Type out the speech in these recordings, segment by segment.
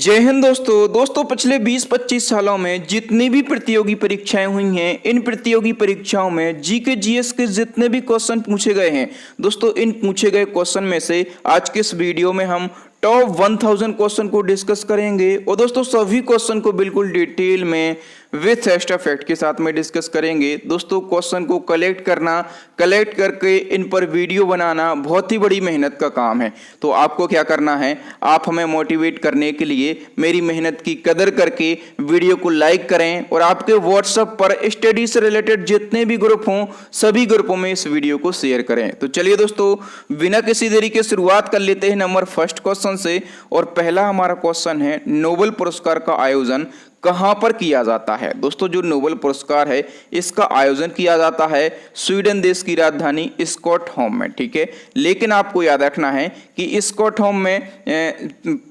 जय हिंद दोस्तों पिछले 20-25 सालों में जितनी भी प्रतियोगी परीक्षाएं हुई हैं, इन प्रतियोगी परीक्षाओं में जीके जीएस के जितने भी क्वेश्चन पूछे गए हैं दोस्तों, इन पूछे गए क्वेश्चन में से आज के इस वीडियो में हम टॉप 1000 क्वेश्चन को डिस्कस करेंगे। और दोस्तों सभी क्वेश्चन को बिल्कुल डिटेल में विथ एक्स्ट्रा फैक्ट के साथ में डिस्कस करेंगे। दोस्तों क्वेश्चन को कलेक्ट करके इन पर वीडियो बनाना बहुत ही बड़ी मेहनत का काम है। तो आपको क्या करना है, आप हमें मोटिवेट करने के लिए मेरी मेहनत की कदर करके वीडियो को लाइक करें और आपके व्हाट्सएप पर स्टडी से रिलेटेड जितने भी ग्रुप हों सभी ग्रुपों में इस वीडियो को शेयर करें। तो चलिए दोस्तों बिना किसी देरी के शुरुआत कर लेते हैं नंबर फर्स्ट क्वेश्चन से। और पहला हमारा क्वेश्चन है, नोबेल पुरस्कार का आयोजन कहां पर किया जाता है। दोस्तों जो नोबेल पुरस्कार है इसका आयोजन किया जाता है स्वीडन देश की राजधानी स्टॉकहोम में, ठीक है। लेकिन आपको याद रखना है कि स्टॉकहोम में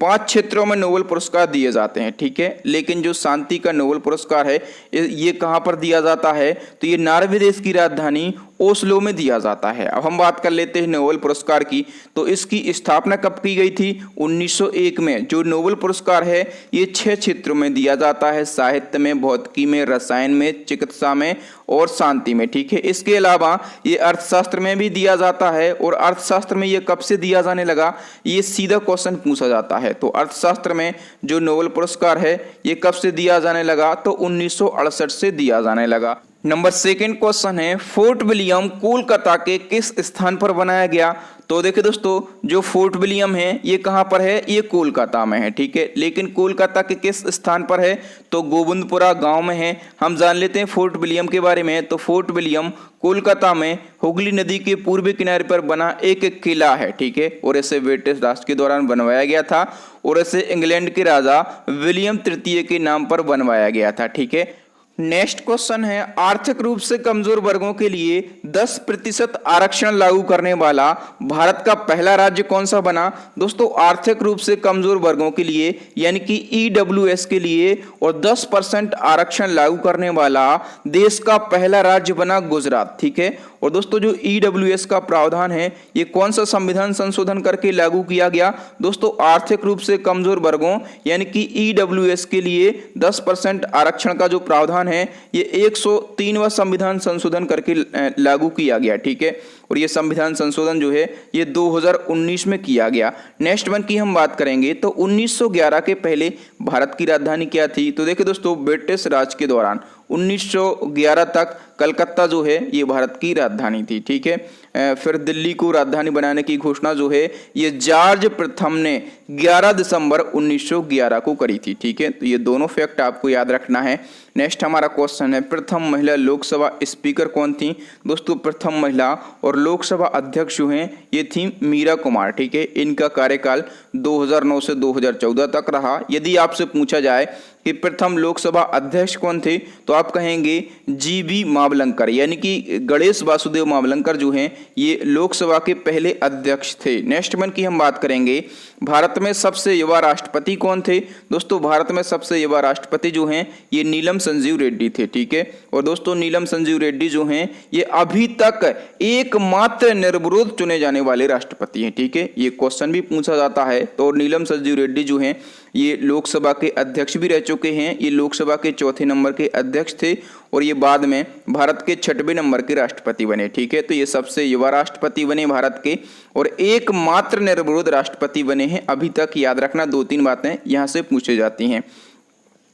5 क्षेत्रों में नोबेल पुरस्कार दिए जाते हैं, ठीक है। लेकिन जो शांति का नोबेल पुरस्कार है ये कहां पर दिया जाता है, तो ये नॉर्वे देश की राजधानी ओस्लो में दिया जाता है। अब हम बात कर लेते हैं नोबेल पुरस्कार की। तो इसकी स्थापना कब की गई थी, 1901 में। जो नोबेल पुरस्कार है ये 6 क्षेत्रों में दिया जाता है, साहित्य में, भौतिकी में, रसायन में, चिकित्सा में और शांति में, ठीक है। इसके अलावा ये अर्थशास्त्र में भी दिया जाता है। और अर्थशास्त्र में ये कब से दिया जाने लगा, ये सीधा क्वेश्चन पूछा जाता है। तो अर्थशास्त्र में जो नोबेल पुरस्कार है ये कब से दिया जाने लगा, तो 1968 से दिया जाने लगा। नंबर सेकंड क्वेश्चन है, फोर्ट विलियम कोलकाता के किस स्थान पर बनाया गया। तो देखिए दोस्तों जो फोर्ट विलियम है ये कहां पर है, ये कोलकाता में है, ठीक है। लेकिन कोलकाता के किस स्थान पर है, तो गोविंदपुरा गांव में है। हम जान लेते हैं फोर्ट विलियम के बारे में। तो फोर्ट विलियम कोलकाता में हुगली नदी के पूर्वी किनारे पर बना एक किला है, ठीक है। और इसे ब्रिटिश राज के दौरान बनवाया गया था और इसे इंग्लैंड के राजा विलियम तृतीय के नाम पर बनवाया गया था, ठीक है। नेक्स्ट क्वेश्चन है, आर्थिक रूप से कमजोर वर्गों के लिए 10% आरक्षण लागू करने वाला भारत का पहला राज्य कौन सा बना। दोस्तों आर्थिक रूप से कमजोर वर्गों के लिए यानी कि ईडब्ल्यूएस के लिए और 10% आरक्षण लागू करने वाला देश का पहला राज्य बना गुजरात, ठीक है। और दोस्तों जो ईडब्ल्यूएस का प्रावधान है ये कौन सा संविधान संशोधन करके लागू किया गया, दोस्तों आर्थिक रूप से कमजोर वर्गों यानी कि ईडब्ल्यूएस के लिए 10% आरक्षण का जो प्रावधान है ये 103वां संविधान संशोधन करके लागू किया गया, ठीक है। और ये संविधान संशोधन जो है ये 2019 में किया गया। नेक्स्ट वन की हम बात करेंगे तो 1911 के पहले भारत की राजधानी क्या थी। तो देखिए दोस्तों ब्रिटिश राज के दौरान 1911 तक कलकत्ता जो है ये भारत की राजधानी थी, ठीक है। फिर दिल्ली को राजधानी बनाने की घोषणा जो है ये जॉर्ज प्रथम ने 11 दिसंबर 1911 को करी थी, ठीक है। तो ये दोनों फैक्ट आपको याद रखना है। नेक्स्ट हमारा क्वेश्चन है, प्रथम महिला लोकसभा स्पीकर कौन थी। दोस्तों प्रथम महिला और लोकसभा अध्यक्ष जो हैं ये थी मीरा कुमार, ठीक है। इनका कार्यकाल 2009 से 2014 तक रहा। यदि आपसे पूछा जाए कि प्रथम लोकसभा अध्यक्ष कौन थे तो आप कहेंगे जीबी मावलंकर, यानी कि गणेश वासुदेव मावलंकर जो हैं ये लोकसभा के पहले अध्यक्ष थे। नेक्स्ट वन की हम बात करेंगे, भारत में सबसे युवा राष्ट्रपति कौन थे। दोस्तों भारत में सबसे युवा राष्ट्रपति जो हैं ये नीलम संजीव रेड्डी थे, ठीक है। और दोस्तों नीलम संजीव रेड्डी जो हैं ये अभी तक एकमात्र निर्विरोध चुने जाने वाले राष्ट्रपति हैं, ठीक है। ये क्वेश्चन भी पूछा जाता है। तो नीलम संजीव रेड्डी जो हैं ये लोकसभा के अध्यक्ष भी रह चुके हैं। ये लोकसभा के 4थे नंबर के अध्यक्ष थे और ये बाद में भारत के 6वें नंबर के राष्ट्रपति बने, ठीक है। तो ये सबसे युवा राष्ट्रपति बने भारत के और एकमात्र निर्विरोध राष्ट्रपति बने हैं अभी तक। याद रखना 2-3 बातें यहाँ से पूछी जाती हैं।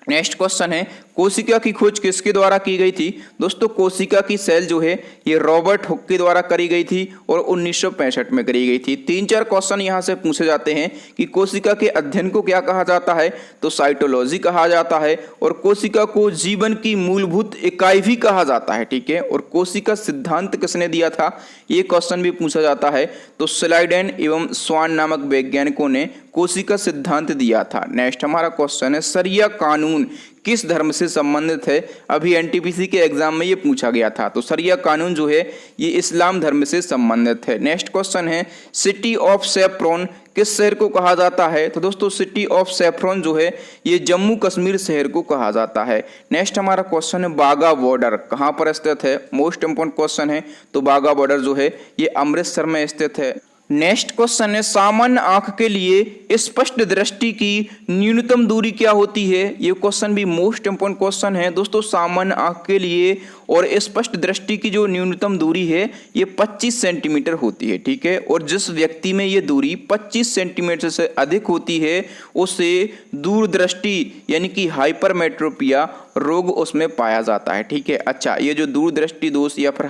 नेक्स्ट क्वेश्चन है, कोशिका की खोज किसके द्वारा की गई थी। दोस्तों कोशिका की सेल जो है ये रॉबर्ट हुक के द्वारा करी गई थी और 1965 में करी गई थी। 3-4 क्वेश्चन यहाँ से पूछे जाते हैं कि कोशिका के अध्ययन को क्या कहा जाता है, तो साइटोलॉजी कहा जाता है। और कोशिका को जीवन की मूलभूत इकाई भी कहा जाता है, ठीक है। और कोशिका सिद्धांत किसने दिया था, ये क्वेश्चन भी पूछा जाता है। तो स्लाइडेन एवं स्वान नामक वैज्ञानिकों ने कोशिका सिद्धांत दिया था। नेक्स्ट हमारा क्वेश्चन है, शरिया कानून किस धर्म से संबंधित है। अभी एनटीपीसी के एग्जाम में ये पूछा गया था। तो शरिया कानून जो है ये इस्लाम धर्म से संबंधित है। नेक्स्ट क्वेश्चन है, सिटी ऑफ सैफ्रॉन किस शहर को कहा जाता है। तो दोस्तों सिटी ऑफ सैफ्रॉन जो है ये जम्मू कश्मीर शहर को कहा जाता है। नेक्स्ट हमारा क्वेश्चन है, बाघा बॉर्डर कहाँ पर स्थित है। मोस्ट इंपोर्टेंट क्वेश्चन है। तो बाघा बॉर्डर जो है ये अमृतसर में स्थित है। नेक्स्ट क्वेश्चन है सामान्य आंख के लिए स्पष्ट दृष्टि की न्यूनतम दूरी क्या होती है। ये क्वेश्चन भी मोस्ट इंपोर्टेंट क्वेश्चन है दोस्तों। सामान्य आंख के लिए और स्पष्ट दृष्टि की जो न्यूनतम दूरी है ये 25 सेंटीमीटर होती है, ठीक है। और जिस व्यक्ति में ये दूरी 25 सेंटीमीटर से अधिक होती है उसे दूरदृष्टि यानी कि हाइपरमेट्रोपिया रोग उसमें पाया जाता है, ठीक है। अच्छा, ये जो दूरदृष्टि दोष या फिर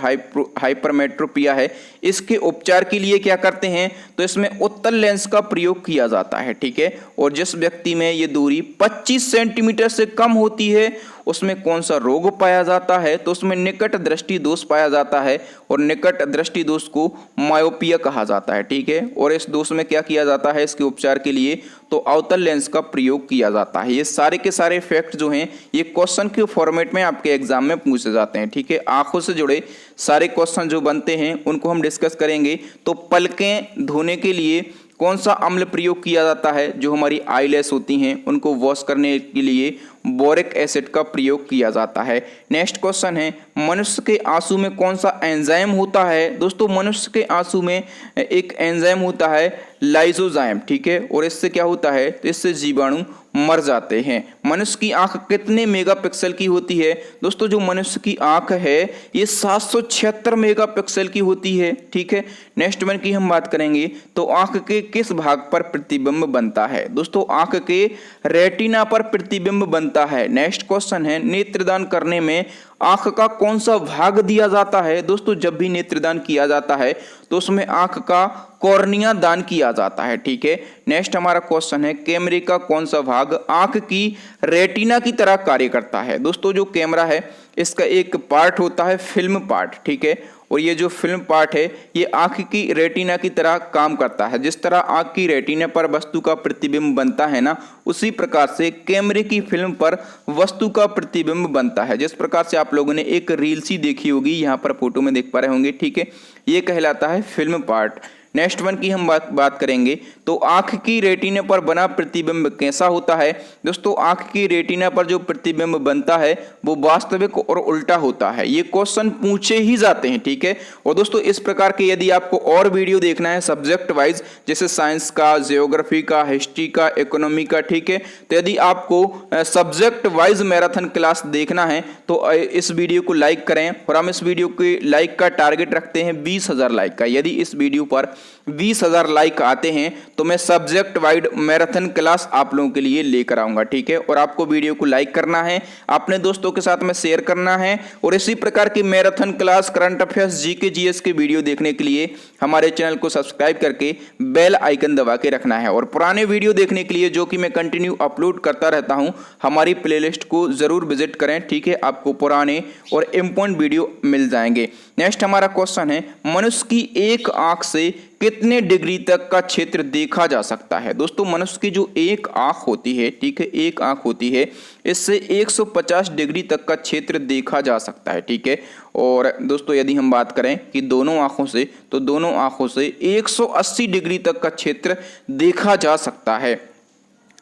हाइपरमेट्रोपिया है, इसके उपचार के लिए क्या करते हैं, तो इसमें उत्तल लेंस का प्रयोग किया जाता है, ठीक है। और जिस व्यक्ति में ये दूरी 25 सेंटीमीटर से कम होती है उसमें कौन सा रोग पाया जाता है, तो उसमें निकट दृष्टि दोष पाया जाता है। और निकट दृष्टि दोष को मायोपिया कहा जाता है, ठीक है। और इस दोष में क्या किया जाता है, इसके उपचार के लिए तो अवतल लेंस का प्रयोग किया जाता है। ये सारे के सारे फैक्ट जो हैं ये क्वेश्चन के फॉर्मेट में आपके एग्जाम में पूछे जाते हैं, ठीक है। आंखों से जुड़े सारे क्वेश्चन जो बनते हैं उनको हम डिस्कस करेंगे। तो पलकें धोने के लिए कौन सा अम्ल प्रयोग किया जाता है, जो हमारी आईलैश होती हैं उनको वॉश करने के लिए बोरिक एसिड का प्रयोग किया जाता है। नेक्स्ट क्वेश्चन है मनुष्य के आंसू में कौन सा एंजाइम होता है। दोस्तों मनुष्य के आंसू में एक एंजाइम होता है लाइसोजाइम, ठीक है। और इससे क्या होता है, तो इससे जीवाणु मर जाते हैं। मनुष्य की आंख कितने मेगापिक्सल की होती है। दोस्तों जो मनुष्य की आंख है ये 776 मेगापिक्सल की होती है, ठीक है। नेक्स्ट वन की हम बात करेंगे तो आंख के किस भाग पर प्रतिबिंब बनता है। दोस्तों आंख के रेटिना पर प्रतिबिंब बनता है। नेक्स्ट क्वेश्चन है नेत्रदान करने में आंख का कौन सा भाग दिया जाता है। दोस्तों जब भी नेत्रदान किया जाता है तो उसमें आंख का कॉर्निया दान किया जाता है, ठीक है। नेक्स्ट हमारा क्वेश्चन है कैमरे का कौन सा भाग आंख की रेटिना की तरह कार्य करता है। दोस्तों जो कैमरा है इसका एक पार्ट होता है फिल्म पार्ट, ठीक है। और ये जो फिल्म पार्ट है ये आंख की रेटिना की तरह काम करता है। जिस तरह आंख की रेटिना पर वस्तु का प्रतिबिंब बनता है ना, उसी प्रकार से कैमरे की फिल्म पर वस्तु का प्रतिबिंब बनता है। जिस प्रकार से आप लोगों ने एक रील सी देखी होगी, यहाँ पर फोटो में देख पा रहे होंगे, ठीक है। ये कहलाता है फिल्म पार्ट। नेक्स्ट वन की हम बात करेंगे तो आंख की रेटिना पर बना प्रतिबिंब कैसा होता है। दोस्तों आंख की रेटिना पर जो प्रतिबिंब बनता है वो वास्तविक और उल्टा होता है। ये क्वेश्चन पूछे ही जाते हैं, ठीक है। और दोस्तों इस प्रकार के यदि आपको और वीडियो देखना है सब्जेक्ट वाइज, जैसे साइंस का, जियोग्राफी का, हिस्ट्री का, इकोनॉमी का, ठीक है, तो यदि आपको सब्जेक्ट वाइज मैराथन क्लास देखना है तो इस वीडियो को लाइक करें। और हम इस वीडियो के लाइक का टारगेट रखते हैं 20,000 लाइक का। यदि इस वीडियो पर 20,000 लाइक आते हैं तो मैं सब्जेक्ट वाइड मैराथन क्लास आप लोगों के लिए लेकर आऊंगा, ठीक है। और आपको वीडियो को लाइक करना है, अपने दोस्तों के साथ में शेयर करना है। और इसी प्रकार की marathon class, current affairs, GK GS के वीडियो देखने के लिए हमारे चैनल को सब्सक्राइब करके बेल आइकन दबा के रखना है। और पुराने वीडियो देखने के लिए जो कि मैं कंटिन्यू अपलोड करता रहता हूं, हमारी प्लेलिस्ट को जरूर विजिट करें, ठीक है। आपको पुराने और इंपॉर्टेंट वीडियो मिल जाएंगे। नेक्स्ट हमारा क्वेश्चन है मनुष्य की एक आंख से कितने डिग्री तक का क्षेत्र देखा जा सकता है। दोस्तों मनुष्य की जो एक आंख होती है, ठीक है, एक आंख होती है, इससे 150 डिग्री तक का क्षेत्र देखा जा सकता है, ठीक है। और दोस्तों यदि हम बात करें कि दोनों आंखों से, तो दोनों आंखों से 180 डिग्री तक का क्षेत्र देखा जा सकता है।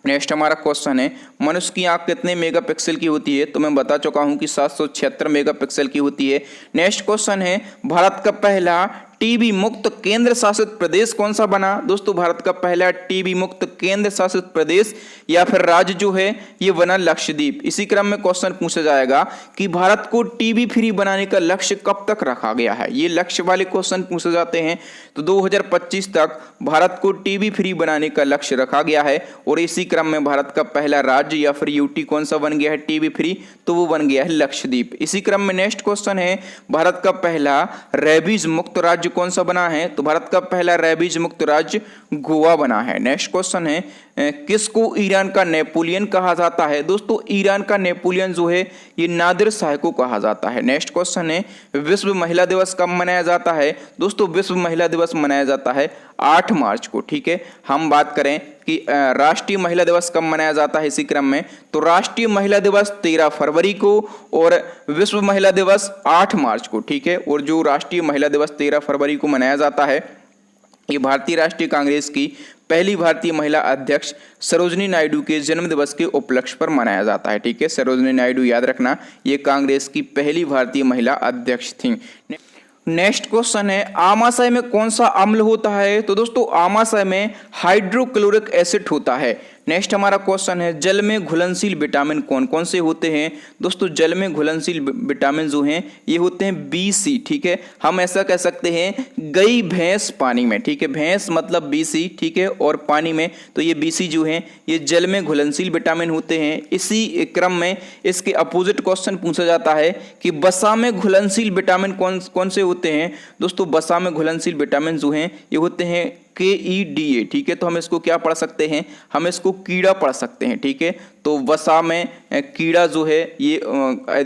नेक्स्ट हमारा क्वेश्चन है मनुष्य की आंख कितने मेगापिक्सल की होती है, तो मैं बता चुका हूं कि 776 मेगापिक्सल की होती है। नेक्स्ट क्वेश्चन है भारत का पहला टीबी मुक्त केंद्र शासित प्रदेश कौन सा बना। दोस्तों भारत का पहला टीबी मुक्त केंद्र शासित प्रदेश या फिर राज्य जो है ये बना लक्षद्वीप। इसी क्रम में क्वेश्चन पूछा जाएगा कि भारत को टीबी फ्री बनाने का लक्ष्य कब तक रखा गया है। ये लक्ष्य वाले क्वेश्चन पूछे जाते हैं। तो 2025 तक भारत को टीबी फ्री बनाने का लक्ष्य रखा गया है। और इसी क्रम में भारत का पहला राज्य या फिर यूटी कौन सा बन गया है टीबी फ्री, तो वो बन गया है लक्षद्वीप। इसी क्रम में नेक्स्ट क्वेश्चन है भारत का पहला रेबीज मुक्त राज्य कौन सा बना है, तो भारत का पहला रेबीज मुक्त राज्य गोवा बना है। नेक्स्ट क्वेश्चन है किसको ईरान का नेपोलियन कहा जाता है। दोस्तों ईरान का नेपोलियन जो है ये नादिर शाह को कहा जाता है। नेक्स्ट क्वेश्चन है विश्व महिला दिवस कब मनाया जाता है। दोस्तों विश्व महिला दिवस मनाया जाता है 8 मार्च को, ठीक है। हम बात करें कि राष्ट्रीय महिला दिवस कब मनाया जाता है इसी क्रम में, तो राष्ट्रीय महिला दिवस 13 फरवरी को और विश्व महिला दिवस 8 मार्च को, ठीक है। और जो राष्ट्रीय महिला दिवस 13 फरवरी को मनाया जाता है ये भारतीय राष्ट्रीय कांग्रेस की पहली भारतीय महिला अध्यक्ष सरोजिनी नायडू के जन्म दिवस के उपलक्ष्य पर मनाया जाता है, ठीक है। सरोजिनी नायडू याद रखना ये कांग्रेस की पहली भारतीय महिला अध्यक्ष थी। नेक्स्ट क्वेश्चन है आमाशय में कौन सा अम्ल होता है? तो दोस्तों आमाशय में हाइड्रोक्लोरिक एसिड होता है। नेक्स्ट हमारा क्वेश्चन है जल में घुलनशील विटामिन कौन कौन से होते हैं? दोस्तों जल में घुलनशील विटामिन जो हैं ये होते हैं BC, ठीक है। हम ऐसा कह सकते हैं गई भैंस पानी में, ठीक है, भैंस मतलब BC, ठीक है, और पानी में तो ये BC जो है ये जल में घुलनशील विटामिन होते हैं। इसी क्रम में इसके अपोजिट क्वेश्चन पूछा जाता है कि वसा में घुलनशील विटामिन कौन कौन से होते हैं? दोस्तों वसा में घुलनशील विटामिन जो हैं ये होते हैं KEDA, ठीक है। तो हम इसको क्या पढ़ सकते हैं? हम इसको कीड़ा पढ़ सकते हैं, ठीक है। तो वसा में कीड़ा जो है ये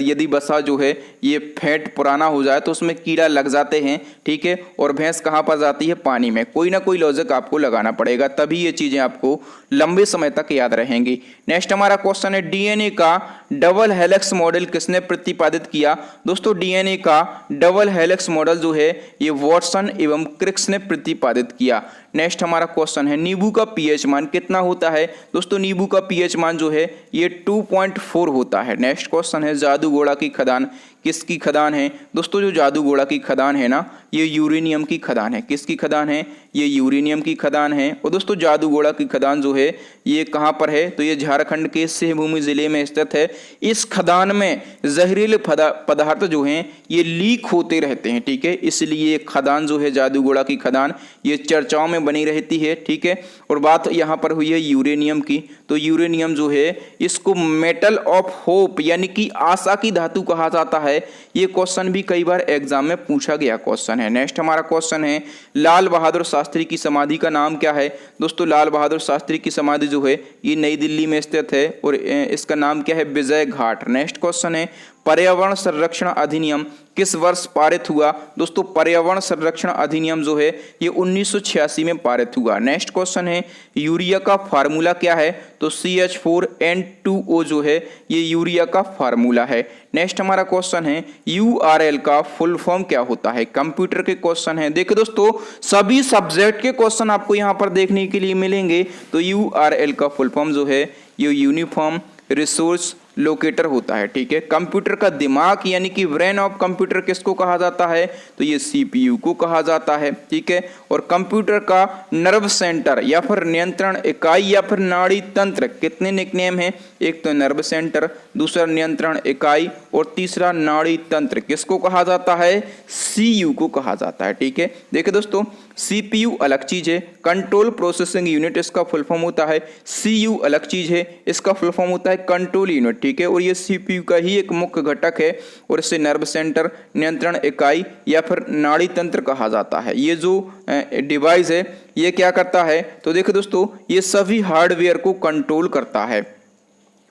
यदि वसा जो है ये फैट पुराना हो जाए तो उसमें कीड़ा लग जाते हैं, ठीक है। और भैंस कहाँ पर जाती है? पानी में। कोई ना कोई लॉजिक आपको लगाना पड़ेगा तभी ये चीज़ें आपको लंबे समय तक याद रहेंगी। नेक्स्ट हमारा क्वेश्चन है DNA का डबल हेलिक्स मॉडल किसने प्रतिपादित किया? दोस्तों DNA का डबल हेलिक्स मॉडल जो है ये वॉटसन एवं क्रिक्स ने प्रतिपादित किया। नेक्स्ट हमारा क्वेश्चन है नींबू का pH मान कितना होता है? दोस्तों नींबू का pH मान जो है ये 2.4 होता है। नेक्स्ट क्वेश्चन है जादूगोड़ा की खदान किसकी खदान है? दोस्तों जो जादूगोड़ा की खदान है ना ये यूरेनियम की खदान है। किसकी खदान है? ये यूरेनियम की खदान है। और दोस्तों जादूगोड़ा की खदान जो है ये कहाँ पर है? तो ये झारखंड के सिंहभूमि जिले में स्थित है। इस खदान में जहरीले पदार्थ जो हैं ये लीक होते रहते हैं, ठीक है। इसलिए खदान जो है जादूगोड़ा की खदान ये चर्चाओं में बनी रहती है, ठीक है। और बात यहाँ पर हुई है यूरेनियम की, तो यूरेनियम जो है इसको मेटल ऑफ होप यानी कि आशा की धातु कहा जाता है। ये क्वेश्चन भी कई बार एग्जाम में पूछा गया क्वेश्चन है। नेक्स्ट हमारा क्वेश्चन है लाल बहादुर शास्त्री की समाधि का नाम क्या है? दोस्तों लाल बहादुर शास्त्री की समाधि जो है ये नई दिल्ली में स्थित है और इसका नाम क्या है? विजय घाट। नेक्स्ट क्वेश्चन है पर्यावरण संरक्षण अधिनियम किस वर्ष पारित हुआ? दोस्तों पर्यावरण संरक्षण अधिनियम जो है ये 1986 में पारित हुआ। नेक्स्ट क्वेश्चन है यूरिया का फार्मूला क्या है? तो CH4N2O जो है ये यूरिया का फार्मूला है। नेक्स्ट हमारा क्वेश्चन है URL का फुल फॉर्म क्या होता है? कंप्यूटर के क्वेश्चन है। देखिए दोस्तों सभी सब्जेक्ट के क्वेश्चन आपको यहाँ पर देखने के लिए मिलेंगे। तो URL का फुल फॉर्म जो है ये यूनिफॉर्म रिसोर्स लोकेटर होता है, ठीक है। कंप्यूटर का दिमाग यानी कि ब्रेन ऑफ कंप्यूटर किसको कहा जाता है? तो ये CPU को कहा जाता है, ठीक है। और कंप्यूटर का नर्व सेंटर या फिर नियंत्रण इकाई या फिर नाड़ी तंत्र कितने निकनेम हैं? एक तो नर्व सेंटर, दूसरा नियंत्रण इकाई और तीसरा नाड़ी तंत्र किसको कहा जाता है? CU को कहा जाता है, ठीक है। देखिए दोस्तों CPU अलग चीज है, कंट्रोल प्रोसेसिंग यूनिट इसका फुल फॉर्म होता है। CU अलग चीज है, इसका फुल फॉर्म होता है कंट्रोल यूनिट, ठीक है। और ये CPU का ही एक मुख्य घटक है और इसे नर्व सेंटर, नियंत्रण इकाई या फिर नाड़ी तंत्र कहा जाता है। ये जो डिवाइस है ये क्या करता है? तो देखिए दोस्तों ये सभी हार्डवेयर को कंट्रोल करता है।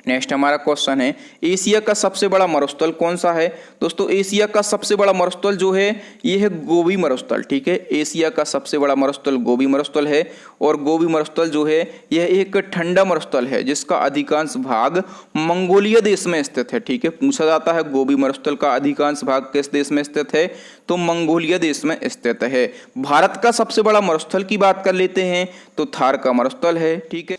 नेक्स्ट हमारा क्वेश्चन है एशिया का सबसे बड़ा मरुस्थल कौन सा है? दोस्तों एशिया का सबसे बड़ा मरुस्थल जो है ये है गोबी मरुस्थल, ठीक है। एशिया का सबसे बड़ा मरुस्थल गोबी मरुस्थल है और गोबी मरुस्थल जो है यह एक ठंडा मरुस्थल है जिसका अधिकांश भाग मंगोलिया देश में स्थित है, ठीक है। पूछा जाता है गोबी मरुस्थल का अधिकांश भाग किस देश में स्थित है? तो मंगोलिया देश में स्थित है। भारत का सबसे बड़ा मरुस्थल की बात कर लेते हैं तो थार का मरुस्थल है, ठीक है।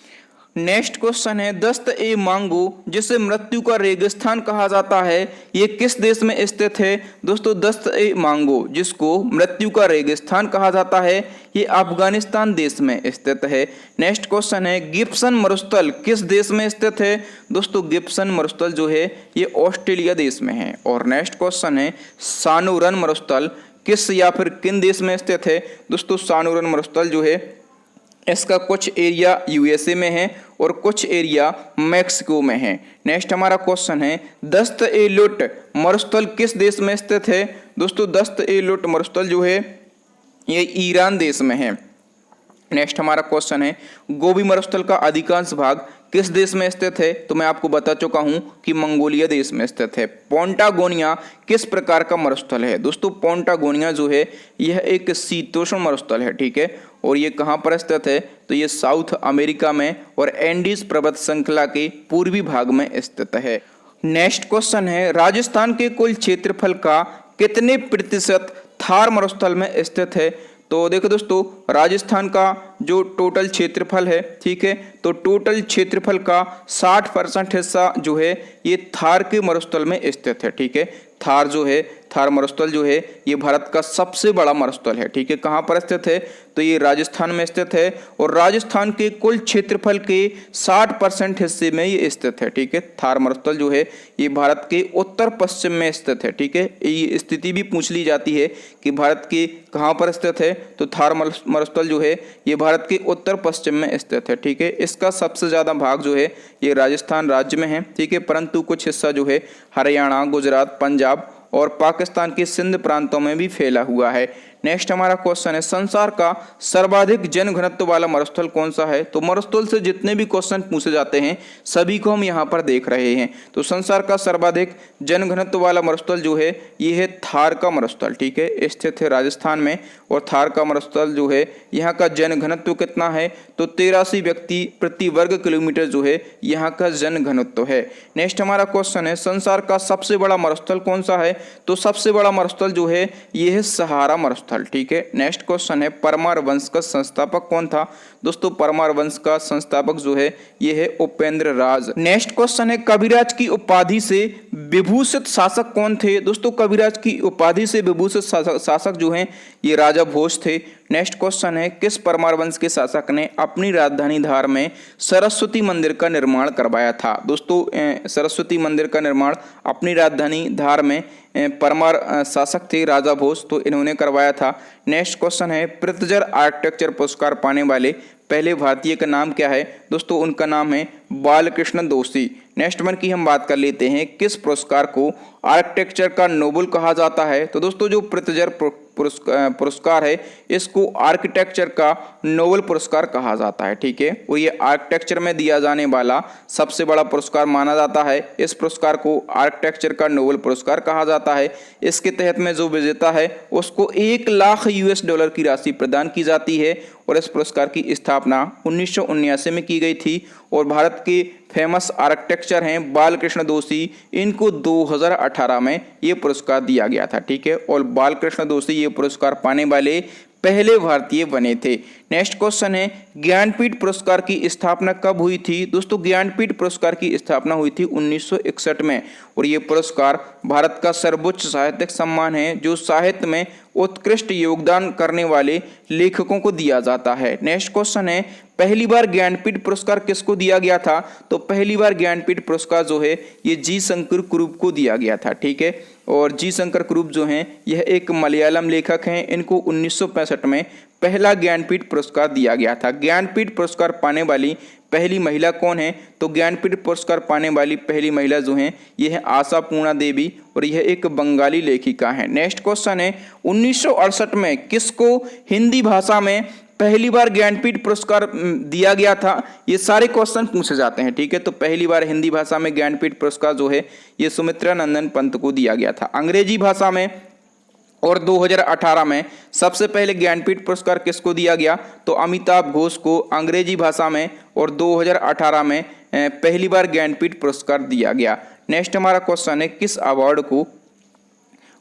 नेक्स्ट क्वेश्चन है दस्त-ए-मांगो जिसे मृत्यु का रेगिस्तान कहा जाता है ये किस देश में स्थित है? दोस्तों दस्त-ए-मांगो जिसको मृत्यु का रेगिस्तान कहा जाता है ये अफगानिस्तान देश में स्थित है। नेक्स्ट क्वेश्चन है गिब्सन मरुस्थल किस देश में स्थित है? दोस्तों गिब्सन मरुस्थल जो है ये ऑस्ट्रेलिया देश में है। और नेक्स्ट क्वेश्चन है सानुरन मरुस्थल किस या फिर किन देश में स्थित है? दोस्तों सानुरन मरुस्थल जो है इसका कुछ एरिया USA में है और कुछ एरिया मैक्सिको में है। नेक्स्ट हमारा क्वेश्चन है दस्त-ए-लुट मरुस्थल किस देश में स्थित है? दोस्तों दस्त-ए-लुट मरुस्थल जो है ये ईरान देश में है। नेक्स्ट हमारा क्वेश्चन है गोबी मरुस्थल का अधिकांश भाग किस देश में स्थित है? तो मैं आपको बता चुका हूं कि मंगोलिया देश में स्थित है। पोंटागोनिया किस प्रकार का मरुस्थल है? दोस्तों पोंटागोनिया जो है यह एक शीतोष्ण मरुस्थल है, ठीक है। और ये कहाँ पर स्थित है? तो ये साउथ अमेरिका में और एंडीज पर्वत श्रृंखला के पूर्वी भाग में स्थित है। नेक्स्ट क्वेश्चन है राजस्थान के कुल क्षेत्रफल का कितने प्रतिशत थार मरुस्थल में स्थित है? तो देखो दोस्तों राजस्थान का जो टोटल क्षेत्रफल है, ठीक है, तो टोटल क्षेत्रफल का 60% हिस्सा जो है ये थार के मरुस्थल में स्थित है, ठीक है। थार जो है, थार मरुस्थल जो है ये भारत का सबसे बड़ा मरुस्थल है। ठीक है, कहाँ पर स्थित है? तो ये राजस्थान में स्थित है और राजस्थान के कुल क्षेत्रफल के 60% हिस्से में ये स्थित है। ठीक है, थार मरुस्थल जो है ये भारत के उत्तर पश्चिम में स्थित है। ठीक है, ये स्थिति भी पूछ ली जाती है कि भारत के कहाँ पर स्थित है, तो थार मरुस्थल जो है ये भारत के उत्तर पश्चिम में स्थित है। ठीक है, इसका सबसे ज़्यादा भाग जो है ये राजस्थान राज्य में है। ठीक है, परंतु कुछ हिस्सा जो है हरियाणा, गुजरात, पंजाब और पाकिस्तान के सिंध प्रांतों में भी फैला हुआ है। नेक्स्ट हमारा क्वेश्चन है, संसार का सर्वाधिक जनघनत्व वाला मरुस्थल कौन सा है? तो मरुस्थल से जितने भी क्वेश्चन पूछे जाते हैं सभी को हम यहाँ पर देख रहे हैं। तो संसार का सर्वाधिक जनघनत्व वाला मरुस्थल जो है ये है थार का मरुस्थल। ठीक है, स्थित है राजस्थान में और थार का मरुस्थल जो है यहाँ का जनघनत्व कितना है? तो 83 व्यक्ति प्रति वर्ग किलोमीटर जो है यहाँ का जनघनत्व है। नेक्स्ट हमारा क्वेश्चन है, संसार का सबसे बड़ा मरुस्थल कौन सा है? तो सबसे बड़ा मरुस्थल जो है ये है सहारा मरुस्थल। ठीक है, नेक्स्ट क्वेश्चन है, परमार वंश का संस्थापक कौन था? दोस्तों परमार वंश का संस्थापक जो है ये है उपेंद्र राज। नेक्स्ट क्वेश्चन है, कविराज की उपाधि से विभूषित शासक कौन थे? दोस्तों कविराज की उपाधि से विभूषित शासक जो हैं ये राजा भोज थे। नेक्स्ट क्वेश्चन है, किस परमार वंश के शासक ने अपनी राजधानी धार में सरस्वती मंदिर का निर्माण करवाया था? दोस्तों सरस्वती मंदिर का निर्माण अपनी राजधानी धार में परमार शासक थे राजा भोज, तो इन्होंने करवाया था। नेक्स्ट क्वेश्चन है, पृथ्वीराज आर्किटेक्चर पुरस्कार पाने वाले पहले भारतीय का नाम क्या है? दोस्तों उनका नाम है बालकृष्ण दोषी। नेक्स्ट वन की हम बात कर लेते हैं, किस पुरस्कार को आर्किटेक्चर का नोबेल कहा जाता है? तो दोस्तों जो पृथ्वीराज पुरस्कार है इसको आर्किटेक्चर का नोबेल पुरस्कार कहा जाता है। ठीक है, और ये आर्किटेक्चर में दिया जाने वाला सबसे बड़ा पुरस्कार माना जाता है। इस पुरस्कार को आर्किटेक्चर का नोबेल पुरस्कार कहा जाता है। इसके तहत में जो विजेता है उसको $1,00,000 की राशि प्रदान की जाती है और इस पुरस्कार की स्थापना 1979 में की गई थी और भारत के फेमस आर्किटेक्चर हैं बालकृष्ण दोषी, इनको 2018 में ये पुरस्कार दिया गया था। ठीक है, और बालकृष्ण दोषी ये पुरस्कार पाने वाले पहले भारतीय बने थे। नेक्स्ट क्वेश्चन है, ज्ञानपीठ पुरस्कार की स्थापना कब हुई थी? दोस्तों ज्ञानपीठ पुरस्कार की स्थापना हुई थी 1961 में और ये पुरस्कार भारत का सर्वोच्च साहित्यिक सम्मान है जो साहित्य में उत्कृष्ट योगदान करने वाले लेखकों को दिया जाता है। नेक्स्ट क्वेश्चन है, पहली बार ज्ञानपीठ पुरस्कार किसको दिया गया था? तो पहली बार ज्ञानपीठ पुरस्कार जो है ये जी शंकर कुरूप को दिया गया था। ठीक है, और जी शंकर कुरूप जो हैं यह एक मलयालम लेखक हैं, इनको 1965 में पहला ज्ञानपीठ पुरस्कार दिया गया था। ज्ञानपीठ पुरस्कार पाने वाली पहली महिला कौन है? तो ज्ञानपीठ पुरस्कार पाने वाली पहली महिला जो हैं ये है आशा पूर्णा देवी और यह एक बंगाली लेखिका है। नेक्स्ट क्वेश्चन है, 1968 में किसको हिंदी भाषा में पहली बार ज्ञानपीठ पुरस्कार दिया गया था? ये सारे क्वेश्चन पूछे जाते हैं। ठीक है, तो पहली बार हिंदी भाषा में ज्ञानपीठ पुरस्कार जो है ये सुमित्रा नंदन पंत को दिया गया था। अंग्रेजी भाषा में और 2018 में सबसे पहले ज्ञानपीठ पुरस्कार किसको दिया गया? तो अमिताभ घोष को अंग्रेजी भाषा में और 2018 में पहली बार ज्ञानपीठ पुरस्कार दिया गया। नेक्स्ट हमारा क्वेश्चन है, किस अवार्ड को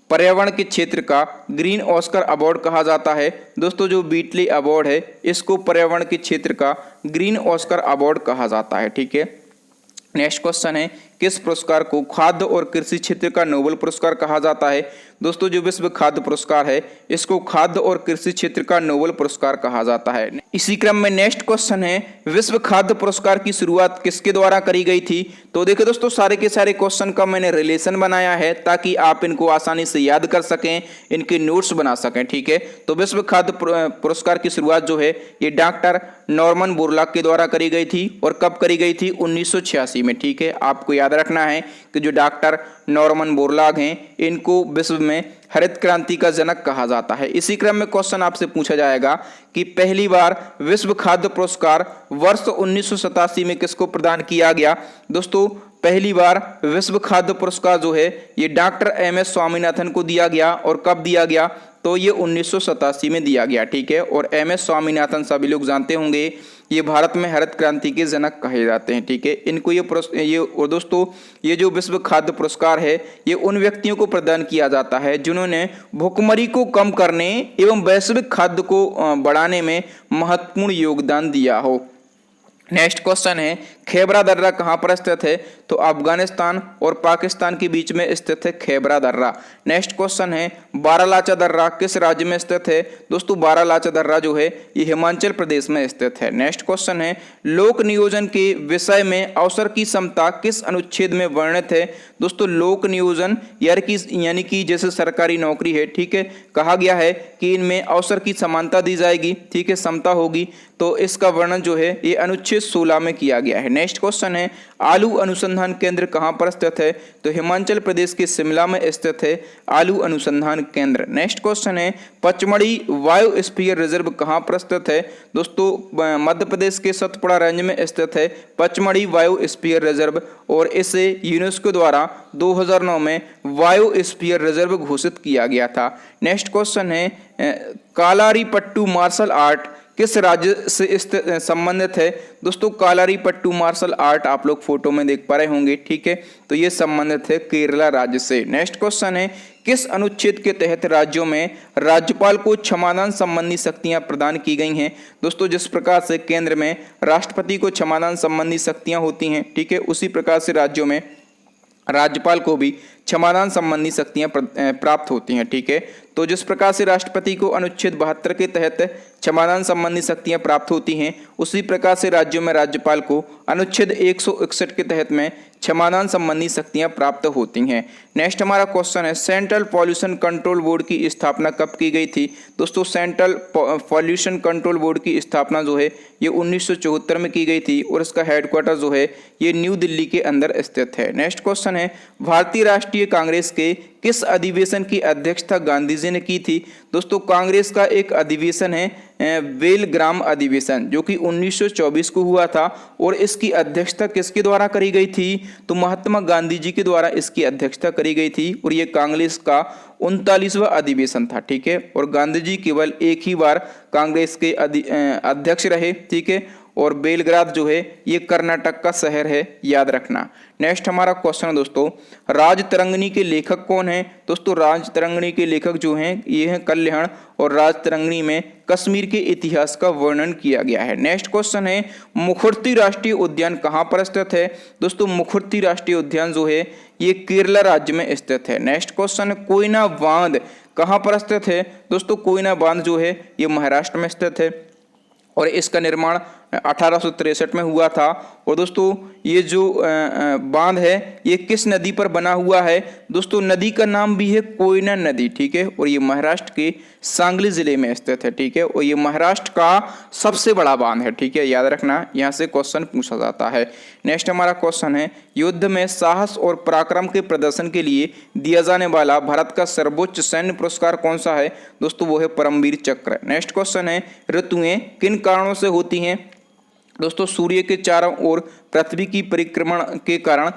पर्यावरण के क्षेत्र का ग्रीन ऑस्कर अवार्ड कहा जाता है? दोस्तों जो बीटली अवार्ड है इसको पर्यावरण के क्षेत्र का ग्रीन ऑस्कर अवार्ड कहा जाता है। ठीक है, नेक्स्ट क्वेश्चन है, किस पुरस्कार को खाद्य और कृषि क्षेत्र का नोबेल पुरस्कार कहा जाता है? दोस्तों जो विश्व खाद्य पुरस्कार है इसको खाद्य और कृषि क्षेत्र का नोबेल पुरस्कार कहा जाता है। इसी क्रम में नेक्स्ट क्वेश्चन है, विश्व खाद्य पुरस्कार की शुरुआत किसके द्वारा करी गई थी? तो देखिए दोस्तों सारे के सारे क्वेश्चन का मैंने रिलेशन बनाया है ताकि आप इनको आसानी से याद कर सकें, इनके नोट्स बना सकें। ठीक है, तो विश्व खाद्य पुरस्कार की शुरुआत जो है ये डॉक्टर नॉर्मन बोरलॉग के द्वारा करी गई थी और कब करी गई थी? 1986 में। ठीक है, आपको याद रखना है कि जो डॉक्टर नॉर्मन बोरलॉग हैं इनको विश्व में हरित क्रांति का जनक कहा जाता है। इसी क्रम में क्वेश्चन आपसे पूछा जाएगा कि पहली बार विश्व खाद्य पुरस्कार वर्ष 1987 में किसको प्रदान किया गया? दोस्तों पहली बार विश्व खाद्य पुरस्कार जो है ये डॉक्टर MS स्वामीनाथन को दिया गया और कब दिया गया? तो ये 1987 में दिया गया। ठीक है, और MS स्वामीनाथन सभी लोग जानते होंगे ये भारत में हरित क्रांति के जनक कहे जाते हैं। ठीक है, इनको ये और दोस्तों ये जो विश्व खाद्य पुरस्कार है ये उन व्यक्तियों को प्रदान किया जाता है जिन्होंने भुखमरी को कम करने एवं वैश्विक खाद्य को बढ़ाने में महत्वपूर्ण योगदान दिया हो। नेक्स्ट क्वेश्चन है, खैबरा दर्रा कहाँ पर स्थित है? तो अफगानिस्तान और पाकिस्तान के बीच में स्थित है खैबरा दर्रा। नेक्स्ट क्वेश्चन है बारालाचा दर्रा किस राज्य में स्थित है? दोस्तों बारालाचा दर्रा जो है ये हिमाचल प्रदेश में स्थित है। नेक्स्ट क्वेश्चन है लोक नियोजन के विषय में अवसर की समता किस अनुच्छेद में वर्णित है? दोस्तों लोक नियोजन यानी कि जैसे सरकारी नौकरी है, ठीक है, कहा गया है कि इनमें अवसर की समानता दी जाएगी, ठीक है, समता होगी, तो इसका वर्णन जो है ये अनुच्छेद 16 में किया गया है। नेक्स्ट क्वेश्चन है आलू अनुसंधान केंद्र कहाँ पर स्थित है? तो हिमाचल प्रदेश के शिमला में स्थित है आलू अनुसंधान केंद्र। नेक्स्ट क्वेश्चन है पचमढ़ी बायोस्फीयर रिजर्व कहाँ पर स्थित है? दोस्तों मध्य प्रदेश के सतपुड़ा रेंज में स्थित है पचमढ़ी बायोस्फीयर रिजर्व, और इसे यूनेस्को द्वारा 2009 में बायोस्फीयर रिजर्व घोषित किया गया था। नेक्स्ट क्वेश्चन है कालारीपट्टू मार्शल आर्ट किस राज्य से संबंधित है? दोस्तों कालारीपट्टू मार्शल आर्ट आप लोग फोटो में देख पा रहे होंगे, ठीक है, तो ये संबंधित है केरला राज्य से। नेक्स्ट क्वेश्चन है किस अनुच्छेद के तहत राज्यों में राज्यपाल को क्षमादान संबंधी शक्तियां प्रदान की गई हैं? दोस्तों जिस प्रकार से केंद्र में राष्ट्रपति को क्षमादान संबंधी शक्तियां होती हैं, ठीक है, उसी प्रकार से राज्यों में राज्यपाल को भी क्षमादान संबंधी शक्तियां प्राप्त होती हैं, ठीक है। तो जिस प्रकार से राष्ट्रपति को अनुच्छेद 72 के तहत क्षमादान संबंधी शक्तियां प्राप्त होती हैं, उसी प्रकार से राज्यों में राज्यपाल को अनुच्छेद 161 के तहत में क्षमादान संबंधी शक्तियां प्राप्त होती हैं। नेक्स्ट हमारा क्वेश्चन है सेंट्रल पॉल्यूशन कंट्रोल बोर्ड की स्थापना कब की गई थी? दोस्तों सेंट्रल पॉल्यूशन कंट्रोल बोर्ड की स्थापना जो है ये 1974 में की गई थी, और इसका हेडक्वार्टर जो है ये न्यू दिल्ली के अंदर स्थित है। नेक्स्ट क्वेश्चन है भारतीय राष्ट्रीय कांग्रेस के किस अधिवेशन की अध्यक्षता गांधी जी ने की थी? दोस्तों कांग्रेस का एक अधिवेशन है बेलग्राम अधिवेशन, जो कि 1924 को हुआ था, और इसकी अध्यक्षता किसके द्वारा करी गई थी? तो महात्मा गांधी जी के द्वारा इसकी अध्यक्षता करी गई थी, और ये कांग्रेस का 39वां अधिवेशन था, ठीक है। और गांधी जी केवल एक ही बार कांग्रेस के अध्यक्ष रहे, ठीक है। और बेलग्राद जो है ये कर्नाटक का शहर है, याद रखना। नेक्स्ट हमारा क्वेश्चन है दोस्तों राजतरंगिणी के लेखक कौन है? दोस्तों राजतरंगिणी के लेखक जो हैं ये हैं कल्याण, और राजतरंगिणी में कश्मीर के इतिहास का वर्णन किया गया है। नेक्स्ट क्वेश्चन है मुखर्ती राष्ट्रीय उद्यान कहाँ पर स्थित है? दोस्तों मुखर्ती राष्ट्रीय उद्यान जो है ये केरला राज्य में स्थित है। नेक्स्ट क्वेश्चन है कोयना बांध कहाँ पर स्थित है? दोस्तों कोयना बांध जो है ये महाराष्ट्र में स्थित है, और इसका निर्माण 1863 में हुआ था। और दोस्तों ये जो बांध है ये किस नदी पर बना हुआ है? दोस्तों नदी का नाम भी है कोयना नदी, ठीक है, और ये महाराष्ट्र के सांगली जिले में स्थित है, ठीक है, और ये महाराष्ट्र का सबसे बड़ा बांध है, ठीक है, याद रखना, यहाँ से क्वेश्चन पूछा जाता है। नेक्स्ट हमारा क्वेश्चन है युद्ध में साहस और पराक्रम के प्रदर्शन के लिए दिया जाने वाला भारत का सर्वोच्च सैन्य पुरस्कार कौन सा है? दोस्तों वो है परमवीर चक्र। नेक्स्ट क्वेश्चन है ऋतुएं किन कारणों से होती हैं? दोस्तों सूर्य के चारों ओर पृथ्वी की परिक्रमण के कारण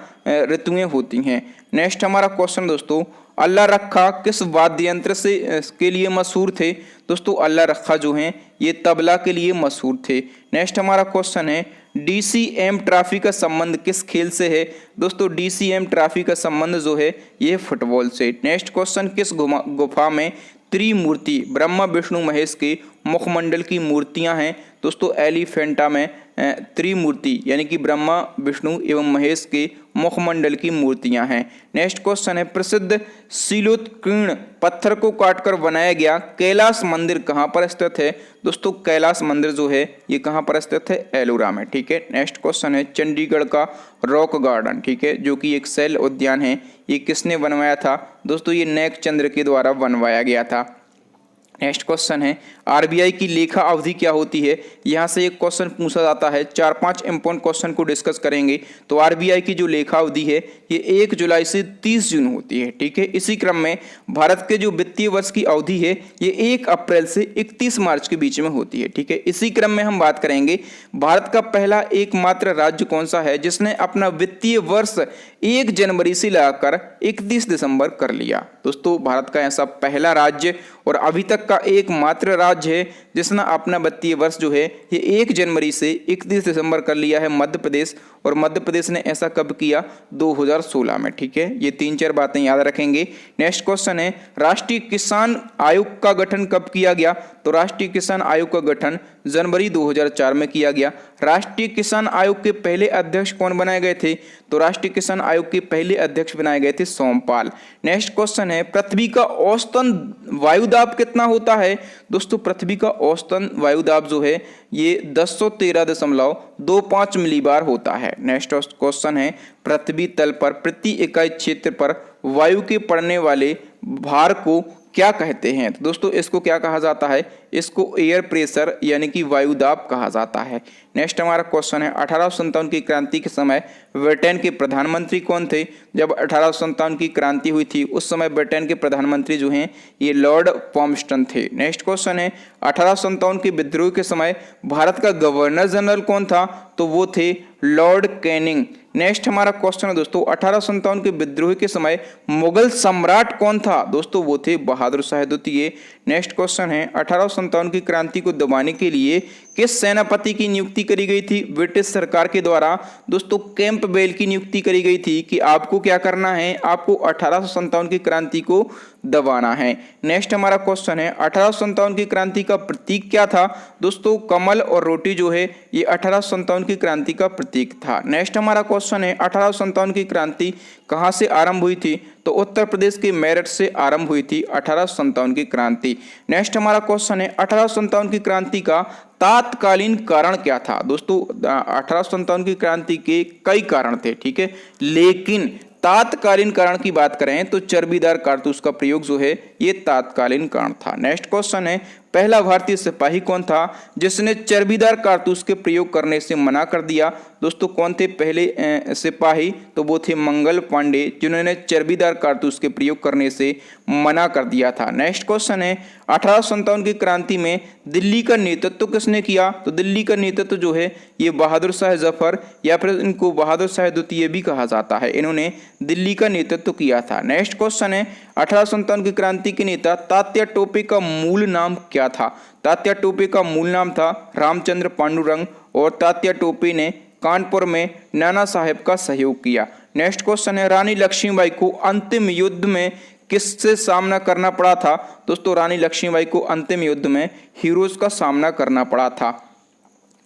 ऋतुएं होती हैं। नेक्स्ट हमारा क्वेश्चन दोस्तों अल्लाह रखा किस वाद्य यंत्र से के लिए मशहूर थे? दोस्तों अल्लाह रखा जो हैं ये तबला के लिए मशहूर थे। नेक्स्ट हमारा क्वेश्चन है डीसीएम ट्रॉफी का संबंध किस खेल से है? दोस्तों डीसीएम ट्रॉफी का संबंध जो है ये फुटबॉल से। नेक्स्ट क्वेश्चन किस गुफा में त्रिमूर्ति ब्रह्मा विष्णु महेश के मुखमंडल की मूर्तियां हैं? दोस्तों एलिफेंटा में त्रिमूर्ति यानी कि ब्रह्मा विष्णु एवं महेश के मुखमंडल की मूर्तियां हैं। नेक्स्ट क्वेश्चन है प्रसिद्ध शिलोत्कीर्ण पत्थर को काटकर बनाया गया कैलाश मंदिर कहाँ पर स्थित है? दोस्तों कैलाश मंदिर जो है ये कहाँ पर स्थित है? एलोरा में, ठीक है। नेक्स्ट क्वेश्चन है चंडीगढ़ का रॉक गार्डन, ठीक है, जो कि एक शैल उद्यान है, ये किसने बनवाया था? दोस्तों ये नेक चंद्र के द्वारा बनवाया गया था। नेक्स्ट क्वेश्चन है आरबीआई की लेखा अवधि क्या होती है? यहाँ से एक क्वेश्चन पूछा जाता है, 4-5 इंपॉर्टेंट क्वेश्चन को डिस्कस करेंगे। तो आरबीआई की जो लेखा अवधि है ये 1 जुलाई से 30 जून होती है, ठीक है। इसी क्रम में भारत के जो वित्तीय वर्ष की अवधि है ये 1 अप्रैल से 31 मार्च के बीच में होती है, ठीक है। इसी क्रम में हम बात करेंगे भारत का पहला एकमात्र राज्य कौन सा है जिसने अपना वित्तीय वर्ष 1 जनवरी से लगाकर 31 दिसंबर कर लिया? दोस्तों भारत का ऐसा पहला राज्य और अभी तक का एकमात्र राज्य है जिसने अपना वित्तीय वर्ष जो है ये 1 जनवरी से 31 दिसंबर कर लिया है, मध्य प्रदेश। और मध्य प्रदेश ने ऐसा कब किया? 2016 में, ठीक है। ये 3-4 बातें याद रखेंगे। नेक्स्ट क्वेश्चन है राष्ट्रीय किसान आयोग का गठन कब किया गया? तो राष्ट्रीय किसान आयोग का गठन जनवरी 2004 में किया गया। राष्ट्रीय किसान आयोग के पहले अध्यक्ष कौन बनाए गए थे? तो राष्ट्रीय किसान आयोग के पहले अध्यक्ष बनाए गए थे सोमपाल। नेक्स्ट क्वेश्चन है, पृथ्वी का औसतन वायुदाब कितना होता है? दोस्तों पृथ्वी का औसतन वायुदाब जो है ये 1013.25 मिलीबार होता है। नेक्स्ट क्वेश्चन है, पृथ्वी तल पर प्रति इकाई क्षेत्र पर वायु के पड़ने वाले भार को क्या कहते हैं? तो दोस्तों इसको क्या कहा जाता है? इसको एयर प्रेशर यानी कि वायुदाब कहा जाता है। नेक्स्ट हमारा क्वेश्चन है, 1857 की क्रांति के समय ब्रिटेन के प्रधानमंत्री कौन थे? जब 1857 की क्रांति हुई थी उस समय ब्रिटेन के प्रधानमंत्री जो हैं ये लॉर्ड पॉम्पटन थे। नेक्स्ट क्वेश्चन है, 1857 के विद्रोह के समय भारत का गवर्नर जनरल कौन था? तो वो थे लॉर्ड कैनिंग। नेक्स्ट हमारा क्वेश्चन है दोस्तों, 1857 के विद्रोह के समय मुगल सम्राट कौन था? दोस्तों वो थे बहादुर शाह द्वितीय। नेक्स्ट क्वेश्चन है, 1857 की क्रांति को दबाने के लिए किस सेनापति की नियुक्ति करी गई थी? ब्रिटिश सरकार के द्वारा दोस्तों कैंपबेल की नियुक्ति करी गई थी कि आपको क्या करना है, आपको 1857 की क्रांति को दबाना है। नेक्स्ट हमारा क्वेश्चन है, 1857 की क्रांति का प्रतीक क्या था? दोस्तों कमल और रोटी जो है ये 1857 की क्रांति का प्रतीक था। नेक्स्ट हमारा क्वेश्चन है, 1857 की क्रांति कहाँ से आरंभ हुई थी? तो उत्तर प्रदेश के मेरठ से आरंभ हुई थी 1857 की क्रांति। नेक्स्ट हमारा क्वेश्चन है, 1857 की क्रांति का तात्कालीन कारण क्या था? दोस्तों 1857 की क्रांति के कई कारण थे, ठीक है, लेकिन तात्कालीन कारण की बात करें तो चर्बीदार कारतूस का प्रयोग जो है ये तात्कालीन कारण था। नेक्स्ट क्वेश्चन है, पहला भारतीय सिपाही कौन था जिसने चर्बीदार कारतूस के प्रयोग करने से मना कर दिया? दोस्तों कौन थे पहले सिपाही? तो वो थे मंगल पांडे, जिन्होंने चर्बीदार कारतूस के प्रयोग करने से मना कर दिया था। नेक्स्ट क्वेश्चन है, 1857 की क्रांति में दिल्ली का नेतृत्व किसने किया? तो दिल्ली का नेतृत्व जो है ये बहादुर शाह जफर या फिर इनको बहादुर शाह द्वितीय भी कहा जाता है, इन्होंने दिल्ली का नेतृत्व किया था। नेक्स्ट क्वेश्चन है, 1857 की क्रांति के नेता तात्या टोपे का मूल नाम क्या था? तात्या टोपे का मूल नाम था रामचंद्र पांडुरंग और तात्या टोपे ने कानपुर में नाना साहेब का सहयोग किया। नेक्स्ट क्वेश्चन है, रानी लक्ष्मीबाई को अंतिम युद्ध में किससे सामना करना पड़ा था? दोस्तों रानी लक्ष्मीबाई को अंतिम युद्ध में हीरोज का सामना करना पड़ा था।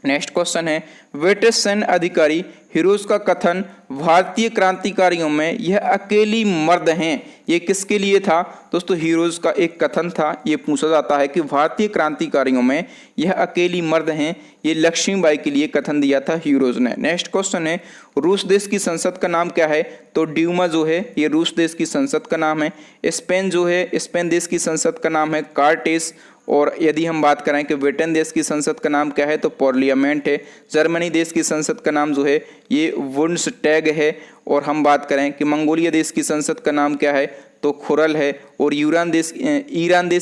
नेक्स्ट क्वेश्चन है, ब्रिटिश सैन्य अधिकारी हीरोज का कथन भारतीय क्रांतिकारियों में यह अकेली मर्द हैं, ये किसके लिए था? दोस्तों हीरोज का एक कथन था, ये पूछा जाता है कि भारतीय क्रांतिकारियों में यह अकेली मर्द हैं, ये लक्ष्मीबाई के लिए कथन दिया था हीरोज ने। नेक्स्ट क्वेश्चन है, रूस देश की संसद का नाम क्या है? तो ड्यूमा जो है ये रूस देश की संसद का नाम है। स्पेन जो है स्पेन देश की संसद का नाम है कार्टेस। और यदि हम बात करें कि ब्रिटेन देश की संसद का नाम क्या है तो पार्लियामेंट है। जर्मनी देश की संसद का नाम जो है ये बुंडसटैग है। और हम बात करें कि मंगोलिया देश की संसद का नाम क्या है तो खुरल है। और ईरान देश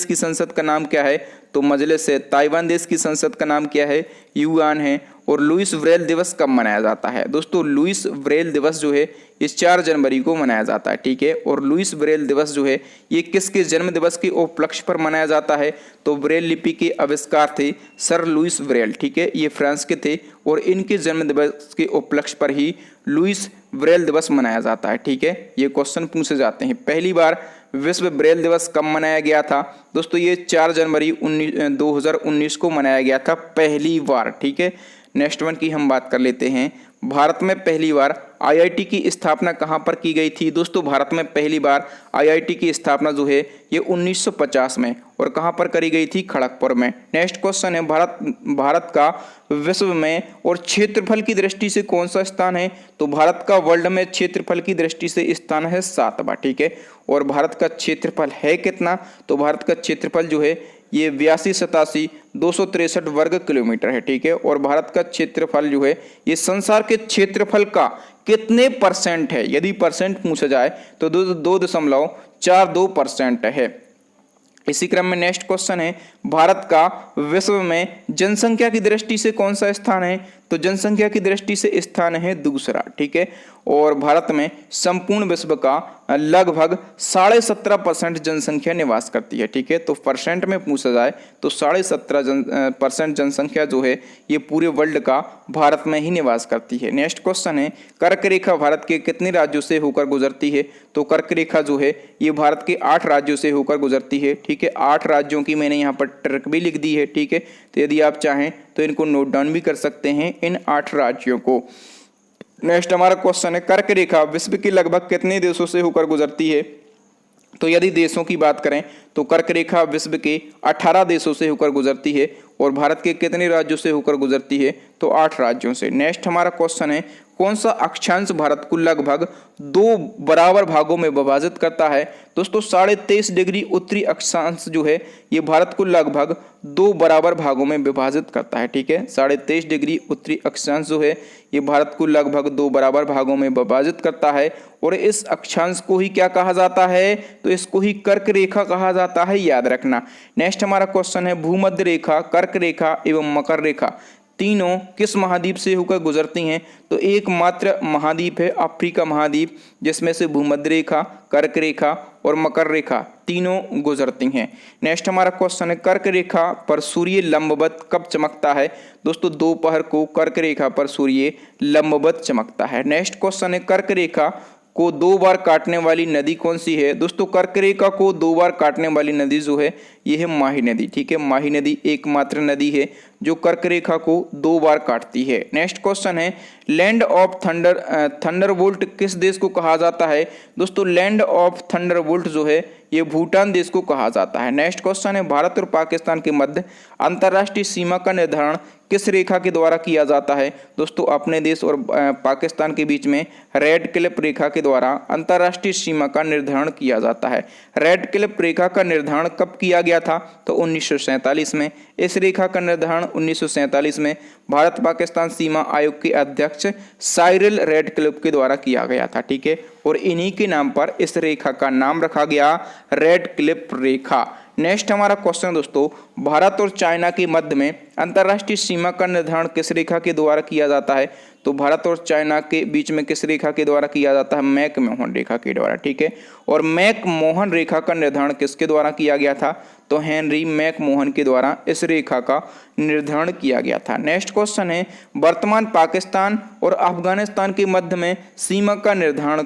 की संसद का नाम क्या है तो मजलिस है। ताइवान देश की संसद का नाम क्या है युआन है। और लुइस ब्रेल दिवस कब मनाया जाता है? दोस्तों लुइस ब्रेल दिवस जो है इस 4 जनवरी को मनाया जाता है, ठीक है। और लुइस ब्रेल दिवस जो है ये किसके जन्म दिवस के उपलक्ष्य पर मनाया जाता है? तो ब्रेल लिपि के आविष्कार थे सर लुइस ब्रेल, ठीक है, ये फ्रांस के थे और इनके जन्म दिवस के उपलक्ष्य पर ही लुइस ब्रेल दिवस मनाया जाता है, ठीक है। ये क्वेश्चन पूछे जाते हैं। पहली बार विश्व ब्रेल दिवस कब मनाया गया था? दोस्तों ये 4 जनवरी 2019 को मनाया गया था पहली बार, ठीक है। नेक्स्ट वन की हम बात कर लेते हैं। भारत में पहली बार आईआईटी की स्थापना कहाँ पर की गई थी? दोस्तों भारत में पहली बार आईआईटी की स्थापना जो है ये 1950 में और कहाँ पर करी गई थी? खड़गपुर में। नेक्स्ट क्वेश्चन है, भारत का विश्व में और क्षेत्रफल की दृष्टि से कौन सा स्थान है? तो भारत का वर्ल्ड में क्षेत्रफल की दृष्टि से स्थान है 7वां, ठीक है। और भारत का क्षेत्रफल है कितना? तो भारत का क्षेत्रफल जो है ये 8287 वर्ग किलोमीटर है, ठीक है। और भारत का क्षेत्रफल जो है ये संसार के क्षेत्रफल का कितने परसेंट है? यदि परसेंट पूछा जाए तो 2.42% है। इसी क्रम में नेक्स्ट क्वेश्चन है, भारत का विश्व में जनसंख्या की दृष्टि से कौन सा स्थान है? तो जनसंख्या की दृष्टि से स्थान है 2, ठीक है। और भारत में संपूर्ण विश्व का लगभग 17.5% जनसंख्या निवास करती है, ठीक है। तो परसेंट में पूछा जाए तो 17.5% जनसंख्या जो है ये पूरे वर्ल्ड का भारत में ही निवास करती है। नेक्स्ट क्वेश्चन है, कर्क रेखा भारत के कितने राज्यों से होकर गुजरती है? तो कर्क रेखा जो है ये भारत के 8 राज्यों से होकर गुजरती है, ठीक है। 8 राज्यों की मैंने यहाँ पर ट्रिक भी लिख दी है, ठीक है। तो यदि आप चाहें तो इनको नोट डाउन भी कर सकते हैं, इन 8 राज्यों को। नेक्स्ट हमारा क्वेश्चन है, कर्क रेखा विश्व के लगभग कितने देशों से होकर गुजरती है? तो यदि देशों की बात करें तो कर्क रेखा विश्व के 18 देशों से होकर गुजरती है। और भारत के कितने राज्यों से होकर गुजरती है? तो 8 राज्यों से। नेक्स्ट हमारा क्वेश्चन है, कौन सा अक्षांश भारत को लगभग 2 बराबर भागों में विभाजित करता है? दोस्तों 23.5 डिग्री उत्तरी अक्षांश जो है ये भारत को लगभग 2 बराबर भागों में विभाजित करता है। ठीक है, 23.5 डिग्री उत्तरी अक्षांश जो है ये भारत को लगभग 2 बराबर भागों में विभाजित करता है। और इस अक्षांश को ही क्या कहा जाता है? तो इसको ही कर्क रेखा कहा जाता है, याद रखना। नेक्स्ट हमारा क्वेश्चन है, भूमध्य रेखा, कर्क रेखा एवं मकर रेखा तीनों किस महाद्वीप से होकर गुजरती हैं? तो एकमात्र महाद्वीप है अफ्रीका महाद्वीप, जिसमें से भूमध्य रेखा, कर्क रेखा और मकर रेखा तीनों गुजरती हैं। नेक्स्ट हमारा क्वेश्चन है, कर्क रेखा पर सूर्य लंबवत कब चमकता है? दोस्तों दोपहर को कर्क रेखा पर सूर्य लंबवत चमकता है। नेक्स्ट क्वेश्चन है, कर्क रेखा को 2 बार काटने वाली नदी कौन सी है? दोस्तों कर्क रेखा को 2 बार काटने वाली नदी जो है ये है माही नदी। ठीक है, माही नदी एकमात्र नदी है जो कर्क रेखा को 2 बार काटती है। नेक्स्ट क्वेश्चन है, लैंड ऑफ थंडरबोल्ट किस देश को कहा जाता है? दोस्तों लैंड ऑफ थंडरबोल्ट जो है ये भूटान देश को कहा जाता है। नेक्स्ट क्वेश्चन है, भारत और पाकिस्तान के मध्य अंतर्राष्ट्रीय सीमा का निर्धारण किस रेखा के द्वारा किया जाता है? दोस्तों अपने देश और पाकिस्तान के बीच में रेड क्लिफ रेखा के द्वारा अंतर्राष्ट्रीय सीमा का निर्धारण किया जाता है। रेड क्लिफ रेखा का निर्धारण कब किया गया था? तो 1947 में। इस रेखा का निर्धारण 1947 में भारत पाकिस्तान सीमा आयोग के अध्यक्ष साइरिल रेडक्लिफ के द्वारा किया गया था। ठीक है, और इन्हीं के नाम पर इस रेखा का नाम रखा गया रेडक्लिफ रेखा। नेक्स्ट हमारा क्वेश्चन दोस्तों, भारत और चाइना के मध्य में अंतर्राष्ट्रीय सीमा का निर्धारण किस रेखा के द्वारा किया जाता है? तो भारत और चाइना के बीच में किस रेखा के द्वारा किया जाता है? मैक-मोहन रेखा के द्वारा। ठीक है, और मैक-मोहन रेखा का निर्धारण किसके द्वारा किया गया था? तो हेनरी मैक-मोहन के द्वारा इस रेखा का निर्धारण किया गया था। नेक्स्ट क्वेश्चन है, वर्तमान पाकिस्तान और अफगानिस्तान के मध्य में सीमा का निर्धारण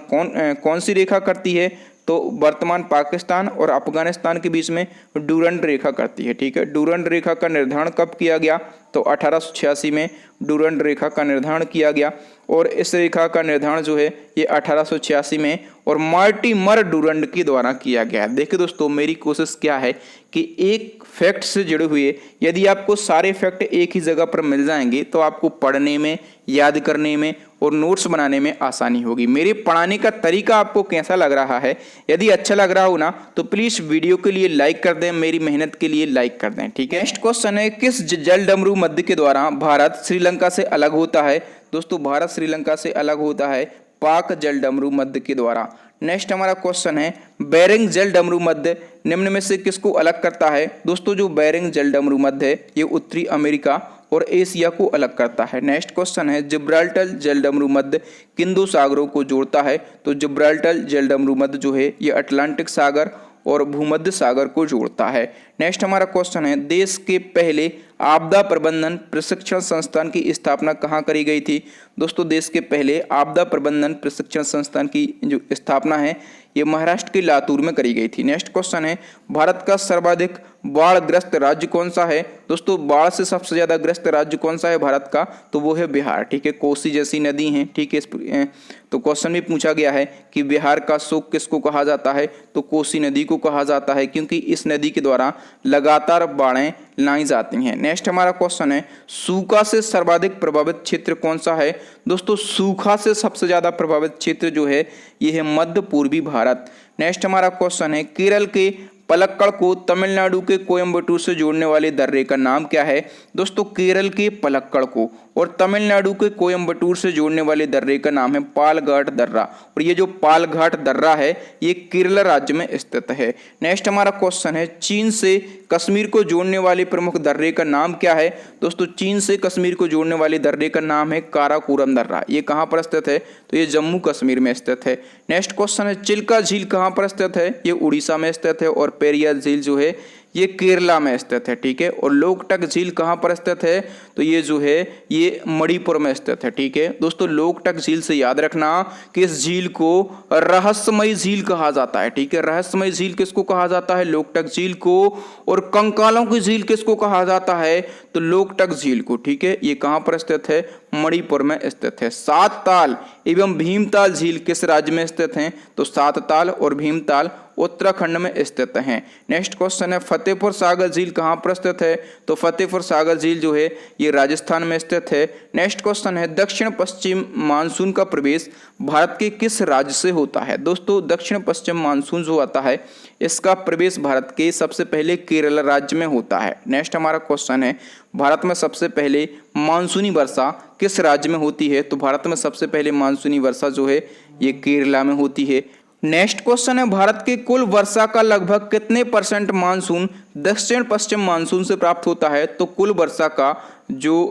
कौन सी रेखा करती है? तो वर्तमान पाकिस्तान और अफगानिस्तान के बीच में डूरंड रेखा करती है। ठीक है, डूरंड रेखा का निर्धारण कब किया गया? तो 1886 में डूरंड रेखा का निर्धारण किया गया। और इस रेखा का निर्धारण जो है ये 1886 में और मार्टिमर डूरंड के द्वारा किया गया। देखिए दोस्तों, मेरी कोशिश क्या है कि एक फैक्ट से जुड़े हुए यदि आपको सारे फैक्ट एक ही जगह पर मिल जाएंगे तो आपको पढ़ने में, याद करने में और नोट्स बनाने में आसानी होगी। मेरे पढ़ाने का तरीका आपको कैसा लग रहा है? यदि अच्छा लग रहा हो ना तो प्लीज़ वीडियो के लिए लाइक कर दें, मेरी मेहनत के लिए लाइक कर दें। ठीक है, नेक्स्ट क्वेश्चन है, किस जलडमरू मध्य के द्वारा भारत श्रीलंका से अलग होता है? दोस्तों भारत श्रीलंका से अलग होता है पाक जलडमरू मध्य के द्वारा। नेक्स्ट हमारा क्वेश्चन है, बेरिंग जलडमरू मध्य निम्न में से किसको अलग करता है? दोस्तों जो बेरिंग जलडमरू मध्य है ये उत्तरी अमेरिका और एशिया को अलग करता है। नेक्स्ट क्वेश्चन है, जिब्राल्टर जलडमरू मध्य किन 2 सागरों को जोड़ता है? तो जिब्राल्टर जलडमरू मध्य जो है ये अटलांटिक सागर और भूमध्य सागर को जोड़ता है। नेक्स्ट हमारा क्वेश्चन है, देश के पहले आपदा प्रबंधन प्रशिक्षण संस्थान की स्थापना कहाँ करी गई थी? दोस्तों देश के पहले आपदा प्रबंधन प्रशिक्षण संस्थान की जो स्थापना है ये महाराष्ट्र के लातूर में करी गई थी। नेक्स्ट क्वेश्चन है, भारत का सर्वाधिक बाढ़ग्रस्त राज्य कौन सा है? दोस्तों बाढ़ से सबसे ज्यादा ग्रस्त राज्य कौन सा है भारत का? तो वो है बिहार। ठीक है, कोसी जैसी नदी है। ठीक है, तो क्वेश्चन में पूछा गया है कि बिहार का शोक किसको कहा जाता है? तो कोसी नदी को कहा जाता है, क्योंकि इस नदी के द्वारा लगातार बाढ़ें लाई जाती हैं। नेक्स्ट हमारा क्वेश्चन है, सूखा से सर्वाधिक प्रभावित क्षेत्र कौन सा है? दोस्तों सूखा से सबसे ज्यादा प्रभावित क्षेत्र जो है ये है मध्य पूर्वी भारत। नेक्स्ट हमारा क्वेश्चन है, केरल के पलक्कड़ को तमिलनाडु के कोयम्बटूर से जोड़ने वाले दर्रे का नाम क्या है? दोस्तों केरल के पलक्कड़ को और तमिलनाडु के कोयम्बटूर से जोड़ने वाले दर्रे का नाम है पालघाट दर्रा। और ये जो पालघाट दर्रा है ये केरल राज्य में स्थित है। नेक्स्ट हमारा क्वेश्चन है, चीन से कश्मीर को जोड़ने वाले प्रमुख दर्रे का नाम क्या है? दोस्तों चीन से कश्मीर को जोड़ने वाले दर्रे का नाम है काराकोरम दर्रा। ये कहाँ पर स्थित है? तो ये जम्मू कश्मीर में स्थित है। नेक्स्ट क्वेश्चन है, चिल्का झील कहाँ पर स्थित है? ये उड़ीसा में स्थित है। और पेरियार झील जो है ये केरला में स्थित है। ठीक है, और लोकटक झील कहाँ पर स्थित है? तो ये जो है ये मणिपुर में स्थित है। ठीक है दोस्तों, लोकटक झील से याद रखना कि इस झील को रहस्यमयी झील कहा जाता है। ठीक है, रहस्यमयी झील किसको कहा जाता है? लोकटक झील को। और कंकालों की झील किसको कहा जाता है? तो तो लोकटक झील को, ठीक है। ये कहाँ पर स्थित है? मणिपुर में स्थित है। सात ताल एवं भीमताल झील किस राज्य में स्थित हैं? तो सात ताल और भीमताल उत्तराखंड में स्थित हैं। नेक्स्ट क्वेश्चन है फतेहपुर सागर झील कहाँ पर स्थित है? तो फतेहपुर सागर झील जो है ये राजस्थान में स्थित है। नेक्स्ट क्वेश्चन है दक्षिण पश्चिम मानसून का प्रवेश भारत के किस राज्य से होता है? दोस्तों दक्षिण पश्चिम मानसून जो आता है इसका प्रवेश भारत के सबसे पहले केरल राज्य में होता है। नेक्स्ट हमारा क्वेश्चन है भारत में सबसे पहले मानसूनी वर्षा किस राज्य में होती है? तो भारत में सबसे पहले मानसूनी वर्षा जो है ये केरला में होती है। नेक्स्ट क्वेश्चन है भारत के कुल वर्षा का लगभग कितने % मानसून दक्षिण पश्चिम मानसून से प्राप्त होता है? तो कुल वर्षा का जो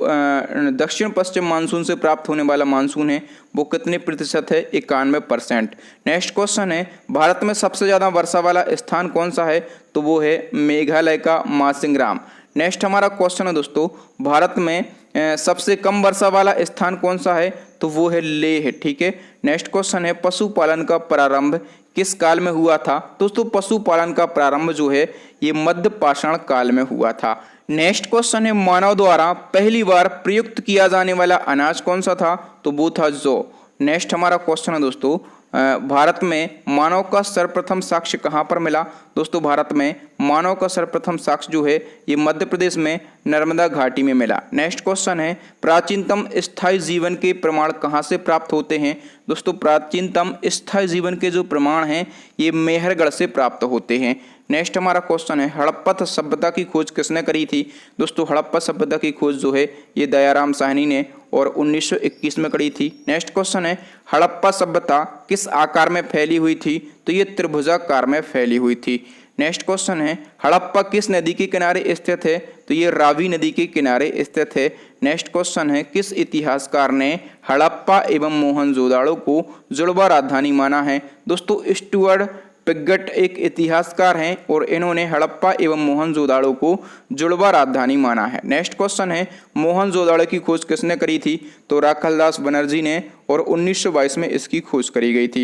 दक्षिण पश्चिम मानसून से प्राप्त होने वाला मानसून है वो कितने प्रतिशत है? 91%। नेक्स्ट क्वेश्चन है भारत में सबसे ज़्यादा वर्षा वाला स्थान कौन सा है? तो वो है मेघालय का मासिंगराम। नेक्स्ट हमारा क्वेश्चन है दोस्तों भारत में सबसे कम वर्षा वाला स्थान कौन सा है? तो वो है लेह, ठीक है। नेक्स्ट क्वेश्चन है पशुपालन का प्रारंभ किस काल में हुआ था? दोस्तों पशुपालन का प्रारंभ जो है ये मध्य पाषाण काल में हुआ था। नेक्स्ट क्वेश्चन है मानव द्वारा पहली बार प्रयुक्त किया जाने वाला अनाज कौन सा था? तो वो था जौ। नेक्स्ट हमारा क्वेश्चन है दोस्तों भारत में मानव का सर्वप्रथम साक्ष्य कहाँ पर मिला? दोस्तों भारत में मानव का सर्वप्रथम साक्ष्य जो है ये मध्य प्रदेश में नर्मदा घाटी में मिला। नेक्स्ट क्वेश्चन है प्राचीनतम स्थायी जीवन के प्रमाण कहाँ से प्राप्त होते हैं? दोस्तों प्राचीनतम स्थायी जीवन के जो प्रमाण हैं ये मेहरगढ़ से प्राप्त होते हैं। नेक्स्ट हमारा क्वेश्चन है हड़प्पा सभ्यता की खोज किसने करी थी? दोस्तों हड़प्पा सभ्यता की खोज जो है ये दयाराम साहनी ने और 1921 में करी थी। नेक्स्ट क्वेश्चन है हड़प्पा सभ्यता किस आकार में फैली हुई थी? तो ये त्रिभुजाकार में फैली हुई थी। नेक्स्ट क्वेश्चन है हड़प्पा किस नदी के किनारे स्थित है? तो ये रावी नदी के किनारे स्थित है। नेक्स्ट क्वेश्चन है किस इतिहासकार ने हड़प्पा एवं मोहनजोदाड़ो को जुड़वा राजधानी माना है? दोस्तों स्टुअर्ट पिगट एक इतिहासकार हैं और इन्होंने हड़प्पा एवं मोहनजोदाड़ो को जुड़वा राजधानी माना है। नेक्स्ट क्वेश्चन है मोहनजोदाड़ो की खोज किसने करी थी? तो राखालदास बनर्जी ने और 1922 में इसकी खोज करी गई थी।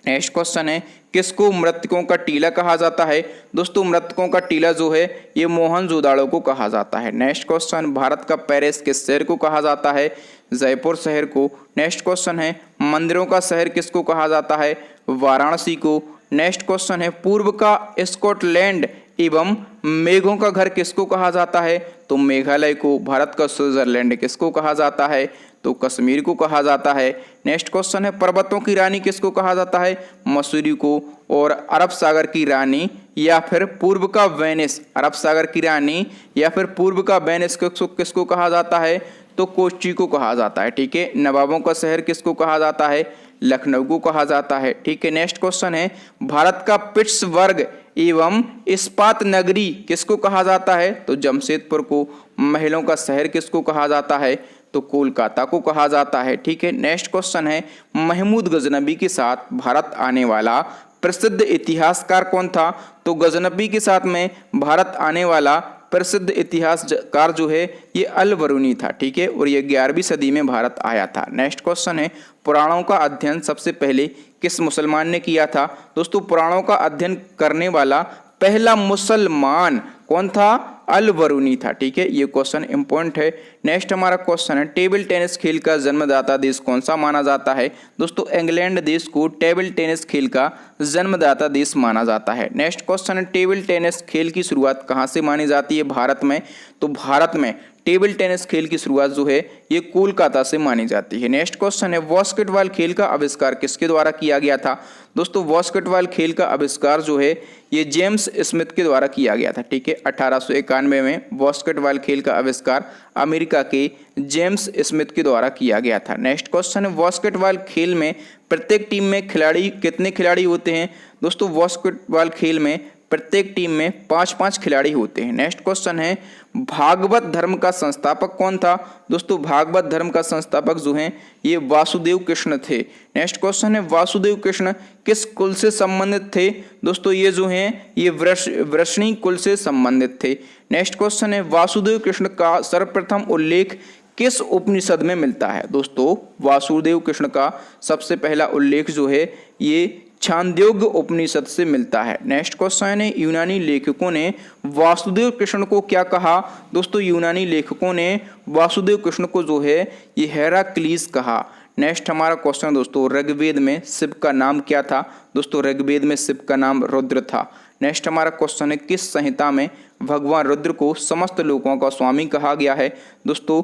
नेक्स्ट क्वेश्चन है किसको मृतकों का टीला कहा जाता है? दोस्तों मृतकों का टीला जो है ये मोहनजोदाड़ो को कहा जाता है। नेक्स्ट क्वेश्चन भारत का पेरिस किस शहर को कहा जाता है? जयपुर शहर को। नेक्स्ट क्वेश्चन है मंदिरों का शहर किसको कहा जाता है? वाराणसी को। नेक्स्ट क्वेश्चन है पूर्व का स्कॉटलैंड एवं मेघों का घर किसको कहा जाता है? तो मेघालय को। भारत का स्विट्जरलैंड किसको कहा जाता है? तो कश्मीर को कहा जाता है। नेक्स्ट क्वेश्चन है पर्वतों की रानी किसको कहा जाता है? मसूरी को। और अरब सागर की रानी या फिर पूर्व का वेनिस, अरब सागर की रानी या फिर पूर्व का वेनिस किसको कहा जाता है? तो कोच्चि को कहा जाता है, ठीक है। नवाबों का शहर किसको कहा जाता है? लखनऊ को कहा जाता है, ठीक है। नेक्स्ट क्वेश्चन है भारत का पिट्सबर्ग एवं इस्पात नगरी किसको कहा जाता है? तो जमशेदपुर को। महलों का शहर किसको कहा जाता है? तो कोलकाता को कहा जाता है, ठीक है। नेक्स्ट क्वेश्चन है महमूद गजनबी के साथ भारत आने वाला प्रसिद्ध इतिहासकार कौन था? तो गजनबी के साथ में भारत आने वाला प्रसिद्ध इतिहासकार जो है ये अल बरूनी था, ठीक है। और ये 11वीं सदी में भारत आया था। नेक्स्ट क्वेश्चन है पुराणों का अध्ययन सबसे पहले किस मुसलमान ने किया था? दोस्तों पुराणों का अध्ययन करने वाला पहला मुसलमान कौन था? अल बरूनी था, ठीक है। ये क्वेश्चन इंपॉर्टेंट है। नेक्स्ट हमारा क्वेश्चन है टेबल टेनिस खेल का जन्मदाता देश कौन सा माना जाता है? दोस्तों इंग्लैंड देश को टेबल टेनिस खेल का जन्मदाता देश माना जाता है। नेक्स्ट क्वेश्चन है टेबल टेनिस खेल की शुरुआत कहाँ से मानी जाती है भारत में? तो भारत में टेबल टेनिस खेल की शुरुआत जो है ये कोलकाता से मानी जाती है। नेक्स्ट क्वेश्चन है बास्केटबॉल खेल का आविष्कार किसके द्वारा किया गया था? दोस्तों बास्केटबॉल खेल का आविष्कार जो है ये जेम्स स्मिथ के द्वारा किया गया था, ठीक है। 1891 में बास्केटबॉल खेल का आविष्कार अमेरिका के जेम्स स्मिथ के द्वारा किया गया था। नेक्स्ट क्वेश्चन है बास्केटबॉल खेल में प्रत्येक टीम में खिलाड़ी कितने खिलाड़ी होते हैं? दोस्तों बास्केटबॉल खेल में प्रत्येक टीम में 5-5 खिलाड़ी होते हैं। नेक्स्ट क्वेश्चन है भागवत धर्म का संस्थापक कौन था? दोस्तों भागवत धर्म का संस्थापक जो हैं ये वासुदेव कृष्ण थे। नेक्स्ट क्वेश्चन है वासुदेव कृष्ण किस कुल से संबंधित थे? दोस्तों ये जो हैं ये वृष्णी कुल से संबंधित थे। नेक्स्ट क्वेश्चन है वासुदेव कृष्ण का सर्वप्रथम उल्लेख किस उपनिषद में मिलता है? दोस्तों वासुदेव कृष्ण का सबसे पहला उल्लेख जो है ये छांदोग्य उपनिषद से मिलता है। नेक्स्ट क्वेश्चन है, यूनानी लेखकों ने वासुदेव कृष्ण को क्या कहा? दोस्तों यूनानी लेखकों ने वासुदेव कृष्ण को जो है ये हेराक्लीस कहा। नेक्स्ट हमारा क्वेश्चन दोस्तों, ऋग्वेद में शिव का नाम क्या था? दोस्तों ऋग्वेद में शिव का नाम रुद्र था। नेक्स्ट हमारा क्वेश्चन है, किस संहिता में भगवान रुद्र को समस्त लोकों का स्वामी कहा गया है? दोस्तों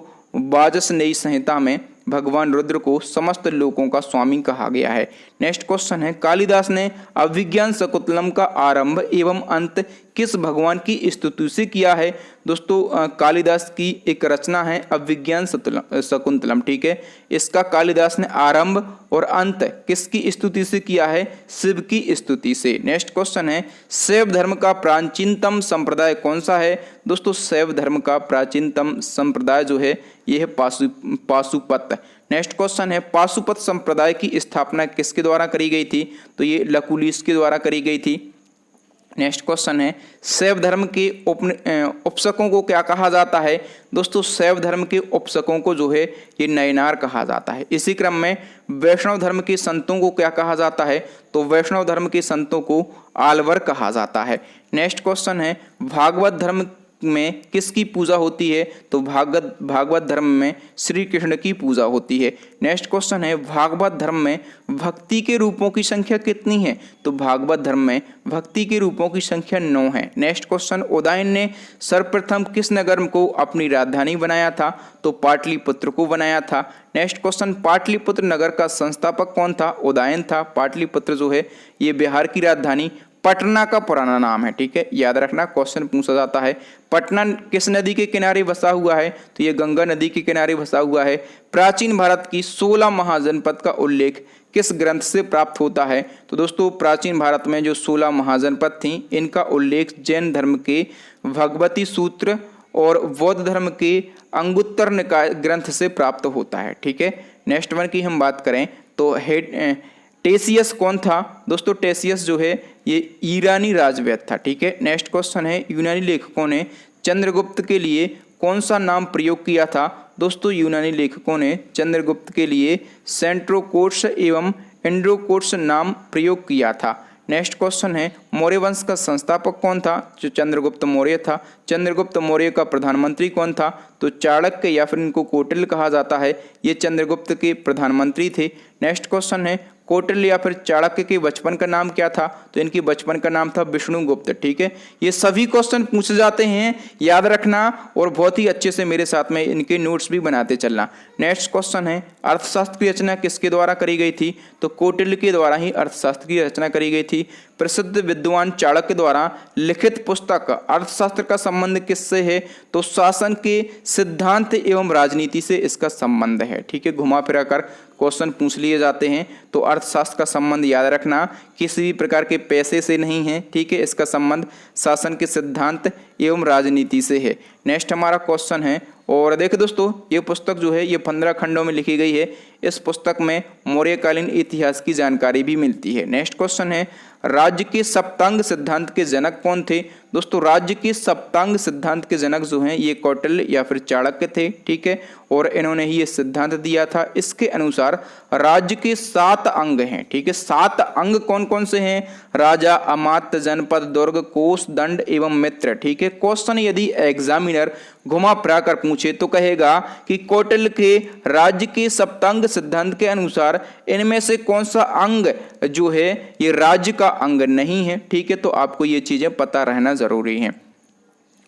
वाजसनेयी संहिता में भगवान रुद्र को समस्त लोकों का स्वामी कहा गया है। नेक्स्ट क्वेश्चन है, कालिदास ने अभिज्ञान शकुंतलम का आरंभ एवं अंत किस भगवान की स्तुति से किया है? दोस्तों कालिदास की एक रचना है अभिज्ञान शकुंतलम, ठीक है। इसका कालिदास ने आरंभ और अंत किसकी स्तुति से किया है? शिव की स्तुति से। नेक्स्ट क्वेश्चन है, शैव धर्म का प्राचीनतम संप्रदाय कौन सा है? दोस्तों शैव धर्म का प्राचीनतम संप्रदाय जो है यह है पाशुपत। नेक्स्ट क्वेश्चन है, पाशुपत संप्रदाय की स्थापना किसके द्वारा करी गई थी? तो ये लकुलिस के द्वारा करी गई थी। नेक्स्ट क्वेश्चन है, शैव धर्म के उपसकों को क्या कहा जाता है? दोस्तों शैव धर्म के उपसकों को जो है ये नयनार कहा जाता है। इसी क्रम में वैष्णव धर्म के संतों को क्या कहा जाता है? तो वैष्णव धर्म के संतों को आलवर कहा जाता है। नेक्स्ट क्वेश्चन है, भागवत धर्म में किसकी पूजा होती है? तो भागवत धर्म में श्री कृष्ण की पूजा होती है। नेक्स्ट क्वेश्चन है, भागवत धर्म में भक्ति के रूपों की संख्या कितनी है? तो भागवत धर्म में भक्ति के रूपों की संख्या 9 है। नेक्स्ट क्वेश्चन, उदयन ने सर्वप्रथम किस नगर को अपनी राजधानी बनाया था? तो पाटलिपुत्र को बनाया था। नेक्स्ट क्वेश्चन, पाटलिपुत्र नगर का संस्थापक कौन था? उदयन था। पाटलिपुत्र जो है ये बिहार की राजधानी पटना का पुराना नाम है, ठीक है, याद रखना, क्वेश्चन पूछा जाता है। पटना किस नदी के किनारे बसा हुआ है? तो ये गंगा नदी के किनारे बसा हुआ है। प्राचीन भारत की 16 महाजनपद का उल्लेख किस ग्रंथ से प्राप्त होता है? तो दोस्तों प्राचीन भारत में जो 16 महाजनपद थी इनका उल्लेख जैन धर्म के भगवती सूत्र और बौद्ध धर्म के अंगुत्तर निकाय ग्रंथ से प्राप्त होता है, ठीक है। नेक्स्ट वन की हम बात करें तो टेसियस कौन था? दोस्तों टेसियस जो है ये ईरानी राजवैद्य था, ठीक है। नेक्स्ट क्वेश्चन है, यूनानी लेखकों ने चंद्रगुप्त के लिए कौन सा नाम प्रयोग किया था? दोस्तों यूनानी लेखकों ने चंद्रगुप्त के लिए सेंट्रोकोट्स एवं एंड्रोकोट्स नाम प्रयोग किया था। नेक्स्ट क्वेश्चन है, मौर्य वंश का संस्थापक कौन था? जो चंद्रगुप्त मौर्य था। चंद्रगुप्त मौर्य का प्रधानमंत्री कौन था? तो चाणक्य या फिर इनको कौटिल्य कहा जाता है, ये चंद्रगुप्त के प्रधानमंत्री थे। नेक्स्ट क्वेश्चन है, कौटिल्य या फिर चाणक्य के बचपन का नाम क्या था? तो इनके बचपन का नाम था विष्णुगुप्त, ठीक है। ये सभी क्वेश्चन पूछे जाते हैं, याद रखना और बहुत ही अच्छे से मेरे साथ में इनके नोट्स भी बनाते चलना। नेक्स्ट क्वेश्चन है, अर्थशास्त्र की रचना किसके द्वारा करी गई थी? तो कौटिल्य के द्वारा ही अर्थशास्त्र की रचना करी गई थी। प्रसिद्ध विद्वान चाणक्य द्वारा लिखित पुस्तक अर्थशास्त्र का संबंध किससे है? तो शासन के सिद्धांत एवं राजनीति से इसका संबंध है, ठीक है। घुमा फिरा कर क्वेश्चन पूछ लिए जाते हैं, तो अर्थशास्त्र का संबंध याद रखना किसी भी प्रकार के पैसे से नहीं है, ठीक है। इसका संबंध शासन के सिद्धांत एवं राजनीति से है। नेक्स्ट हमारा क्वेश्चन है, और देखो दोस्तों ये पुस्तक जो है ये 15 खंडों में लिखी गई है। इस पुस्तक में मौर्यकालीन इतिहास की जानकारी भी मिलती है। नेक्स्ट क्वेश्चन है, राज्य के सप्तांग सिद्धांत के जनक कौन थे? दोस्तों राज्य के सप्तांग सिद्धांत के जनक जो हैं ये कौटिल्य या फिर चाणक्य थे, ठीक है, और इन्होंने ही ये सिद्धांत दिया था। इसके अनुसार राज्य के 7 अंग हैं, ठीक है। 7 अंग कौन कौन से हैं? राजा, अमात्य, जनपद, दुर्ग, कोष, दंड एवं मित्र, ठीक है। क्वेश्चन यदि एग्जामिनर घुमा फिरा कर पूछे तो कहेगा कि कौटिल्य के राज्य के सप्तांग सिद्धांत के अनुसार इनमें से कौन सा अंग जो है ये राज्य का अंग नहीं है, ठीक है। तो आपको ये चीजें पता रहना जरूरी है।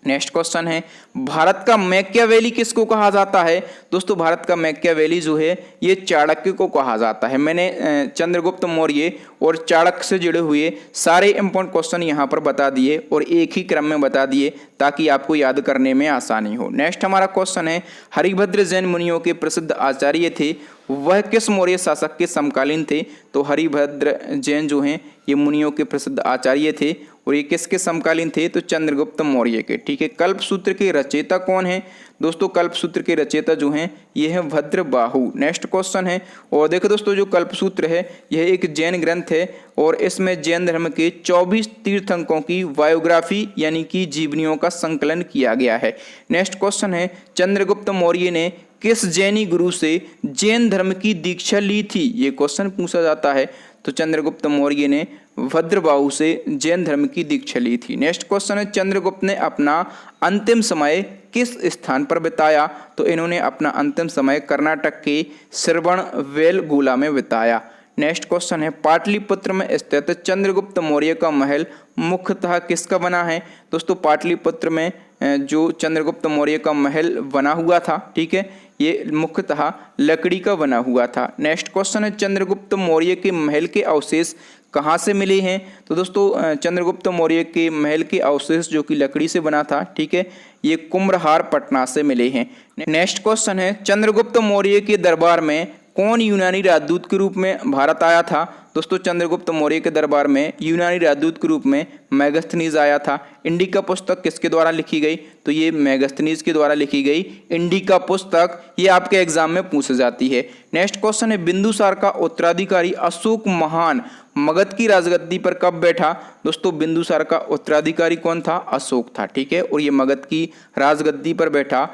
नेक्स्ट क्वेश्चन है, भारत का मैकियावेली किसको कहा जाता है? दोस्तों भारत का मैकियावेली जो है ये चाणक्य को कहा जाता है। मैंने चंद्रगुप्त मौर्य और चाणक्य से जुड़े हुए सारे इंपॉर्टेंट क्वेश्चन यहाँ पर बता दिए और एक ही क्रम में बता दिए ताकि आपको याद करने में आसानी हो। नेक्स्ट हमारा क्वेश्चन है, हरिभद्र जैन मुनियों के प्रसिद्ध आचार्य थे, वह किस मौर्य शासक के समकालीन थे? तो हरिभद्र जैन जो हैं ये मुनियों के प्रसिद्ध आचार्य थे और ये किसके समकालीन थे? तो चंद्रगुप्त मौर्य के, ठीक है। कल्पसूत्र के रचयिता कौन है? दोस्तों कल्पसूत्र के रचयिता जो हैं ये है भद्रबाहु। नेक्स्ट क्वेश्चन है, और देखो दोस्तों जो कल्पसूत्र है यह एक जैन ग्रंथ है और इसमें जैन धर्म के 24 तीर्थंकरों की बायोग्राफी यानी कि जीवनियों का संकलन किया गया है। नेक्स्ट क्वेश्चन है, चंद्रगुप्त मौर्य ने किस जैनी गुरु से जैन धर्म की दीक्षा ली थी? ये क्वेश्चन पूछा जाता है। तो चंद्रगुप्त मौर्य ने भद्रबाहु से जैन धर्म की दीक्षा ली थी। नेक्स्ट क्वेश्चन है, चंद्रगुप्त ने अपना अंतिम समय किस स्थान पर बिताया? तो इन्होंने अपना अंतिम समय कर्नाटक के श्रवणबेलगोला में बिताया। नेक्स्ट क्वेश्चन है, पाटलिपुत्र में स्थित चंद्रगुप्त मौर्य का महल मुख्यतः किसका बना है? दोस्तों पाटलिपुत्र में जो चंद्रगुप्त मौर्य का महल बना हुआ था, ठीक है, ये मुख्यतः लकड़ी का बना हुआ था। नेक्स्ट क्वेश्चन है, चंद्रगुप्त मौर्य के महल के अवशेष कहाँ से मिले हैं? तो दोस्तों चंद्रगुप्त मौर्य के महल के अवशेष जो कि लकड़ी से बना था, ठीक है, ये कुम्भलहार पटना से मिले हैं। नेक्स्ट क्वेश्चन है, चंद्रगुप्त मौर्य के दरबार में कौन यूनानी राजदूत के रूप में भारत आया था? दोस्तों चंद्रगुप्त मौर्य के दरबार में यूनानी राजदूत के रूप में मेगास्थनीज आया था। इंडिका पुस्तक किसके द्वारा लिखी गई? तो ये मेगास्थनीज के द्वारा लिखी गई इंडिका पुस्तक, ये आपके एग्जाम में पूछी जाती है। नेक्स्ट क्वेश्चन है, बिंदुसार का उत्तराधिकारी अशोक महान मगध की राजगद्दी पर कब बैठा? दोस्तों बिंदुसार का उत्तराधिकारी कौन था? अशोक था, ठीक है, और ये मगध की राजगद्दी पर बैठा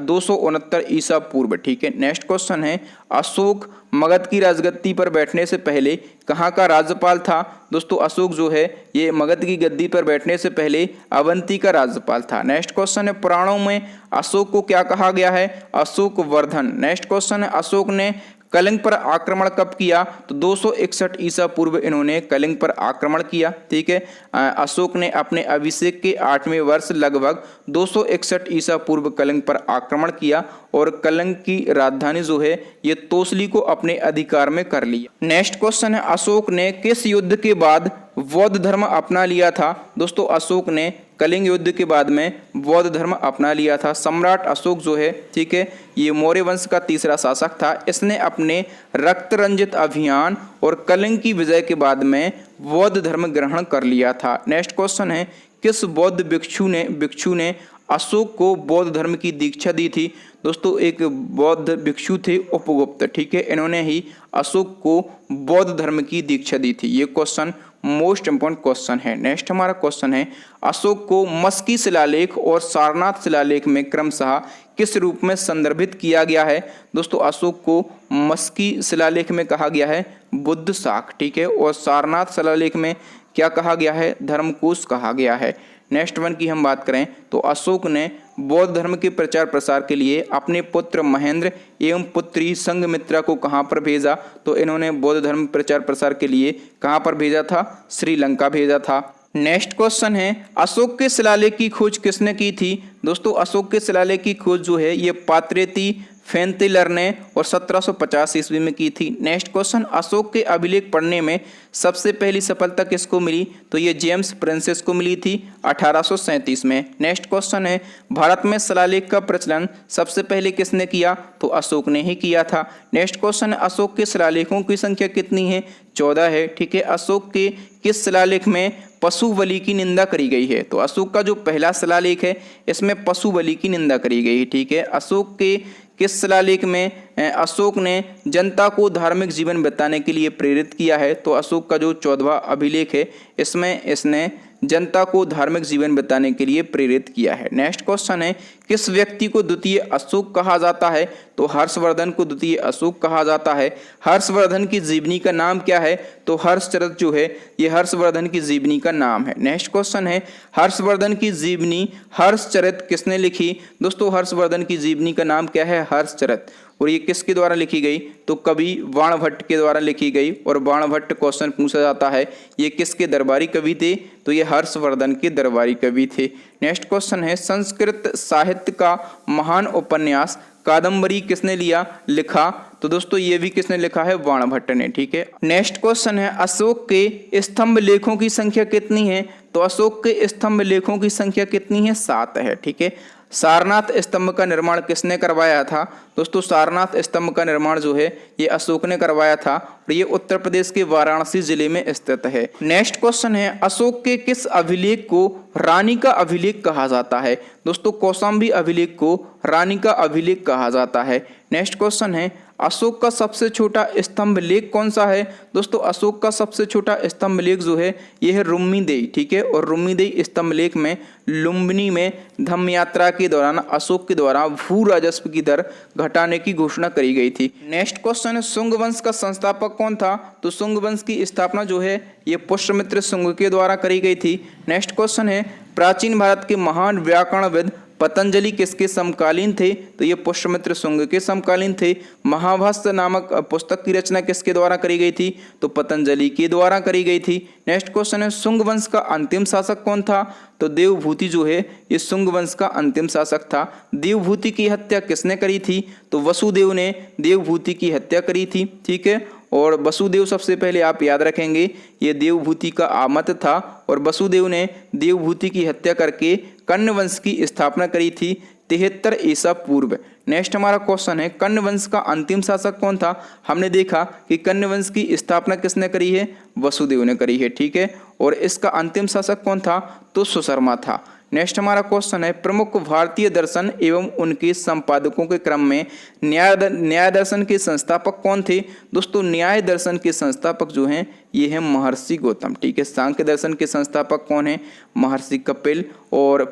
269 ईसा पूर्व, ठीक है। नेक्स्ट क्वेश्चन है, अशोक मगध की राजगद्दी पर बैठने से पहले कहाँ का राज्यपाल था? दोस्तों अशोक जो है ये मगध की गद्दी पर बैठने से पहले अवंती का राज्यपाल था। नेक्स्ट क्वेश्चन है, पुराणों में अशोक को क्या कहा गया है? अशोक वर्धन। नेक्स्ट क्वेश्चन है, अशोक ने कलिंग पर आक्रमण कब किया? तो 261 ईसा पूर्व इन्होंने कलिंग पर आक्रमण किया, ठीक है। अशोक ने अपने अभिषेक के 8वें वर्ष लगभग 261 ईसा पूर्व कलिंग पर आक्रमण किया और कलिंग की राजधानी जो है ये तोसली को अपने अधिकार में कर लिया। नेक्स्ट क्वेश्चन है, अशोक ने किस युद्ध के बाद बौद्ध धर्म अपना लिया था? दोस्तों अशोक ने कलिंग युद्ध के बाद में बौद्ध धर्म अपना लिया था। सम्राट अशोक जो है, ठीक है, ये मौर्य वंश का तीसरा शासक था। इसने अपने रक्त रंजित अभियान और कलिंग की विजय के बाद में बौद्ध धर्म ग्रहण कर लिया था। नेक्स्ट क्वेश्चन है, किस बौद्ध भिक्षु ने अशोक को बौद्ध धर्म की दीक्षा दी थी? दोस्तों एक बौद्ध भिक्षु थे उपगुप्त, ठीक है, इन्होंने ही अशोक को बौद्ध धर्म की दीक्षा दी थी। ये क्वेश्चन मोस्ट इंपॉर्टेंट क्वेश्चन है। नेक्स्ट हमारा क्वेश्चन है, अशोक को मस्की शिलालेख और सारनाथ शिलालेख में क्रमशः किस रूप में संदर्भित किया गया है? दोस्तों अशोक को मस्की शिलालेख में कहा गया है बुद्ध शाख, ठीक है, और सारनाथ शिलालेख में क्या कहा गया है? धर्मकोश कहा गया है। नेक्स्ट वन की हम बात करें तो अशोक ने बौद्ध धर्म के प्रचार प्रसार के लिए अपने पुत्र महेंद्र एवं पुत्री संघमित्रा को कहां पर भेजा? तो इन्होंने बौद्ध धर्म प्रचार प्रसार के लिए कहां पर भेजा था? श्रीलंका भेजा था। नेक्स्ट क्वेश्चन है, अशोक के शिलालेख की खोज किसने की थी? दोस्तों अशोक के शिलालेख की खोज जो है ये पात्रेती फेंतिलर ने और 1750 ईस्वी में की थी। नेक्स्ट क्वेश्चन, अशोक के अभिलेख पढ़ने में सबसे पहली सफलता किसको मिली? तो ये जेम्स प्रिंसेस को मिली थी 1837 में। नेक्स्ट क्वेश्चन है, भारत में शिलालेख का प्रचलन सबसे पहले किसने किया? तो अशोक ने ही किया था। नेक्स्ट क्वेश्चन है, अशोक के शिलालेखों की संख्या कितनी है? 14 है, ठीक है। अशोक के किस शिलालेख में पशु बलि की निंदा करी गई है? तो अशोक का जो पहला शिलालेख है इसमें पशु बलि की निंदा करी गई है, ठीक है। अशोक के किस शिलालेख में अशोक ने जनता को धार्मिक जीवन बिताने के लिए प्रेरित किया है? तो अशोक का जो 14वां अभिलेख है इसमें इसने जनता को धार्मिक जीवन बिताने के लिए प्रेरित किया है। नेक्स्ट क्वेश्चन है, किस व्यक्ति को द्वितीय अशोक कहा जाता है? तो हर्षवर्धन को द्वितीय अशोक कहा जाता है। हर्षवर्धन की जीवनी का नाम क्या है? तो हर्षचरित जो है ये हर्षवर्धन की जीवनी का नाम है। नेक्स्ट क्वेश्चन है, हर्षवर्धन की जीवनी हर्षचरित किसने लिखी? दोस्तों हर्षवर्धन की जीवनी का नाम क्या है? हर्षचरित। और ये किसके द्वारा लिखी गई? तो कवि बाणभट्ट के द्वारा लिखी गई। और बाणभट्ट क्वेश्चन पूछा जाता है ये किसके दरबारी कवि थे? तो ये हर्षवर्धन के दरबारी कवि थे। नेक्स्ट क्वेश्चन है, संस्कृत साहित्य का महान उपन्यास कादम्बरी किसने लिखा? तो दोस्तों ये भी किसने लिखा है? बाणभट्ट ने, ठीक है। नेक्स्ट क्वेश्चन है, अशोक के स्तंभ लेखों की संख्या कितनी है? तो अशोक के स्तंभ लेखों की संख्या कितनी है? 7 है, ठीक है। सारनाथ स्तंभ का निर्माण किसने करवाया था? दोस्तों सारनाथ स्तंभ का निर्माण जो है ये अशोक ने करवाया था और ये उत्तर प्रदेश के वाराणसी जिले में स्थित है। नेक्स्ट क्वेश्चन है, अशोक के किस अभिलेख को रानी का अभिलेख कहा जाता है? दोस्तों कौशाम्बी अभिलेख को रानी का अभिलेख कहा जाता है। नेक्स्ट क्वेश्चन है, अशोक का सबसे छोटा स्तंभ लेख कौन सा है? दोस्तों अशोक का सबसे छोटा स्तंभ लेख जो है यह है रुम्मीदेई, ठीक है। और रुम्मीदेई स्तंभ लेख में लुम्बिनी में धम्म यात्रा के दौरान अशोक के द्वारा भू राजस्व की दर घटाने की घोषणा करी गई थी। नेक्स्ट क्वेश्चन है, शुंग वंश का संस्थापक कौन था? तो शुंग वंश की स्थापना जो है ये पुष्यमित्र शुंग के द्वारा करी गई थी। नेक्स्ट क्वेश्चन है, प्राचीन भारत के महान व्याकरणविद पतंजलि किसके समकालीन थे? तो ये पुष्यमित्र शुंग के समकालीन थे। महाभाष्य नामक पुस्तक की रचना किसके द्वारा करी गई थी? तो पतंजलि के द्वारा करी गई थी। नेक्स्ट क्वेश्चन है, शुंग वंश का अंतिम शासक कौन था? तो देवभूति जो है ये शुंग वंश का अंतिम शासक था। देवभूति की हत्या किसने करी थी? तो वसुदेव ने देवभूति की हत्या करी थी, ठीक है। और वसुदेव सबसे पहले आप याद रखेंगे ये देवभूति का आमत था और वसुदेव ने देवभूति की हत्या करके कण्व वंश की स्थापना करी थी 73 ईसा पूर्व। नेक्स्ट हमारा क्वेश्चन है, कण्व वंश का अंतिम शासक कौन था? हमने देखा कि कण्व वंश की स्थापना किसने करी है? वसुदेव ने करी है, ठीक है। और इसका अंतिम शासक कौन था? तो सुशर्मा था। नेक्स्ट हमारा क्वेश्चन है, प्रमुख भारतीय दर्शन एवं उनके संपादकों के क्रम में न्याय दर्शन के संस्थापक कौन थे? दोस्तों न्याय दर्शन के संस्थापक जो हैं ये हैं महर्षि गौतम, ठीक है। सांख्य दर्शन के संस्थापक कौन है? महर्षि कपिल। और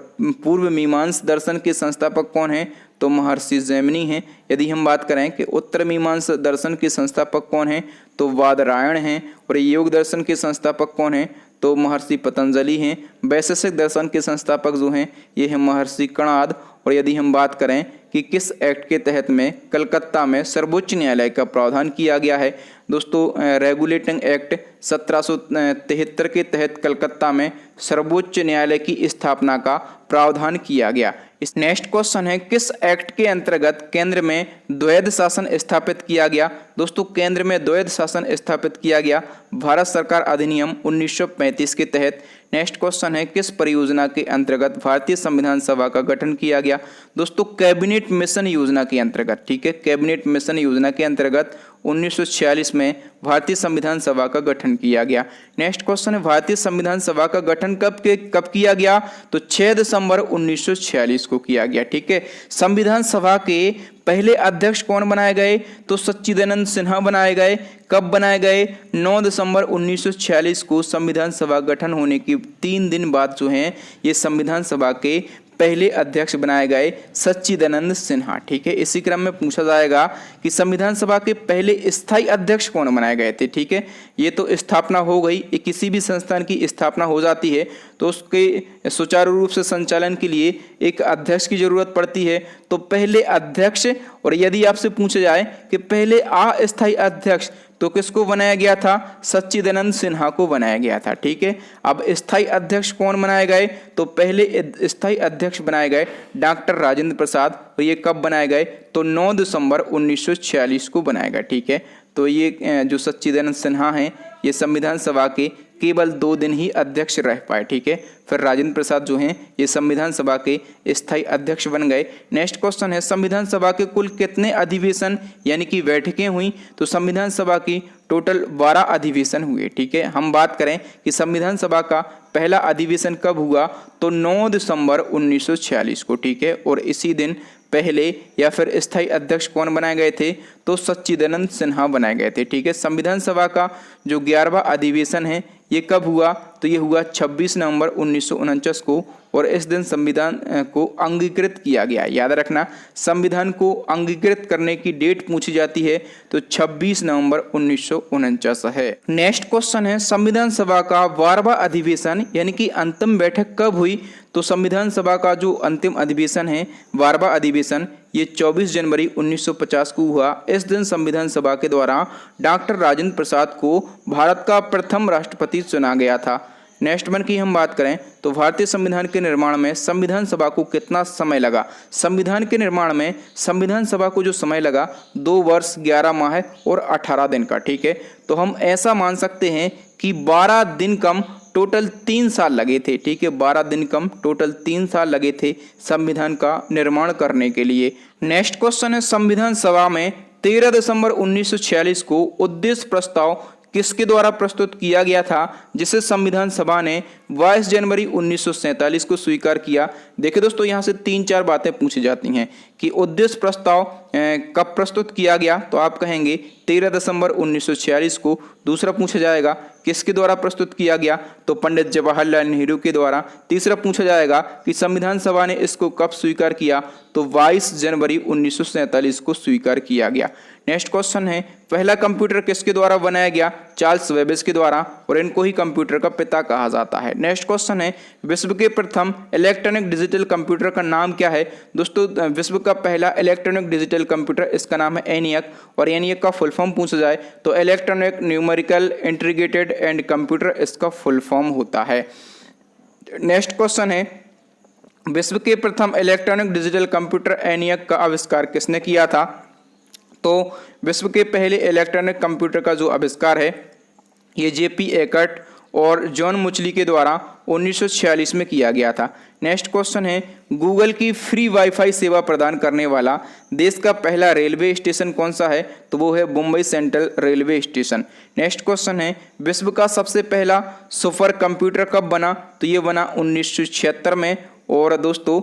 पूर्व मीमांस दर्शन के संस्थापक कौन है? तो महर्षि जैमिनी हैं। यदि हम बात करें कि उत्तर मीमांस दर्शन के संस्थापक कौन है? तो वादरायण हैं। और योग दर्शन के संस्थापक कौन है? तो महर्षि पतंजलि हैं। वैशेषिक दर्शन के संस्थापक जो हैं ये हैं महर्षि कणाद। और यदि हम बात करें कि किस एक्ट के तहत में कलकत्ता में सर्वोच्च न्यायालय का प्रावधान किया गया है? दोस्तों रेगुलेटिंग एक्ट 1773 के तहत कलकत्ता में सर्वोच्च न्यायालय की स्थापना का प्रावधान किया गया। इस नेक्स्ट क्वेश्चन है, किस एक्ट के अंतर्गत केंद्र में द्वैध शासन स्थापित किया गया? दोस्तों केंद्र में द्वैध शासन स्थापित किया गया भारत सरकार अधिनियम 1935 के तहत। नेक्स्ट क्वेश्चन है, किस परियोजना के अंतर्गत भारतीय संविधान सभा का गठन किया गया? दोस्तों कैबिनेट मिशन योजना के अंतर्गत, ठीक है। कैबिनेट मिशन योजना के अंतर्गत 1946 में भारतीय संविधान सभा का गठन किया गया। नेक्स्ट क्वेश्चन है, भारतीय संविधान सभा का गठन कब किया गया? तो 6 दिसंबर 1946 को किया गया, ठीक है। संविधान सभा के पहले अध्यक्ष कौन बनाए गए? तो सच्चिदानंद सिन्हा बनाए गए। कब बनाए गए? 9 दिसंबर 1946 को संविधान सभा गठन होने के 3 दिन बाद जो हैं ये संविधान सभा के पहले अध्यक्ष बनाए गए सच्चिदानंद सिन्हा, ठीक है। इसी क्रम में पूछा जाएगा कि संविधान सभा के पहले स्थायी अध्यक्ष कौन बनाए गए थे, ठीक है। ये तो स्थापना हो गई, किसी भी संस्थान की स्थापना हो जाती है तो उसके सुचारू रूप से संचालन के लिए एक अध्यक्ष की जरूरत पड़ती है। तो पहले अध्यक्ष, और यदि आपसे पूछा जाए कि पहले अस्थायी अध्यक्ष तो किसको बनाया गया था? सच्चिदानंद सिन्हा को बनाया गया था, ठीक है। अब स्थायी अध्यक्ष कौन बनाए गए? तो पहले स्थायी अध्यक्ष बनाए गए डॉक्टर राजेंद्र प्रसाद। और ये कब बनाए गए? तो 9 दिसंबर 1946 को बनाया गया, ठीक है। तो ये जो सच्चिदानंद सिन्हा हैं ये संविधान सभा के केवल 2 दिन ही अध्यक्ष रह पाए, ठीक है। फिर राजेंद्र प्रसाद जो हैं ये संविधान सभा के स्थायी अध्यक्ष बन गए। नेक्स्ट क्वेश्चन है, संविधान सभा के कुल कितने अधिवेशन यानी कि बैठकें हुई? तो संविधान सभा की टोटल 12 अधिवेशन हुए, ठीक है। हम बात करें कि संविधान सभा का पहला अधिवेशन कब हुआ? तो 9 दिसंबर 1946 को, ठीक है। और इसी दिन पहले या फिर स्थायी अध्यक्ष कौन बनाए गए थे? तो सच्चिदानंद सिन्हा बनाए गए थे, ठीक है। संविधान सभा का जो 11वां अधिवेशन है ये कब हुआ? तो ये हुआ 26 नवंबर 1949 को। और इस दिन संविधान को अंगीकृत किया गया। याद रखना, संविधान को अंगीकृत करने की डेट पूछी जाती है तो 26 नवंबर 1949 है। नेक्स्ट क्वेश्चन है, संविधान सभा का 12वां अधिवेशन यानी कि अंतिम बैठक कब हुई? तो संविधान सभा का जो अंतिम अधिवेशन है 12वां अधिवेशन ये 24 जनवरी 1950 को हुआ। इस दिन संविधान सभा के द्वारा डॉक्टर राजेंद्र प्रसाद को भारत का प्रथम राष्ट्रपति चुना गया था। नेक्स्ट वन की हम बात करें तो भारतीय संविधान के निर्माण में संविधान सभा को कितना समय लगा? संविधान के निर्माण में संविधान सभा को जो समय लगा 2 वर्ष 11 माह और 18 दिन का, ठीक है। तो हम ऐसा मान सकते हैं कि 12 दिन कम टोटल 3 साल लगे थे, ठीक है। 12 दिन कम टोटल 3 साल लगे थे संविधान का निर्माण करने के लिए। नेक्स्ट क्वेश्चन है, संविधान सभा में 13 दिसंबर 1946 को उद्देश्य प्रस्ताव किसके द्वारा प्रस्तुत किया गया था, जिसे संविधान सभा ने 22 जनवरी 1947 को स्वीकार किया। देखिए दोस्तों, यहाँ से 3-4 बातें पूछी जाती हैं कि उद्देश्य प्रस्ताव कब प्रस्तुत किया गया, तो आप कहेंगे 13 दिसंबर 1946 को। दूसरा पूछा जाएगा किसके द्वारा प्रस्तुत किया गया, तो पंडित जवाहरलाल नेहरू के द्वारा। तीसरा पूछा जाएगा कि संविधान सभा ने इसको कब स्वीकार किया, तो 22 जनवरी 1947 को स्वीकार किया गया। नेक्स्ट क्वेश्चन है, पहला कंप्यूटर किसके द्वारा बनाया गया, चार्ल्स बेबेज के द्वारा, और इनको ही कंप्यूटर का पिता कहा जाता है। नेक्स्ट क्वेश्चन है, विश्व के प्रथम इलेक्ट्रॉनिक डिजिटल कंप्यूटर का नाम क्या है। दोस्तों, विश्व का पहला इलेक्ट्रॉनिक डिजिटल कंप्यूटर, इसका नाम है ENIAC, और ENIAC का फुल फॉर्म पूछा जाए तो electronic numerical integrated and computer, इसका फुल फॉर्म होता है। नेक्स्ट क्वेश्चन है, विश्व के प्रथम इलेक्ट्रॉनिक डिजिटल कंप्यूटर ENIAC का आविष्कार किसने किया था, तो विश्व के पहले इलेक्ट्रॉनिक कंप्यूटर का जो आविष्कार है ये JP एकर्ट और जॉन मुचली के द्वारा 1946 में किया गया था। नेक्स्ट क्वेश्चन है, गूगल की फ्री वाईफाई सेवा प्रदान करने वाला देश का पहला रेलवे स्टेशन कौन सा है, तो वो है Mumbai central railway station. Next question है, विश्व का सबसे पहला सुपर कंप्यूटर कब बना, तो ये बना 1976 में। और दोस्तों,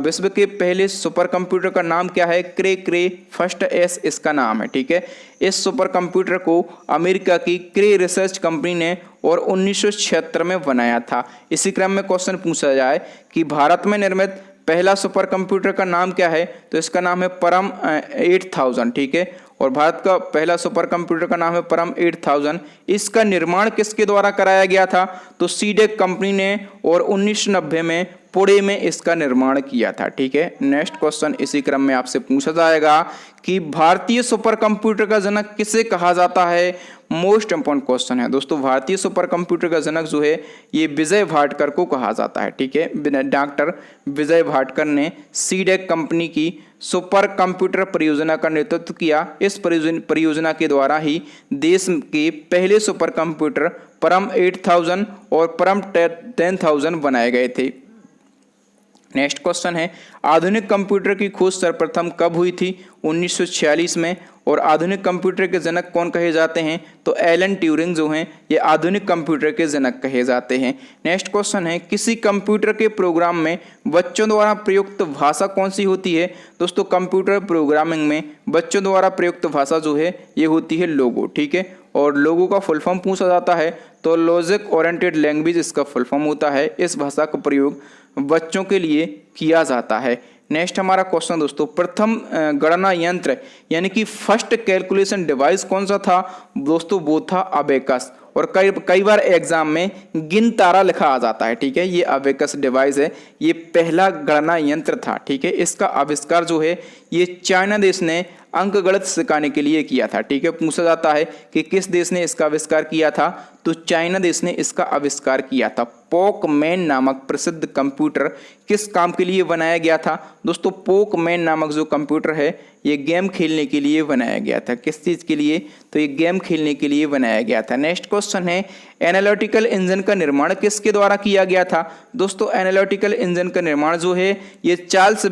विश्व के पहले सुपर कंप्यूटर का नाम क्या है, क्रे फर्स्ट एस इसका नाम है। ठीक है, इस सुपर कंप्यूटर को अमेरिका की क्रे रिसर्च कंपनी ने और 1976 में बनाया था। इसी क्रम में क्वेश्चन पूछा जाए कि भारत में निर्मित पहला सुपर कंप्यूटर का नाम क्या है, तो इसका नाम है परम 8000। ठीक है, और भारत का पहला सुपर कंप्यूटर का नाम है परम 8000। इसका निर्माण किसके द्वारा कराया गया था, तो सीडेक कंपनी ने, और 1990 में पुणे में इसका निर्माण किया था। ठीक है, नेक्स्ट क्वेश्चन इसी क्रम में आपसे पूछा जाएगा कि भारतीय सुपर कंप्यूटर का जनक किसे कहा जाता है। मोस्ट इंपॉर्टेंट क्वेश्चन है दोस्तों, भारतीय सुपर कंप्यूटर का जनक जो है ये विजय भाटकर को कहा जाता है। ठीक है, डॉक्टर विजय भाटकर ने सीडेक कंपनी की सुपर कंप्यूटर परियोजना का नेतृत्व किया। इस परियोजना के द्वारा ही देश के पहले सुपर कंप्यूटर परम 8000 और परम 10000 बनाए गए थे। नेक्स्ट क्वेश्चन है, आधुनिक कंप्यूटर की खोज सर्वप्रथम कब हुई थी, 1946 में। और आधुनिक कंप्यूटर के जनक कौन कहे जाते हैं, तो एलन ट्यूरिंग जो हैं ये आधुनिक कंप्यूटर के जनक कहे जाते हैं। नेक्स्ट क्वेश्चन है, किसी कंप्यूटर के प्रोग्राम में बच्चों द्वारा प्रयुक्त भाषा कौन सी होती है। दोस्तों, कंप्यूटर प्रोग्रामिंग में बच्चों द्वारा प्रयुक्त भाषा जो है ये होती है लोगो। ठीक है, और लोगो का फुल फॉर्म पूछा जाता है तो लॉजिक ओरिएंटेड लैंग्वेज इसका फुल फॉर्म होता है। इस भाषा का प्रयोग बच्चों के लिए किया जाता है। नेक्स्ट हमारा क्वेश्चन दोस्तों, प्रथम गणना यंत्र यानी कि फर्स्ट कैलकुलेशन डिवाइस कौन सा था, दोस्तों वो था अबेकस। और कई बार एग्जाम में गिन तारा लिखा आ जाता है। ठीक है, ये अबेकस डिवाइस है, ये पहला गणना यंत्र था। ठीक है, इसका आविष्कार जो है ये चाइना देश ने अंक गणित सिखाने के लिए किया था। ठीक है, पूछा जाता है कि किस देश ने इसका आविष्कार किया था, तो चाइना देश ने इसका आविष्कार किया था। पोकमैन नामक प्रसिद्ध कंप्यूटर किस काम के लिए बनाया गया था, दोस्तों पोकमैन नामक जो कंप्यूटर है ये गेम खेलने के लिए बनाया गया था। किस चीज़ के लिए, तो ये गेम खेलने के लिए बनाया गया था। नेक्स्ट क्वेश्चन है, एनालिटिकल इंजन का निर्माण किसके द्वारा किया गया था। दोस्तों, एनालिटिकल इंजन का निर्माण जो है ये चार्ल्स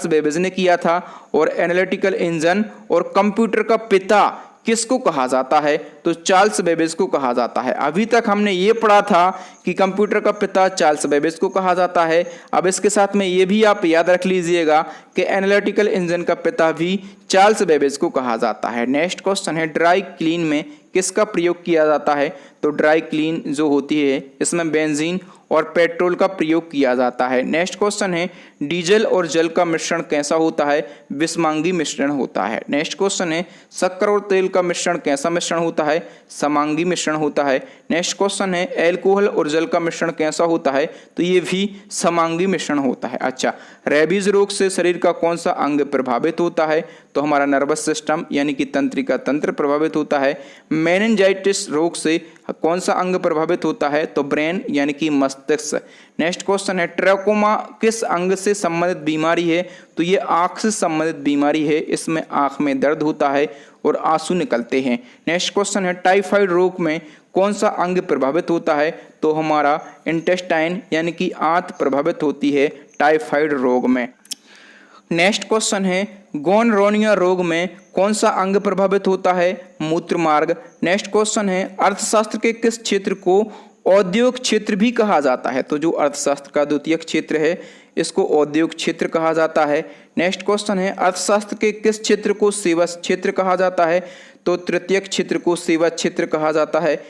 बेबेज ने किया था। और एनालिटिकल इंजन और कंप्यूटर का पिता किसको कहा जाता है, तो चार्ल्स बेबेज को कहा जाता है। अभी तक हमने ये पढ़ा था कि कंप्यूटर का पिता चार्ल्स बेबेज को कहा जाता है। अब इसके साथ में ये भी आप याद रख लीजिएगा कि एनालिटिकल इंजन का पिता भी चार्ल्स बेबेज को कहा जाता है। नेक्स्ट क्वेश्चन है, ड्राई क्लीन में किसका प्रयोग किया जाता है, तो ड्राई क्लीन जो होती है इसमें बेंजीन और पेट्रोल का प्रयोग किया जाता है। नेक्स्ट क्वेश्चन है, डीजल और जल का मिश्रण कैसा होता है, विषमांगी मिश्रण होता है। नेक्स्ट क्वेश्चन है, शक्कर और तेल का मिश्रण कैसा मिश्रण होता है, समांगी मिश्रण होता है। नेक्स्ट क्वेश्चन है, एल्कोहल और जल का मिश्रण कैसा होता है, तो ये भी समांगी मिश्रण होता है। अच्छा, रेबीज रोग से शरीर का कौन सा अंग प्रभावित होता है, तो हमारा नर्वस सिस्टम यानी कि तंत्रिका तंत्र प्रभावित होता है। मेनिंजाइटिस रोग से कौन सा अंग प्रभावित होता है, तो ब्रेन यानी कि मस्तिष्क। नेक्स्ट क्वेश्चन है, ट्रैकोमा किस अंग से संबंधित बीमारी है, तो ये आंख से संबंधित बीमारी है। इसमें आंख में दर्द होता है और आंसू निकलते हैं। नेक्स्ट क्वेश्चन है, टाइफाइड रोग में कौन सा अंग प्रभावित होता है, तो हमारा इंटेस्टाइन यानी कि आंत प्रभावित होती है टाइफाइड रोग में। नेक्स्ट क्वेश्चन है गोनोरिया रोग में कौन सा अंग प्रभावित होता है? मूत्र मार्ग। नेक्स्ट क्वेश्चन है अर्थशास्त्र के किस क्षेत्र को औद्योगिक क्षेत्र भी कहा जाता है? तो जो अर्थशास्त्र का द्वितीयक क्षेत्र है इसको औद्योगिक क्षेत्र कहा जाता है। नेक्स्ट क्वेश्चन है अर्थशास्त्र के किस क्षेत्र को सेवा क्षेत्र कहा जाता है? तो तृतीयक क्षेत्र को सेवा क्षेत्र कहा जाता है।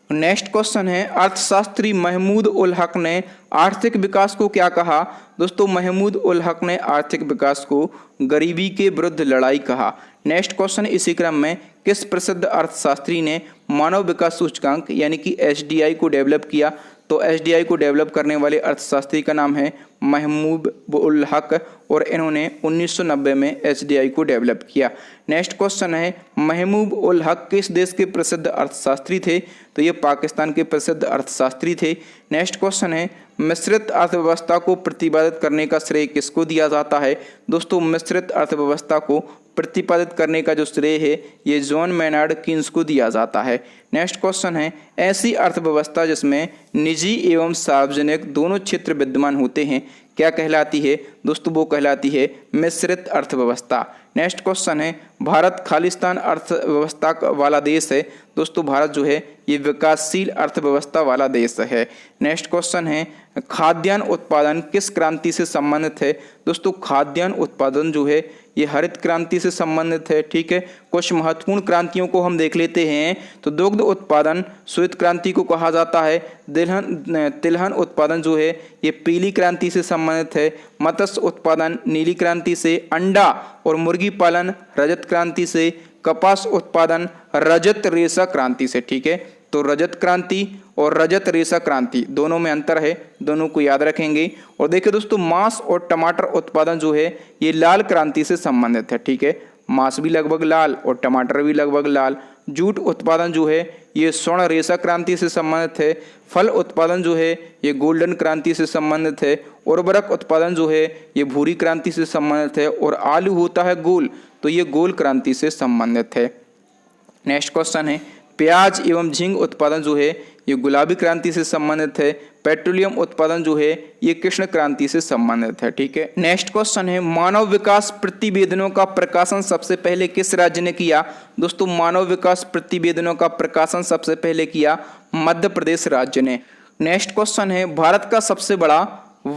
नेक्स्ट क्वेश्चन है अर्थशास्त्री महमूद उल हक ने आर्थिक विकास को क्या कहा? दोस्तों महमूद उल हक ने आर्थिक विकास को गरीबी के विरुद्ध लड़ाई कहा। नेक्स्ट क्वेश्चन इसी क्रम में किस प्रसिद्ध अर्थशास्त्री ने मानव विकास सूचकांक यानी कि एसडीआई को डेवलप किया? तो एसडीआई को डेवलप करने वाले अर्थशास्त्री का नाम है महमूद उल हक और इन्होंने 1990 में एसडीआई को डेवलप किया। नेक्स्ट क्वेश्चन है महमूद उल हक किस देश के प्रसिद्ध अर्थशास्त्री थे? तो ये पाकिस्तान के प्रसिद्ध अर्थशास्त्री थे। नेक्स्ट क्वेश्चन है मिश्रित अर्थव्यवस्था को प्रतिपादित करने का श्रेय किसको दिया जाता है? दोस्तों मिश्रित अर्थव्यवस्था को प्रतिपादित करने का जो श्रेय है ये जॉन मेनार्ड कीन्स को दिया जाता है। नेक्स्ट क्वेश्चन है ऐसी अर्थव्यवस्था जिसमें निजी एवं सार्वजनिक दोनों क्षेत्र विद्यमान होते हैं क्या कहलाती है? दोस्तों वो कहलाती है मिश्रित अर्थव्यवस्था। नेक्स्ट क्वेश्चन है भारत खालिस्तान अर्थव्यवस्था वाला देश है? दोस्तों भारत जो है ये विकासशील अर्थव्यवस्था वाला देश है। नेक्स्ट क्वेश्चन है खाद्यान्न उत्पादन किस क्रांति से संबंधित है? दोस्तों खाद्यान्न उत्पादन जो है ये हरित क्रांति से संबंधित है। ठीक है, कुछ महत्वपूर्ण क्रांतियों को हम देख लेते हैं। तो दुग्ध उत्पादन श्वेत क्रांति को कहा जाता है। तिलहन उत्पादन जो है ये पीली क्रांति से संबंधित है। मत्स्य उत्पादन नीली क्रांति से। अंडा और मुर्गी पालन रजत क्रांति से। कपास उत्पादन रजत रेशा क्रांति से। ठीक है, तो रजत क्रांति और रजत रेशा क्रांति दोनों में अंतर है, दोनों को याद रखेंगे। और देखिए दोस्तों मांस और टमाटर उत्पादन जो है ये लाल क्रांति से संबंधित है। ठीक है, मांस भी लगभग लाल और टमाटर भी लगभग लाल। जूट उत्पादन जो है ये स्वर्ण रेशा क्रांति से संबंधित है। फल उत्पादन जो है ये गोल्डन क्रांति से संबंधित है। उर्वरक उत्पादन जो है ये भूरी क्रांति से संबंधित है। और आलू होता है गोल, तो ये गोल क्रांति से संबंधित है। नेक्स्ट क्वेश्चन है प्याज एवं झींग उत्पादन जो है ये गुलाबी क्रांति से संबंधित है। पेट्रोलियम उत्पादन जो है ये कृष्ण क्रांति से संबंधित है। ठीक है, नेक्स्ट क्वेश्चन है मानव विकास प्रतिवेदनों का प्रकाशन सबसे पहले किस राज्य ने किया? दोस्तों मानव विकास प्रतिवेदनों का प्रकाशन सबसे पहले किया मध्य प्रदेश राज्य ने। नेक्स्ट क्वेश्चन है भारत का सबसे बड़ा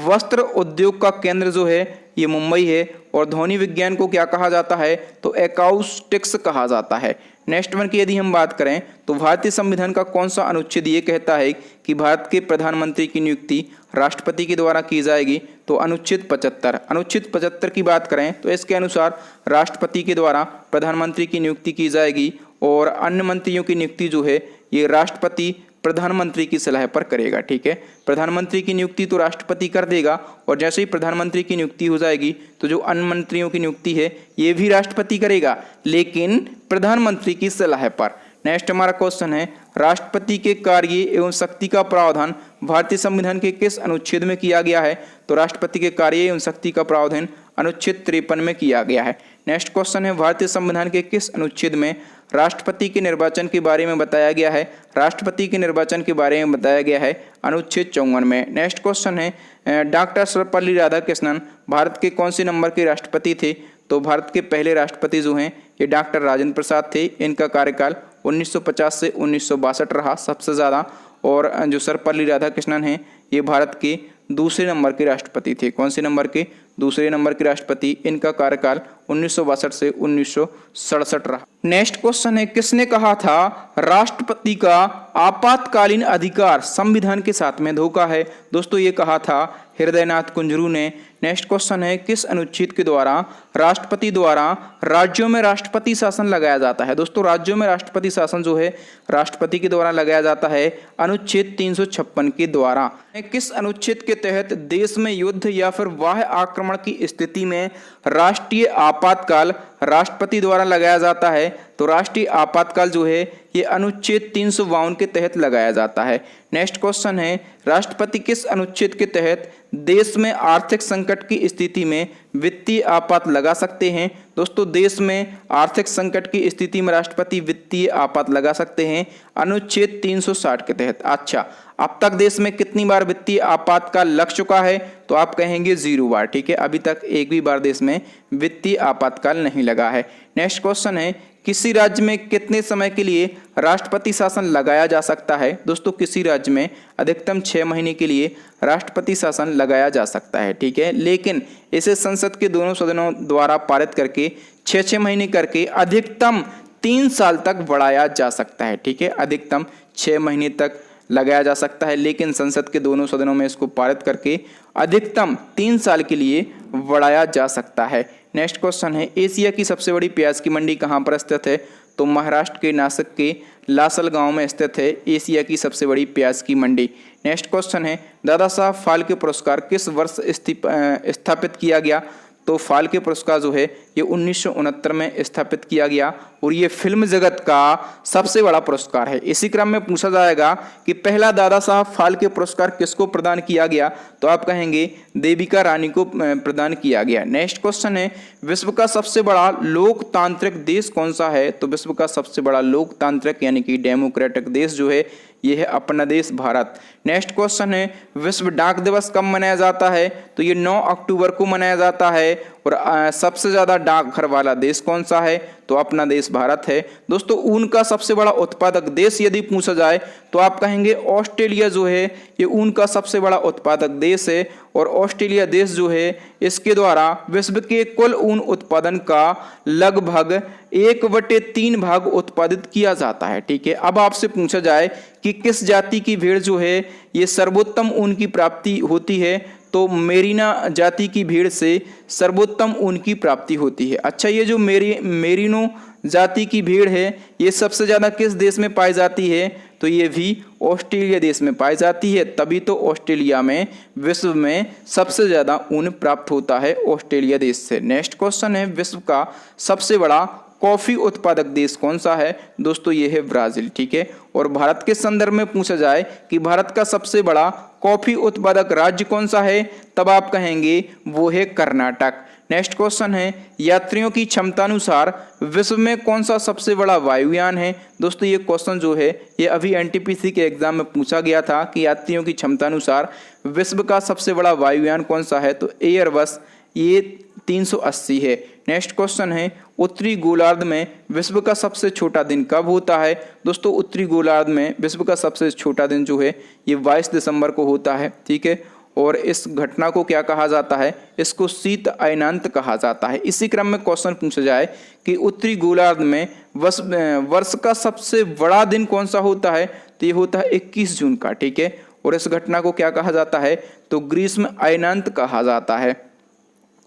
वस्त्र उद्योग का केंद्र जो है ये मुंबई है। और ध्वनि विज्ञान को क्या कहा जाता है? तो एकॉस्टिक्स कहा जाता है। नेक्स्ट वन की यदि हम बात करें तो भारतीय संविधान का कौन सा अनुच्छेद ये कहता है कि भारत के प्रधानमंत्री की नियुक्ति राष्ट्रपति के द्वारा की जाएगी? तो अनुच्छेद 75। अनुच्छेद 75 की बात करें तो इसके अनुसार राष्ट्रपति के द्वारा प्रधानमंत्री की नियुक्ति की जाएगी और अन्य मंत्रियों की नियुक्ति जो है ये राष्ट्रपति प्रधानमंत्री की सलाह पर करेगा। ठीक है, प्रधानमंत्री की नियुक्ति तो राष्ट्रपति कर देगा और जैसे ही प्रधानमंत्री की नियुक्ति हो जाएगी तो जो अन्य मंत्रियों की नियुक्ति है ये भी राष्ट्रपति करेगा लेकिन प्रधानमंत्री की सलाह पर। नेक्स्ट हमारा क्वेश्चन है राष्ट्रपति के कार्य एवं शक्ति का प्रावधान भारतीय संविधान के किस अनुच्छेद में किया गया है? तो राष्ट्रपति के कार्य एवं शक्ति का प्रावधान अनुच्छेद 53 में किया गया है। नेक्स्ट क्वेश्चन है भारतीय संविधान के किस अनुच्छेद में राष्ट्रपति के निर्वाचन के बारे में बताया गया है? राष्ट्रपति के निर्वाचन के बारे में बताया गया है अनुच्छेद 54 में। नेक्स्ट क्वेश्चन है डॉक्टर सर्वपल्ली राधाकृष्णन भारत के कौन से नंबर के राष्ट्रपति थे? तो भारत के पहले राष्ट्रपति जो हैं ये डॉक्टर राजेंद्र प्रसाद थे। इनका कार्यकाल 1950 से 1962 रहा सबसे ज़्यादा। और जो सर्वपल्ली राधाकृष्णन हैं ये भारत के दूसरे नंबर के राष्ट्रपति थे। कौन से नंबर के? दूसरे नंबर के राष्ट्रपति। इनका कार्यकाल 1962 से 1967 रहा। नेक्स्ट क्वेश्चन है किसने कहा था राष्ट्रपति का आपातकालीन अधिकार संविधान के साथ में धोखा है? दोस्तों ये कहा था हृदयनाथ कुंजरू ने। नेक्स्ट क्वेश्चन है किस अनुच्छेद के द्वारा राष्ट्रपति द्वारा राज्यों में राष्ट्रपति शासन लगाया जाता है? दोस्तों राज्यों में राष्ट्रपति शासन जो है राष्ट्रपति के द्वारा लगाया जाता है अनुच्छेद 356 के द्वारा। किस अनुच्छेद के तहत देश में युद्ध या फिर बाह्य आक्रमण की स्थिति में राष्ट्रीय आपातकाल राष्ट्रपति द्वारा लगाया जाता है? तो राष्ट्रीय आपातकाल जो है ये अनुच्छेद 352 के तहत लगाया जाता है। नेक्स्ट क्वेश्चन है राष्ट्रपति किस अनुच्छेद के तहत देश में आर्थिक संकट की स्थिति में वित्तीय आपात लगा सकते हैं। दोस्तों देश में आर्थिक संकट की स्थिति में राष्ट्रपति वित्तीय आपात लगा सकते हैं अनुच्छेद 360 के तहत। अच्छा, अब तक देश में कितनी बार वित्तीय आपातकाल लग चुका है? तो आप कहेंगे 0 बार। ठीक है, अभी तक एक भी बार देश में वित्तीय आपातकाल नहीं लगा है। नेक्स्ट क्वेश्चन है, किसी राज्य में कितने समय के लिए राष्ट्रपति शासन लगाया जा सकता है? दोस्तों किसी राज्य में अधिकतम 6 महीने के लिए राष्ट्रपति शासन लगाया जा सकता है। ठीक है, लेकिन इसे संसद के दोनों सदनों द्वारा पारित करके 6 महीने करके अधिकतम 3 साल तक बढ़ाया जा सकता है। ठीक है, अधिकतम 6 महीने तक लगाया जा सकता है, लेकिन संसद के दोनों सदनों में इसको पारित करके अधिकतम 3 साल के लिए बढ़ाया जा सकता है। नेक्स्ट क्वेश्चन है, एशिया की सबसे बड़ी प्याज की मंडी कहाँ पर स्थित है? तो महाराष्ट्र के नासिक के लासल गांव में स्थित है एशिया की सबसे बड़ी प्याज की मंडी। नेक्स्ट क्वेश्चन है, दादा साहब फाल्के पुरस्कार किस वर्ष स्थापित किया गया? तो फाल्के पुरस्कार जो है ये 1969 में स्थापित किया गया और ये फिल्म जगत का सबसे बड़ा पुरस्कार है। इसी क्रम में पूछा जाएगा कि पहला दादा साहब फाल्के पुरस्कार किसको प्रदान किया गया? तो आप कहेंगे देविका रानी को प्रदान किया गया। नेक्स्ट क्वेश्चन है, विश्व का सबसे बड़ा लोकतांत्रिक देश कौन सा है? तो विश्व का सबसे बड़ा लोकतांत्रिक यानी कि डेमोक्रेटिक देश जो है ये है अपना देश भारत। नेक्स्ट क्वेश्चन है, विश्व डाक दिवस कब मनाया जाता है? तो ये 9 अक्टूबर को मनाया जाता है। और सबसे ज़्यादा डाकघर वाला देश कौन सा है? तो अपना देश भारत है। दोस्तों ऊन का सबसे बड़ा उत्पादक देश यदि पूछा जाए तो आप कहेंगे ऑस्ट्रेलिया जो है ये ऊन का सबसे बड़ा उत्पादक देश है। और ऑस्ट्रेलिया देश जो है इसके द्वारा विश्व के कुल ऊन उत्पादन का लगभग 1/3 भाग उत्पादित किया जाता है। ठीक है, अब आपसे पूछा जाए कि किस जाति की भेड़ जो है ये सर्वोत्तम ऊन की प्राप्ति होती है? तो मेरिना जाति की भेड़ से सर्वोत्तम ऊन की प्राप्ति होती है। अच्छा, ये जो मेरिनो जाति की भेड़ है ये सबसे ज़्यादा किस देश में पाई जाती है? तो ये भी ऑस्ट्रेलिया देश में पाई जाती है। तभी तो ऑस्ट्रेलिया में विश्व में सबसे ज़्यादा ऊन प्राप्त होता है ऑस्ट्रेलिया देश से। नेक्स्ट क्वेश्चन है, विश्व का सबसे बड़ा कॉफ़ी उत्पादक देश कौन सा है? दोस्तों ये है ब्राज़ील। ठीक है, और भारत के संदर्भ में पूछा जाए कि भारत का सबसे बड़ा कॉफ़ी उत्पादक राज्य कौन सा है? तब आप कहेंगे वो है कर्नाटक। नेक्स्ट क्वेश्चन है, यात्रियों की क्षमतानुसार विश्व में कौन सा सबसे बड़ा वायुयान है? दोस्तों ये क्वेश्चन जो है ये अभी एनटीपीसी के एग्जाम में पूछा गया था कि यात्रियों की क्षमतानुसार विश्व का सबसे बड़ा वायुयान कौन सा है? तो एयरबस ये 380 है। नेक्स्ट क्वेश्चन है, उत्तरी गोलार्ध में विश्व का सबसे छोटा दिन कब होता है? दोस्तों उत्तरी गोलार्ध में विश्व का सबसे छोटा दिन जो है ये 22 दिसंबर को होता है। ठीक है, और इस घटना को क्या कहा जाता है? इसको शीत अयनांत कहा जाता है। इसी क्रम में क्वेश्चन पूछा जाए कि उत्तरी गोलार्ध में वर्ष का सबसे बड़ा दिन कौन सा होता है? तो ये होता है 21 जून का। ठीक है, और इस घटना को क्या कहा जाता है? तो ग्रीष्म अयनांत कहा जाता है।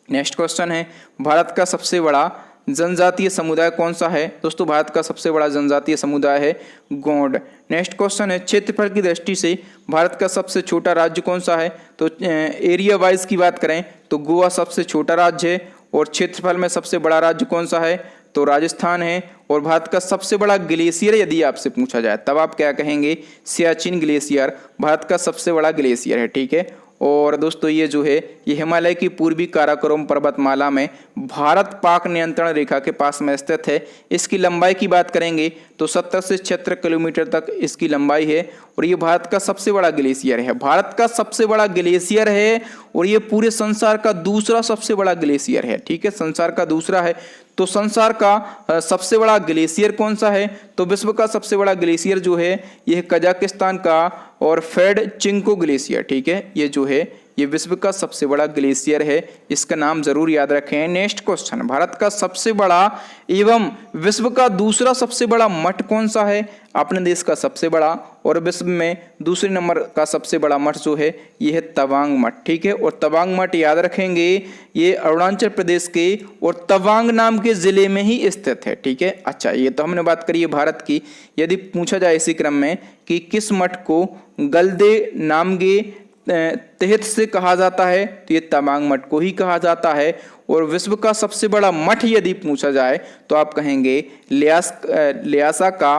नेक्स्ट क्वेश्चन है, भारत का सबसे बड़ा जनजातीय समुदाय कौन सा है? दोस्तों भारत का सबसे बड़ा जनजातीय समुदाय है गोंड। नेक्स्ट क्वेश्चन है, क्षेत्रफल की दृष्टि से भारत का सबसे छोटा राज्य कौन सा है? तो एरिया वाइज की बात करें तो गोवा सबसे छोटा राज्य है। और क्षेत्रफल में सबसे बड़ा राज्य कौन सा है? तो राजस्थान है। और भारत का सबसे बड़ा ग्लेशियर यदि आपसे पूछा जाए तब आप क्या कहेंगे? सियाचिन ग्लेशियर भारत का सबसे बड़ा ग्लेशियर है। ठीक है, और दोस्तों ये जो है ये हिमालय की पूर्वी काराकोरम पर्वतमाला में भारत पाक नियंत्रण रेखा के पास में स्थित है। इसकी लंबाई की बात करेंगे तो 70 से 76 किलोमीटर तक इसकी लंबाई है। और ये भारत का सबसे बड़ा ग्लेशियर है। भारत का सबसे बड़ा ग्लेशियर है और ये पूरे संसार का दूसरा सबसे बड़ा ग्लेशियर है। ठीक है, संसार का दूसरा है। तो संसार का सबसे बड़ा ग्लेशियर कौन सा है? तो विश्व का सबसे बड़ा ग्लेशियर जो है यह कजाकिस्तान का और फेडचिंको ग्लेशियर। ठीक है, ये जो है ये विश्व का सबसे बड़ा ग्लेशियर है, इसका नाम जरूर याद रखें। नेक्स्ट क्वेश्चन, भारत का सबसे बड़ा एवं विश्व का दूसरा सबसे बड़ा मठ कौन सा है? अपने देश का सबसे बड़ा और विश्व में दूसरे नंबर का सबसे बड़ा मठ जो है ये है तवांग मठ। ठीक है, और तवांग मठ याद रखेंगे ये अरुणाचल प्रदेश के और तवांग नाम के जिले में ही स्थित है। ठीक है, अच्छा ये तो हमने बात करी है भारत की। यदि पूछा जाए इसी क्रम में कि किस मठ को गलदे नामगे तहत से कहा जाता है? तो ये तवांग मठ को ही कहा जाता है। और विश्व का सबसे बड़ा मठ यदि पूछा जाए तो आप कहेंगे ल्हासा का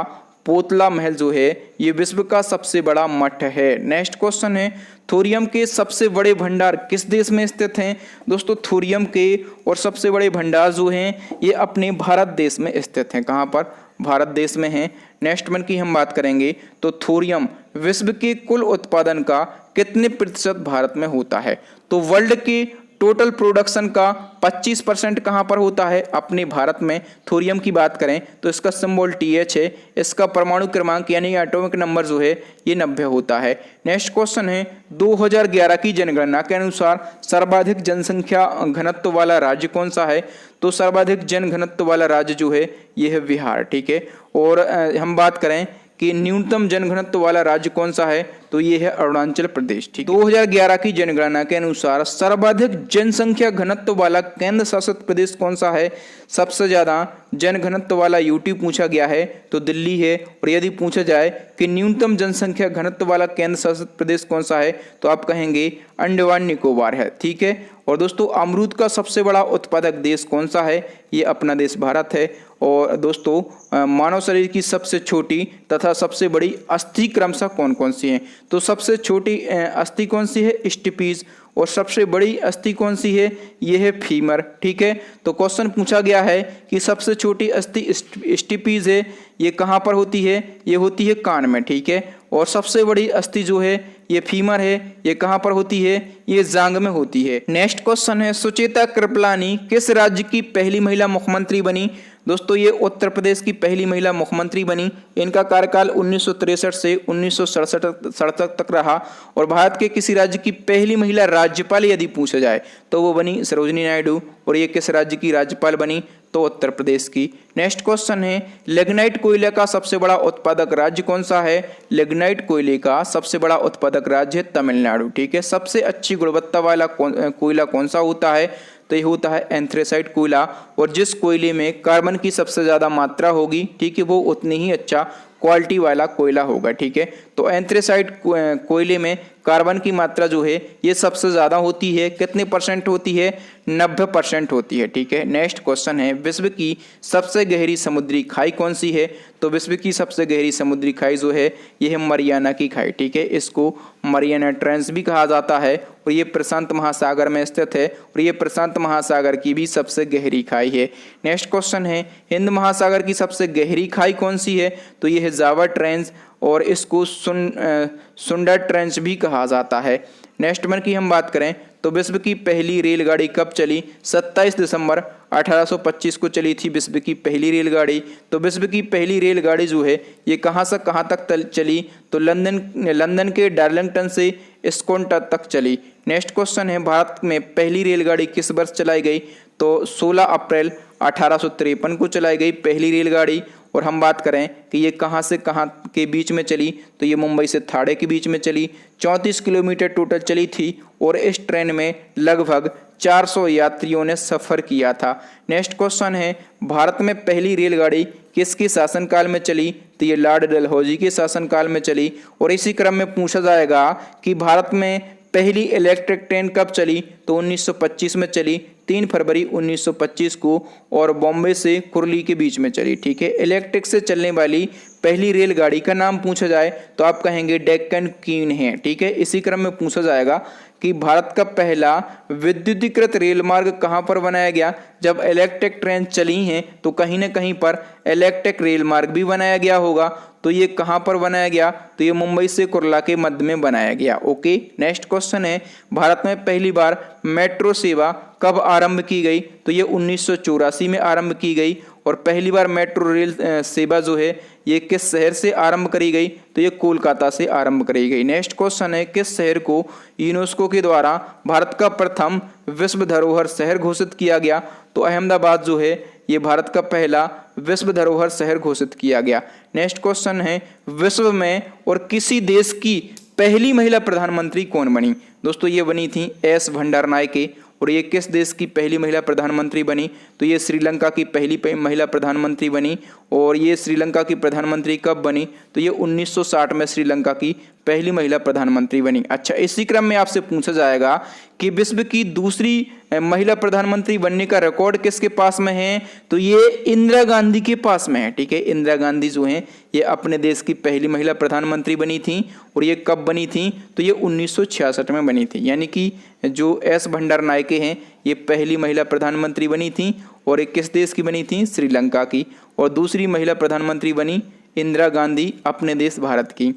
पोतला महल जो है ये विश्व का सबसे बड़ा मठ है। नेक्स्ट क्वेश्चन है थोरियम के सबसे बड़े भंडार किस देश में स्थित हैं? दोस्तों थोरियम के और सबसे बड़े भंडार जो हैं ये अपने भारत देश में स्थित हैं। कहाँ पर? भारत देश में हैं। नेक्स्ट वन की हम बात करेंगे तो थोरियम विश्व के कुल उत्पादन का कितने प्रतिशत भारत में होता है? तो वर्ल्ड के टोटल प्रोडक्शन का 25% कहाँ पर होता है? अपने भारत में। थोरियम की बात करें तो इसका सिंबल TH है। इसका परमाणु क्रमांक यानी एटॉमिक नंबर जो है ये 90 होता है। नेक्स्ट क्वेश्चन है 2011 की जनगणना के अनुसार सर्वाधिक जनसंख्या घनत्व वाला राज्य कौन सा है? तो सर्वाधिक जनघनत्व वाला राज्य जो है ये है बिहार। ठीक है। और हम बात करें कि न्यूनतम जनघनत्व वाला राज्य कौन सा है? तो ये है अरुणाचल प्रदेश। ठीक। 2011 की जनगणना के अनुसार सर्वाधिक जनसंख्या घनत्व वाला केंद्र शासित प्रदेश कौन सा है? सबसे ज्यादा जनघनत्व वाला यूटी पूछा गया है तो दिल्ली है। और यदि पूछा जाए कि न्यूनतम जनसंख्या घनत्व वाला केंद्र शासित प्रदेश कौन सा है तो आप कहेंगे अंडमान निकोबार है। ठीक है। और दोस्तों अमरूद का सबसे बड़ा उत्पादक देश कौन सा है? ये अपना देश भारत है। और दोस्तों मानव शरीर की सबसे छोटी तथा सबसे बड़ी अस्थि क्रमशः कौन कौन सी हैं? तो सबसे छोटी अस्थि कौन सी है? स्टिपीज। और सबसे बड़ी अस्थि कौन सी है? ये है फीमर। ठीक है। तो क्वेश्चन पूछा गया है कि सबसे छोटी अस्थि स्टिपीज है, ये कहाँ पर होती है? ये होती है कान में। ठीक है। और सबसे बड़ी अस्थि जो है ये फीमर है, ये कहाँ पर होती है? ये जांग में होती है। नेक्स्ट क्वेश्चन है सुचेता कृपलानी किस राज्य की पहली महिला मुख्यमंत्री बनी? दोस्तों ये उत्तर प्रदेश की पहली महिला मुख्यमंत्री बनी। इनका कार्यकाल 1963 से 1967 तक रहा। और भारत के किसी राज्य की पहली महिला राज्यपाल यदि पूछा जाए तो वो बनी सरोजिनी नायडू। और ये किस राज्य की राज्यपाल बनी? तो उत्तर प्रदेश की। नेक्स्ट क्वेश्चन है लिग्नाइट कोयले का सबसे बड़ा उत्पादक राज्य कौन सा है? लिग्नाइट कोयले का सबसे बड़ा उत्पादक राज्य है तमिलनाडु। ठीक है। सबसे अच्छी गुणवत्ता वाला कोयला कौन सा होता है? तो ये होता है एंथ्रेसाइट कोयला। और जिस कोयले में कार्बन की सबसे ज्यादा मात्रा होगी, ठीक है, वो उतनी ही अच्छा क्वालिटी वाला कोयला होगा। ठीक है। तो एंथ्रेसाइट कोयले में कार्बन की मात्रा जो है ये सबसे ज़्यादा होती है। कितने परसेंट होती है? 90% होती है। ठीक है। नेक्स्ट क्वेश्चन है विश्व की सबसे गहरी समुद्री खाई कौन सी है? तो विश्व की सबसे गहरी समुद्री खाई जो है ये है मरियाना की खाई। ठीक है। इसको मरियाना ट्रेंच भी कहा जाता है। और ये प्रशांत महासागर में स्थित है। और ये प्रशांत महासागर की भी सबसे गहरी खाई है। नेक्स्ट क्वेश्चन है हिंद महासागर की सबसे गहरी खाई कौन सी है? तो ये है जावा ट्रेंच। और इसको सुंडर ट्रेंच भी कहा जाता है। नेक्स्ट वन की हम बात करें तो विश्व की पहली रेलगाड़ी कब चली? 27 दिसंबर 1825 को चली थी विश्व की पहली रेलगाड़ी। तो विश्व की पहली रेलगाड़ी जो है ये कहाँ से कहाँ तक चली? तो लंदन के डार्लिंगटन से स्कोटलैंड तक चली। नेक्स्ट क्वेश्चन है भारत में पहली रेलगाड़ी किस वर्ष चलाई गई? तो 16 अप्रैल 1853 को चलाई गई पहली रेलगाड़ी। और हम बात करें कि ये कहाँ से कहाँ के बीच में चली तो ये मुंबई से थाड़े के बीच में चली। 34 किलोमीटर टोटल चली थी। और इस ट्रेन में लगभग 400 यात्रियों ने सफ़र किया था। नेक्स्ट क्वेश्चन है भारत में पहली रेलगाड़ी किसके शासनकाल में चली? तो ये लॉर्ड डलहौजी के शासनकाल में चली। और इसी क्रम में पूछा जाएगा कि भारत में पहली इलेक्ट्रिक ट्रेन कब चली? तो 1925 में चली, 3 फरवरी 1925 को। और बॉम्बे से कुर्ली के बीच में चली। ठीक है। इलेक्ट्रिक से चलने वाली पहली रेलगाड़ी का नाम पूछा जाए तो आप कहेंगे डेक्कन क्वीन है। ठीक है। इसी क्रम में पूछा जाएगा कि भारत का पहला विद्युतीकृत रेल मार्ग कहाँ पर बनाया गया? जब इलेक्ट्रिक ट्रेन चली हैं तो कहीं ना कहीं पर इलेक्ट्रिक रेल मार्ग भी बनाया गया होगा। तो ये कहाँ पर बनाया गया? तो ये मुंबई से कुर्ला के मध्य में बनाया गया। ओके। नेक्स्ट क्वेश्चन है भारत में पहली बार मेट्रो सेवा कब आरंभ की गई? तो ये 1984 में आरंभ की गई। और पहली बार मेट्रो रेल सेवा जो है ये किस शहर से आरंभ करी गई? तो ये कोलकाता से आरंभ करी गई। नेक्स्ट क्वेश्चन है किस शहर को यूनेस्को के द्वारा भारत का प्रथम विश्व धरोहर शहर घोषित किया गया? तो अहमदाबाद जो है ये भारत का पहला विश्व धरोहर शहर घोषित किया गया। नेक्स्ट क्वेश्चन है विश्व में और किसी देश की पहली महिला प्रधानमंत्री कौन बनी? दोस्तों ये बनी थी एस भंडारनायके। और ये किस देश की पहली महिला प्रधानमंत्री बनी? तो ये श्रीलंका की पहली महिला प्रधानमंत्री बनी। और ये श्रीलंका की प्रधानमंत्री कब बनी? तो ये 1960 में श्रीलंका की पहली महिला प्रधानमंत्री बनी। अच्छा, इसी क्रम में आपसे पूछा जाएगा कि विश्व की दूसरी महिला प्रधानमंत्री बनने का रिकॉर्ड किसके पास में है, तो ये इंदिरा गांधी के पास में है। ठीक है, इंदिरा गांधी जो हैं ये अपने देश की पहली महिला प्रधानमंत्री बनी थी और ये कब बनी थी, तो ये 1966 में बनी थी। यानी कि जो एस भंडार नायके हैं ये पहली महिला प्रधानमंत्री बनी थी और ये किस देश की बनी थी, श्रीलंका की। और दूसरी महिला प्रधानमंत्री बनी इंदिरा गांधी अपने देश भारत की।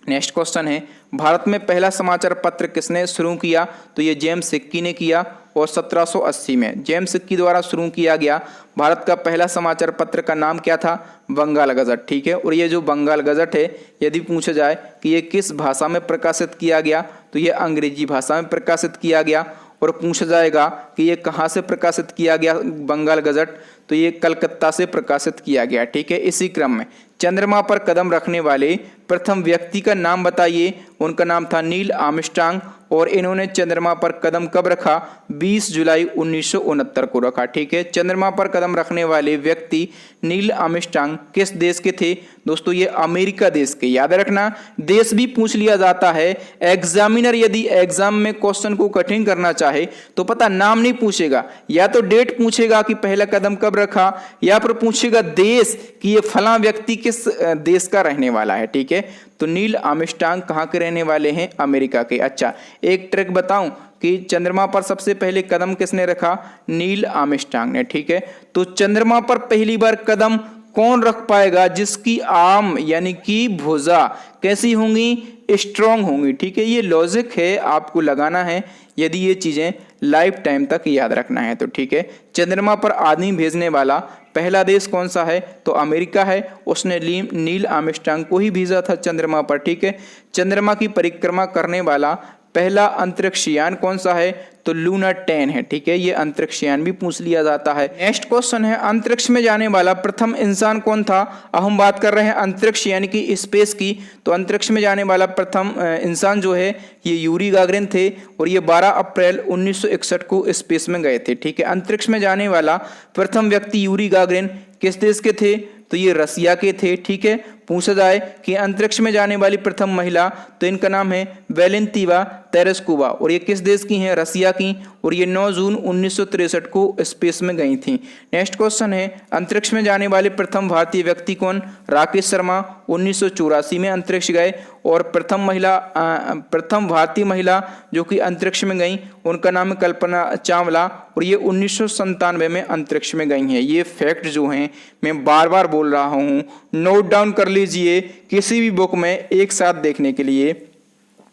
नेक्स्ट क्वेश्चन है, भारत में पहला समाचार पत्र किसने शुरू किया, तो ये जेम्स सिक्की ने किया और 1780 में जेम्स सिक्की द्वारा शुरू किया गया। भारत का पहला समाचार पत्र का नाम क्या था, बंगाल गजट। ठीक है, और ये जो बंगाल गजट है यदि पूछा जाए कि ये किस भाषा में प्रकाशित किया गया, तो ये अंग्रेजी भाषा में प्रकाशित किया गया। और पूछा जाएगा कि ये कहाँ से प्रकाशित किया गया बंगाल गजट, तो ये कलकत्ता से प्रकाशित किया गया। ठीक है, इसी क्रम में चंद्रमा पर कदम रखने वाले प्रथम व्यक्ति का नाम बताइए। उनका नाम था नील आर्मस्ट्रांग और इन्होंने चंद्रमा पर कदम कब रखा, 20 जुलाई 1969 को रखा। ठीक है, चंद्रमा पर कदम रखने वाले व्यक्ति नील आर्मस्ट्रांग किस देश के थे, दोस्तों ये अमेरिका देश के। याद रखना, देश भी पूछ लिया जाता है। एग्जामिनर यदि एग्जाम में क्वेश्चन को कठिन करना चाहे तो पता नाम नहीं पूछेगा, या तो डेट पूछेगा कि पहला कदम कब रखा, या फिर पूछेगा देश कि ये फला व्यक्ति किस देश का रहने वाला है। ठीक है, तो नील आर्मस्ट्रांग कहाँ के रहने वाले हैं, अमेरिका के। अच्छा, एक ट्रिक बताऊं कि चंद्रमा पर सबसे पहले कदम किसने रखा, नील आर्मस्ट्रांग ने। ठीक है, तो चंद्रमा पर पहली बार कदम कौन रख पाएगा, जिसकी आर्म यानी कि भुजा कैसी होंगी, स्ट्रॉन्ग होंगी। ठीक है, ये लॉजिक है, आपको लगाना है यदि ये चीजें लाइफ टाइम तक याद रखना है तो। ठीक है, चंद्रमा पर आदमी भेजने वाला पहला देश कौन सा है, तो अमेरिका है। उसने नील आर्मस्ट्रांग को ही भेजा था चंद्रमा पर। ठीक है, चंद्रमा की परिक्रमा करने वाला पहला अंतरिक्ष यान कौन सा है, तो लूना 10 है। ठीक है, ये अंतरिक्ष यान भी पूछ लिया जाता है। नेक्स्ट क्वेश्चन है, अंतरिक्ष में जाने वाला प्रथम इंसान कौन था। अब हम बात कर रहे हैं अंतरिक्ष यानी कि स्पेस की, तो अंतरिक्ष में जाने वाला प्रथम इंसान जो है ये यूरी गागरिन थे और ये 12 अप्रैल 1961 को स्पेस में गए थे। ठीक है, अंतरिक्ष में जाने वाला प्रथम व्यक्ति यूरी गागरिन किस देश के थे, तो ये रसिया के थे। ठीक है, पूछा जाए कि अंतरिक्ष में जाने वाली प्रथम महिला, तो इनका नाम है वेलेंतीवा तेरेस्कोवा और ये किस देश की हैं, रसिया की। और ये 9 जून 1963 को स्पेस में गई थी। नेक्स्ट क्वेश्चन है, अंतरिक्ष में जाने वाले प्रथम भारतीय व्यक्ति कौन, राकेश शर्मा 1984 में अंतरिक्ष गए। और प्रथम भारतीय महिला जो कि अंतरिक्ष में गई उनका नाम है कल्पना चावला और ये 1997 में अंतरिक्ष में गई हैं। ये फैक्ट जो हैं मैं बार बार बोल रहा हूँ, नोट डाउन कर लीजिए, किसी भी बुक में एक साथ देखने के लिए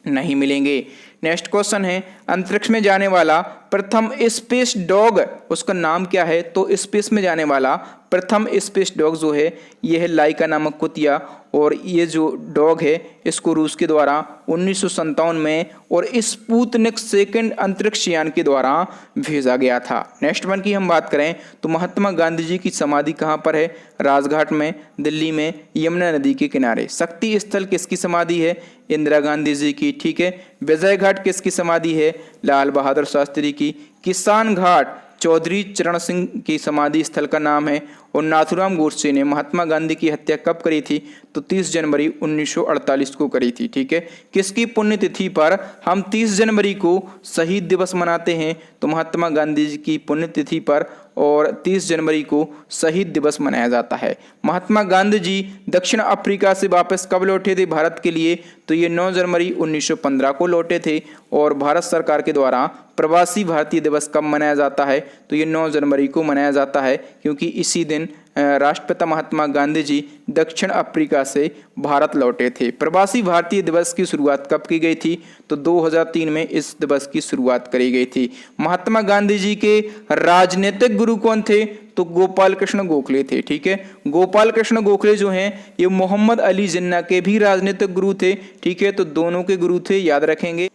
नहीं मिलेंगे। नेक्स्ट क्वेश्चन है, अंतरिक्ष में जाने वाला प्रथम स्पेस डॉग उसका नाम क्या है, तो स्पेस में जाने वाला प्रथम स्पेस डॉग जो है यह है लाइका नामक कुतिया और ये जो डॉग है इसको रूस के द्वारा 1957 में और स्पुतनिक सेकंड अंतरिक्ष यान के द्वारा भेजा गया था। नेक्स्ट वन की हम बात करें तो महात्मा गांधी जी की समाधि कहाँ पर है, राजघाट में, दिल्ली में, यमुना नदी के किनारे। शक्ति स्थल किसकी समाधि है, इंदिरा गांधी जी की। ठीक है, विजय घाट किसकी समाधि है, लाल बहादुर शास्त्री की। किसान घाट चौधरी चरण सिंह की समाधि स्थल का नाम है। और नाथुराम गोडसे ने महात्मा गांधी की हत्या कब करी थी, तो 30 जनवरी 1948 को करी थी। ठीक है, किसकी पुण्यतिथि पर हम 30 जनवरी को शहीद दिवस मनाते हैं, तो महात्मा गांधी जी की पुण्यतिथि पर और 30 जनवरी को शहीद दिवस मनाया जाता है। महात्मा गांधी जी दक्षिण अफ्रीका से वापस कब लौटे थे भारत के लिए, तो ये 9 जनवरी 1915 को लौटे थे। और भारत सरकार के द्वारा प्रवासी भारतीय दिवस कब मनाया जाता है, तो ये 9 जनवरी को मनाया जाता है क्योंकि इसी दिन राष्ट्रपिता महात्मा गांधी जी दक्षिण अफ्रीका से भारत लौटे थे। प्रवासी भारतीय दिवस की शुरुआत कब की गई थी, तो 2003 में इस दिवस की शुरुआत करी गई थी। महात्मा गांधी जी के राजनीतिक गुरु कौन थे, तो गोपाल कृष्ण गोखले थे। ठीक है, गोपाल कृष्ण गोखले जो हैं ये मोहम्मद अली जिन्ना के भी राजनीतिक गुरु थे। ठीक है, तो दोनों के गुरु थे, याद रखेंगे।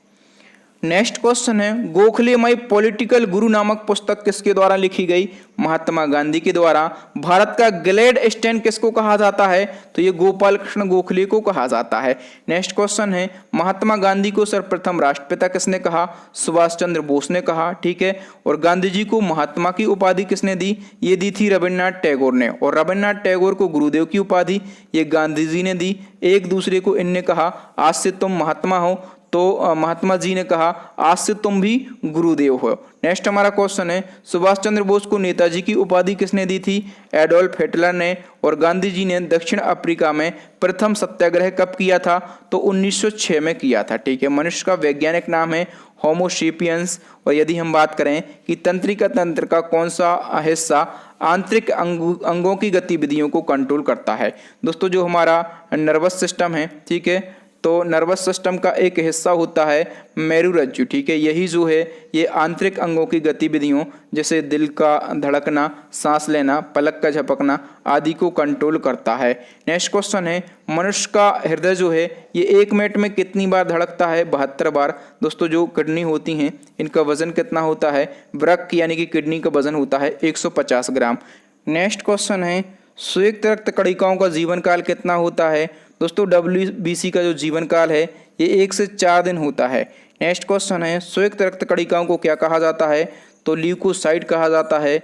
नेक्स्ट क्वेश्चन है, गोखले माई पॉलिटिकल गुरु नामक पुस्तक किसके द्वारा लिखी गई? महात्मा गांधी के द्वारा। भारत का ग्लेड स्टैंड किसको कहा जाता है? तो ये गोपाल कृष्ण गोखले को कहा जाता है। नेक्स्ट क्वेश्चन है, महात्मा गांधी को सर्वप्रथम राष्ट्रपिता किसने कहा? सुभाष चंद्र बोस ने कहा, ठीक है। और गांधी जी को महात्मा की उपाधि किसने दी? ये दी थी रविन्द्रनाथ टैगोर ने। और रविन्द्रनाथ टैगोर को गुरुदेव की उपाधि ये गांधी जी ने दी। एक दूसरे को इनने कहा आज से तुम महात्मा हो, तो महात्मा जी ने कहा आज से तुम भी गुरुदेव हो। नेक्स्ट हमारा क्वेश्चन है, सुभाष चंद्र बोस को नेताजी की उपाधि किसने दी थी? एडोल्फ हिटलर ने। और गांधी जी ने दक्षिण अफ्रीका में प्रथम सत्याग्रह कब किया था? तो 1906 में किया था, ठीक है। मनुष्य का वैज्ञानिक नाम है होमो सेपियंस। और यदि हम बात करें कि तंत्रिका तंत्र का कौन सा हिस्सा आंतरिक अंगों की गतिविधियों को कंट्रोल करता है? दोस्तों जो हमारा नर्वस सिस्टम है, ठीक है, तो नर्वस सिस्टम का एक हिस्सा होता है मेरुरज्जु, ठीक है। यही जो है ये आंतरिक अंगों की गतिविधियों जैसे दिल का धड़कना, सांस लेना, पलक का झपकना आदि को कंट्रोल करता है। नेक्स्ट क्वेश्चन है, मनुष्य का हृदय जो है ये 1 मिनट में कितनी बार धड़कता है? 72 बार। दोस्तों जो किडनी होती हैं इनका वजन कितना होता है? वृक्क यानी कि किडनी का वजन होता है 150 ग्राम। नेक्स्ट क्वेश्चन है, संयुक्त रक्त कणिकाओं का जीवन काल कितना होता है? दोस्तों WBC का जो जीवन काल है ये 1 से 4 दिन होता है। नेक्स्ट क्वेश्चन है, संयुक्त रक्त कणिकाओं को क्या कहा जाता है? तो ल्यूकोसाइट कहा जाता है।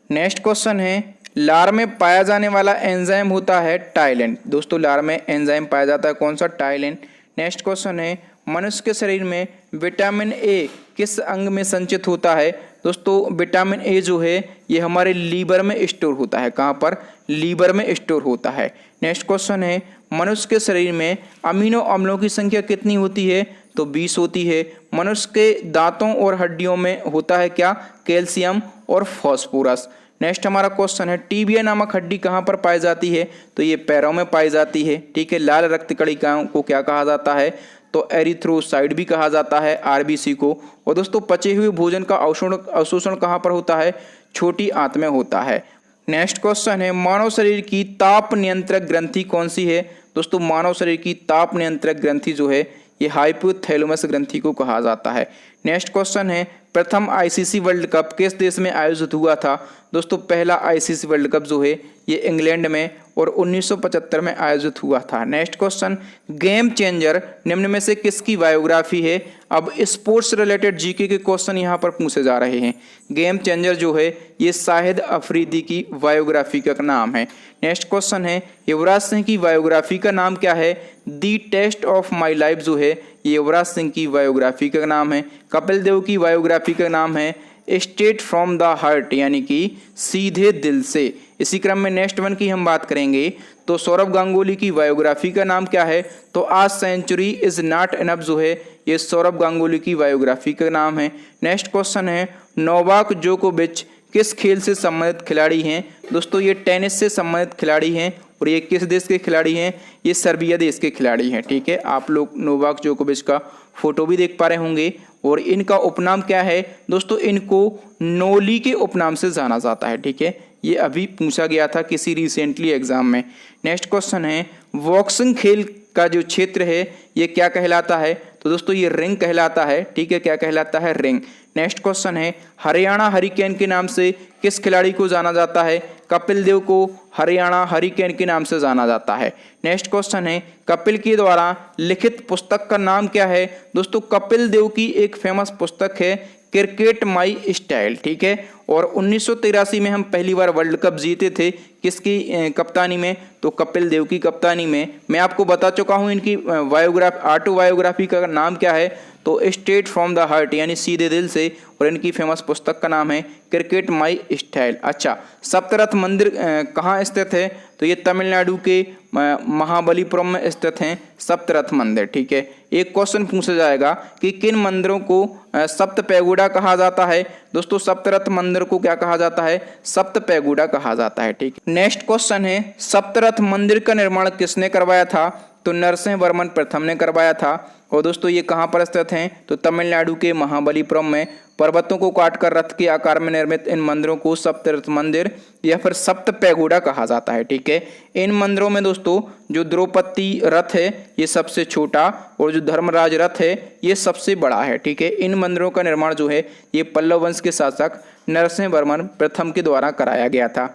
नेक्स्ट क्वेश्चन है, लार में पाया जाने वाला एंजाइम होता है टाइलिन। दोस्तों लार में एंजाइम पाया जाता है कौन सा? टाइलिन। नेक्स्ट क्वेश्चन है, मनुष्य के शरीर में विटामिन ए किस अंग में संचित होता है? दोस्तों विटामिन ए जो है ये हमारे लीवर में स्टोर होता है। कहाँ पर? लीवर में स्टोर होता है। नेक्स्ट क्वेश्चन है, मनुष्य के शरीर में अमीनो अम्लों की संख्या कितनी होती है? तो 20 होती है। मनुष्य के दांतों और हड्डियों में होता है क्या? कैल्शियम और फॉस्फोरस। नेक्स्ट हमारा क्वेश्चन है, टीबिया नामक हड्डी कहाँ पर पाई जाती है? तो ये पैरों में पाई जाती है, ठीक है। लाल रक्त कणिकाओं को क्या कहा जाता है? तो एरिथ्रोसाइट भी कहा जाता है RBC को। और दोस्तों पचे हुए भोजन का अवशोषण कहाँ पर होता है? छोटी आंत में होता है। नेक्स्ट क्वेश्चन है, मानव शरीर की ताप नियंत्रक ग्रंथि कौन सी है? दोस्तों मानव शरीर की ताप नियंत्रक ग्रंथि जो है ये हाइपोथैलेमस ग्रंथि को कहा जाता है। नेक्स्ट क्वेश्चन है, प्रथम ICC वर्ल्ड कप किस देश में आयोजित हुआ था? दोस्तों पहला ICC वर्ल्ड कप जो है ये इंग्लैंड में और 1975 में आयोजित हुआ था। नेक्स्ट क्वेश्चन, गेम चेंजर निम्न में से किसकी बायोग्राफी है? अब स्पोर्ट्स रिलेटेड जीके के क्वेश्चन यहाँ पर पूछे जा रहे हैं। गेम चेंजर जो है ये शाहिद अफरीदी की बायोग्राफी का नाम है। नेक्स्ट क्वेश्चन है, युवराज सिंह की बायोग्राफी का नाम क्या है? दी टेस्ट ऑफ माई लाइफ जो है ये युवराज सिंह की बायोग्राफी का नाम है। कपिल देव की बायोग्राफी का नाम है स्टेट फ्रॉम द हार्ट यानी कि सीधे दिल से। इसी क्रम में नेक्स्ट वन की हम बात करेंगे तो सौरभ गांगुली की बायोग्राफी का नाम क्या है? तो आज सेंचुरी इज नॉट इनफ जो है ये सौरभ गांगुली की बायोग्राफी का नाम है। नेक्स्ट क्वेश्चन है, नोवाक जोकोविच किस खेल से संबंधित खिलाड़ी हैं? दोस्तों ये टेनिस से संबंधित खिलाड़ी हैं। और ये किस देश के खिलाड़ी हैं? ये सर्बिया देश के खिलाड़ी हैं, ठीक है। आप लोग नोवाक जोकोविच का फोटो भी देख पा रहे होंगे। और इनका उपनाम क्या है? दोस्तों इनको नोली के उपनाम से जाना जाता है, ठीक है। ये अभी पूछा गया था किसी रिसेंटली एग्जाम में। नेक्स्ट क्वेश्चन है, बॉक्सिंग खेल का जो क्षेत्र है ये क्या कहलाता है? तो दोस्तों ये रिंग कहलाता है, ठीक है। क्या कहलाता है? रिंग। नेक्स्ट क्वेश्चन है, हरियाणा हरिकेन के नाम से किस खिलाड़ी को जाना जाता है? कपिल देव को हरियाणा हरिकेन के नाम से जाना जाता है। नेक्स्ट क्वेश्चन है, कपिल के द्वारा लिखित पुस्तक का नाम क्या है? दोस्तों कपिल देव की एक फेमस पुस्तक है क्रिकेट माई स्टाइल, ठीक है। और 1983 में हम पहली बार वर्ल्ड कप जीते थे किसकी कप्तानी में? तो कपिल देव की कप्तानी में। मैं आपको बता चुका हूं इनकी ऑटोबायोग्राफी का नाम क्या है? तो स्टेट फ्रॉम द हार्ट यानी सीधे दिल से। और इनकी फेमस पुस्तक का नाम है क्रिकेट माई स्टाइल। अच्छा, सप्तरथ मंदिर कहाँ स्थित है? तो ये तमिलनाडु के महाबलीपुरम में स्थित हैं सप्तरथ मंदिर, ठीक है। एक क्वेश्चन पूछा जाएगा कि किन मंदिरों को सप्त पैगोडा कहा जाता है? दोस्तों सप्तरथ मंदिर को क्या कहा जाता है? सप्त पैगोडा कहा जाता है, ठीक। नेक्स्ट क्वेश्चन है, सप्तरथ मंदिर का निर्माण किसने करवाया था? तो नरसिंह वर्मन प्रथम ने करवाया था। और दोस्तों ये कहाँ पर स्थित हैं, तो तमिलनाडु के महाबलीपुरम में। पर्वतों को काटकर रथ के आकार में निर्मित इन मंदिरों को सप्तरथ मंदिर या फिर सप्त पैगोडा कहा जाता है। ठीक है, इन मंदिरों में दोस्तों जो द्रौपदी रथ है ये सबसे छोटा और जो धर्मराज रथ है ये सबसे बड़ा है। ठीक है, इन मंदिरों का निर्माण जो है ये पल्लव वंश के शासक नरसिंह वर्मन प्रथम के द्वारा कराया गया था।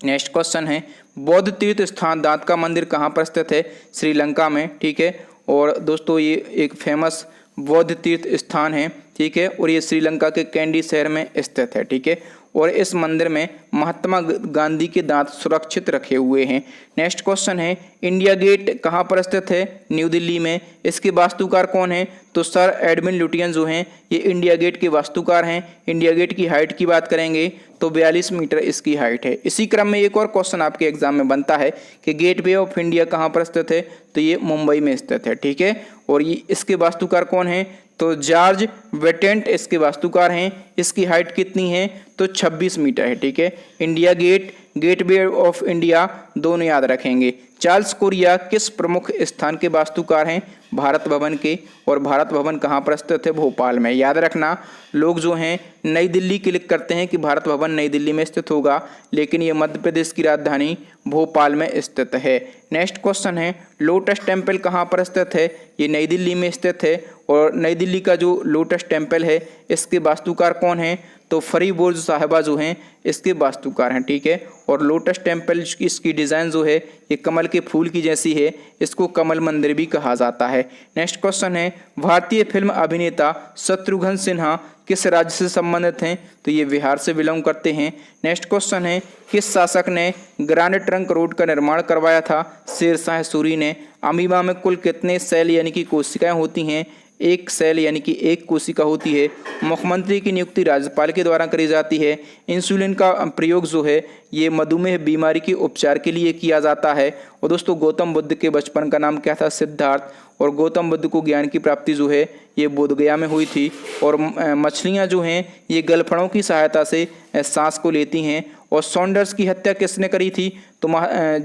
नेक्स्ट क्वेश्चन है, बौद्ध तीर्थ स्थान दांत का मंदिर कहाँ पर स्थित है, श्रीलंका में। ठीक है, और दोस्तों ये एक फेमस बौद्ध तीर्थ स्थान है। ठीक है, और ये श्रीलंका के कैंडी शहर में स्थित है। ठीक है, और इस मंदिर में महात्मा गांधी के दांत सुरक्षित रखे हुए हैं। नेक्स्ट क्वेश्चन है, इंडिया गेट कहाँ पर स्थित है, न्यू दिल्ली में। इसके वास्तुकार कौन है, तो सर एडविन लुटियन जो हैं ये इंडिया गेट के वास्तुकार हैं। इंडिया गेट की हाइट की बात करेंगे तो 42 मीटर इसकी हाइट है। इसी क्रम में एक और क्वेश्चन आपके एग्जाम में बनता है कि गेटवे ऑफ इंडिया कहाँ पर स्थित है, तो ये मुंबई में स्थित है। ठीक है, और ये इसके वास्तुकार कौन है, तो जॉर्ज वेटेंट इसके वास्तुकार हैं। इसकी हाइट कितनी है, तो 26 मीटर है। ठीक है, India Gate, Gateway of India दोनों याद रखेंगे। चार्ल्स कोरिया किस प्रमुख स्थान के वास्तुकार हैं, भारत भवन के। और भारत भवन कहाँ पर स्थित है, भोपाल में। याद रखना, लोग जो हैं नई दिल्ली क्लिक करते हैं कि भारत भवन नई दिल्ली में स्थित होगा, लेकिन ये मध्य प्रदेश की राजधानी भोपाल में स्थित है। नेक्स्ट क्वेश्चन है, लोटस टेम्पल कहाँ पर स्थित है, ये नई दिल्ली में स्थित है। और नई दिल्ली का जो लोटस टेम्पल है इसके वास्तुकार कौन है, तो फरीबुर्ज साहिबा जो हैं इसके वास्तुकार हैं। ठीक है, और लोटस टेम्पल इसकी डिज़ाइन जो है ये कमल के फूल की जैसी है, इसको कमल मंदिर भी कहा जाता है। नेक्स्ट क्वेश्चन है, भारतीय फिल्म अभिनेता शत्रुघ्न सिन्हा किस राज्य से संबंधित हैं, तो ये बिहार से बिलोंग करते हैं। नेक्स्ट क्वेश्चन है, किस शासक ने ग्रैंड ट्रंक रोड का निर्माण करवाया था, शेरशाह सूरी ने। अमीबा में कुल कितने सेल यानी कि कोशिकाएं होती हैं, एक सेल यानी कि एक कोशिका होती है। मुख्यमंत्री की नियुक्ति राज्यपाल के द्वारा करी जाती है। इंसुलिन का प्रयोग जो है ये मधुमेह बीमारी के उपचार के लिए किया जाता है। और दोस्तों गौतम बुद्ध के बचपन का नाम क्या था, सिद्धार्थ। और गौतम बुद्ध को ज्ञान की प्राप्ति जो है ये बोधगया में हुई थी। और मछलियाँ जो हैं ये गलफड़ों की सहायता से सांस को लेती हैं। और सॉन्डर्स की हत्या किसने करी थी, तो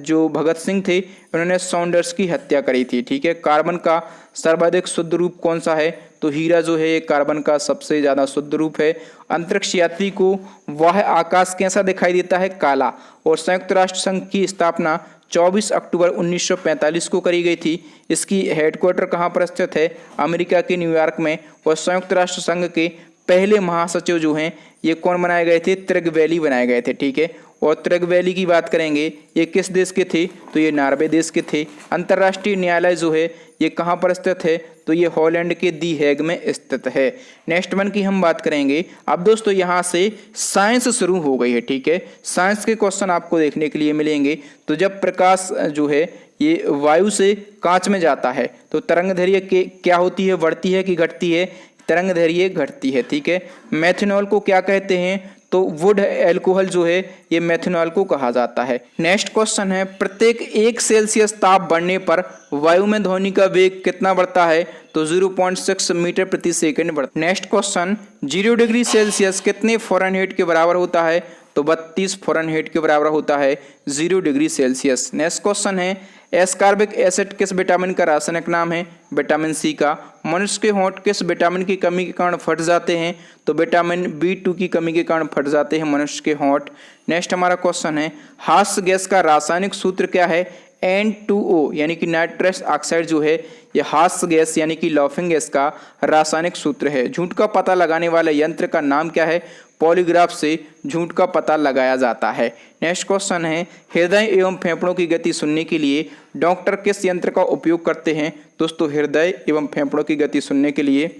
जो भगत सिंह थे उन्होंने सॉन्डर्स की हत्या करी थी। ठीक है, कार्बन का सर्वाधिक शुद्ध रूप कौन सा है, तो हीरा जो है ये कार्बन का सबसे ज़्यादा शुद्ध रूप है। अंतरिक्ष यात्री को वह आकाश कैसा दिखाई देता है, काला। और संयुक्त राष्ट्र संघ की स्थापना 24 अक्टूबर 1945 को करी गई थी। इसकी हेडक्वार्टर कहाँ पर स्थित है, अमेरिका के न्यूयॉर्क में। और संयुक्त राष्ट्र संघ के पहले महासचिव जो हैं ये कौन बनाए गए थे, त्रिगवैली बनाए गए थे। ठीक है, और त्रिगवैली की बात करेंगे ये किस देश के थे, तो ये नॉर्वे देश के थे। अंतर्राष्ट्रीय न्यायालय जो है ये कहाँ पर स्थित है, तो ये हॉलैंड के दी हैग में स्थित है। नेक्स्ट वन की हम बात करेंगे। अब दोस्तों यहाँ से साइंस शुरू हो गई है। ठीक है, साइंस के क्वेश्चन आपको देखने के लिए मिलेंगे। तो जब प्रकाश जो है ये वायु से कांच में जाता है तो तरंग दैर्घ्य क्या होती है, बढ़ती है कि घटती है, तरंग दैर्घ्य घटती है। ठीक है, मेथनॉल को क्या कहते हैं, तो वुड एल्कोहल जो है ये मेथनॉल को कहा जाता है। नेक्स्ट क्वेश्चन है, प्रत्येक 1 सेल्सियस ताप बढ़ने पर वायु में ध्वनि का वेग कितना बढ़ता है, तो 0.6 मीटर प्रति सेकंड बढ़ता है। नेक्स्ट क्वेश्चन, 0 डिग्री सेल्सियस कितने फ़ारेनहाइट के बराबर होता है, तो 32 फ़ारेनहाइट के बराबर होता है 0 डिग्री सेल्सियस। नेक्स्ट क्वेश्चन है, एस्कॉर्बिक एसिड किस विटामिन का रासायनिक नाम है, विटामिन सी का। मनुष्य के होंठ किस विटामिन की कमी के कारण फट जाते हैं, तो विटामिन B2 की कमी के कारण फट जाते हैं मनुष्य के होंठ। नेक्स्ट हमारा क्वेश्चन है, हास्य गैस का रासायनिक सूत्र क्या है, N2O यानी कि नाइट्रस ऑक्साइड जो है ये हास्य गैस यानी कि लाफिंग गैस का रासायनिक सूत्र है। झूठ का पता लगाने वाले यंत्र का नाम क्या है, पॉलीग्राफ से झूठ का पता लगाया जाता है। नेक्स्ट क्वेश्चन है, हृदय एवं फेफड़ों की गति सुनने के लिए डॉक्टर किस यंत्र का उपयोग करते हैं, दोस्तों हृदय एवं फेफड़ों की गति सुनने के लिए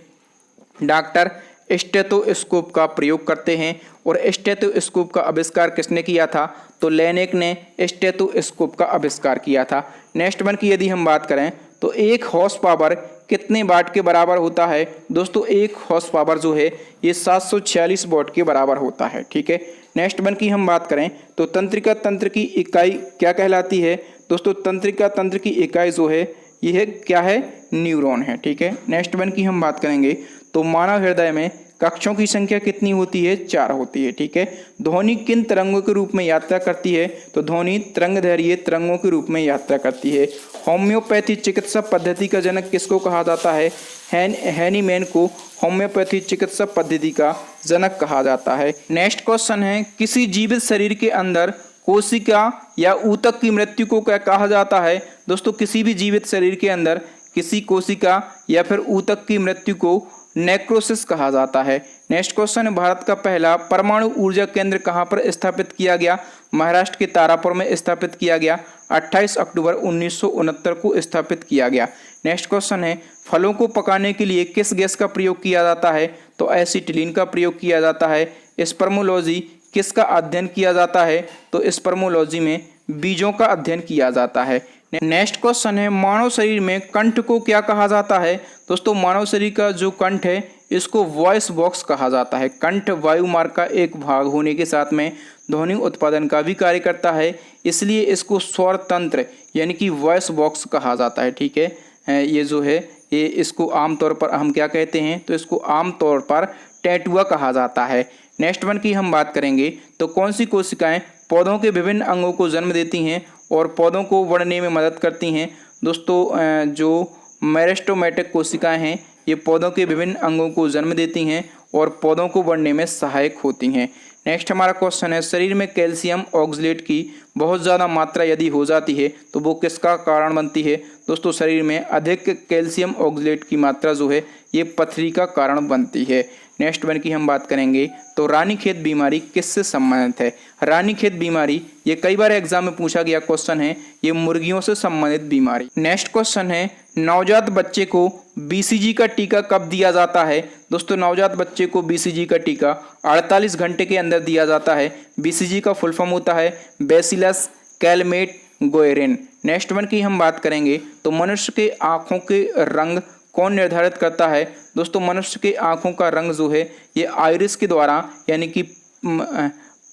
डॉक्टर स्टेथोस्कोप का प्रयोग करते हैं। और स्टेथोस्कोप का आविष्कार किसने किया था, तो लेनेक ने स्टेथोस्कोप का आविष्कार किया था। नेक्स्ट वन की यदि हम बात करें तो 1 हॉर्स पावर कितने वाट के बराबर होता है, दोस्तों 1 हॉर्स पावर जो है ये 746 वाट के बराबर होता है। ठीक है, नेक्स्ट वन की हम बात करें तो तंत्रिका तंत्र की इकाई क्या कहलाती है, दोस्तों तंत्रिका तंत्र की इकाई जो है यह क्या है, न्यूरॉन है। ठीक है, नेक्स्ट वन की हम बात करेंगे तो मानव हृदय में कक्षों की संख्या कितनी होती है? 4 होती है। ठीक है। ध्वनि किन तरंगों के रूप में यात्रा करती है? तो ध्वनि तरंगदैर्घ्य तरंगों के रूप में यात्रा करती है। होम्योपैथी चिकित्सा पद्धति का जनक किसको कहा जाता है? हैनीमैन को होम्योपैथी चिकित्सा पद्धति का जनक कहा जाता है। नेक्स्ट क्वेश्चन है, किसी जीवित शरीर के अंदर कोशिका या ऊतक की मृत्यु को क्या कहा जाता है? दोस्तों, किसी भी जीवित शरीर के अंदर किसी कोशिका या फिर ऊतक की मृत्यु को नेक्रोसिस कहा जाता है। नेक्स्ट क्वेश्चन है, भारत का पहला परमाणु ऊर्जा केंद्र कहाँ पर स्थापित किया गया? महाराष्ट्र के तारापुर में स्थापित किया गया। 28 अक्टूबर 1969 को स्थापित किया गया। नेक्स्ट क्वेश्चन है, फलों को पकाने के लिए किस गैस का प्रयोग किया जाता है? तो एसिटिलीन का प्रयोग किया जाता है। स्पर्मोलॉजी किसका अध्ययन किया जाता है? तो स्पर्मोलॉजी में बीजों का अध्ययन किया जाता है। नेक्स्ट क्वेश्चन है, मानव शरीर में कंठ को क्या कहा जाता है? दोस्तों, मानव शरीर का जो कंठ है इसको वॉइस बॉक्स कहा जाता है। कंठ वायु मार्ग का एक भाग होने के साथ में ध्वनि उत्पादन का भी कार्य करता है, इसलिए इसको स्वर तंत्र यानी कि वॉइस बॉक्स कहा जाता है। ठीक है। ये जो है ये इसको आमतौर पर हम क्या कहते हैं? तो इसको आमतौर पर टैटुआ कहा जाता है। नेक्स्ट वन की हम बात करेंगे तो कौन सी कोशिकाएं पौधों के विभिन्न अंगों को जन्म देती हैं और पौधों को बढ़ने में मदद करती हैं? दोस्तों, जो मेरिस्टेमेटिक कोशिकाएं हैं ये पौधों के विभिन्न अंगों को जन्म देती हैं और पौधों को बढ़ने में सहायक होती हैं। नेक्स्ट हमारा क्वेश्चन है, शरीर में कैल्शियम ऑक्सलेट की बहुत ज़्यादा मात्रा यदि हो जाती है तो वो किसका कारण बनती है? दोस्तों, शरीर में अधिक कैल्शियम ऑक्सलेट की मात्रा जो है ये पथरी का कारण बनती है। नेक्स्ट वन की हम बात करेंगे तो रानीखेत बीमारी किससे संबंधित है? रानीखेत बीमारी ये कई बार एग्जाम में पूछा गया क्वेश्चन है, ये मुर्गियों से संबंधित बीमारी। नेक्स्ट क्वेश्चन है, नवजात बच्चे को बीसीजी का टीका कब दिया जाता है? दोस्तों, नवजात बच्चे को बीसीजी का टीका 48 घंटे के अंदर दिया जाता है। बीसीजी का फुल फॉर्म होता है बैसिलस कैलमेट गोएरिन। नेक्स्ट वन की हम बात करेंगे तो मनुष्य के आँखों के रंग कौन निर्धारित करता है? दोस्तों, मनुष्य के आँखों का रंग जो है ये आइरिस के द्वारा यानी कि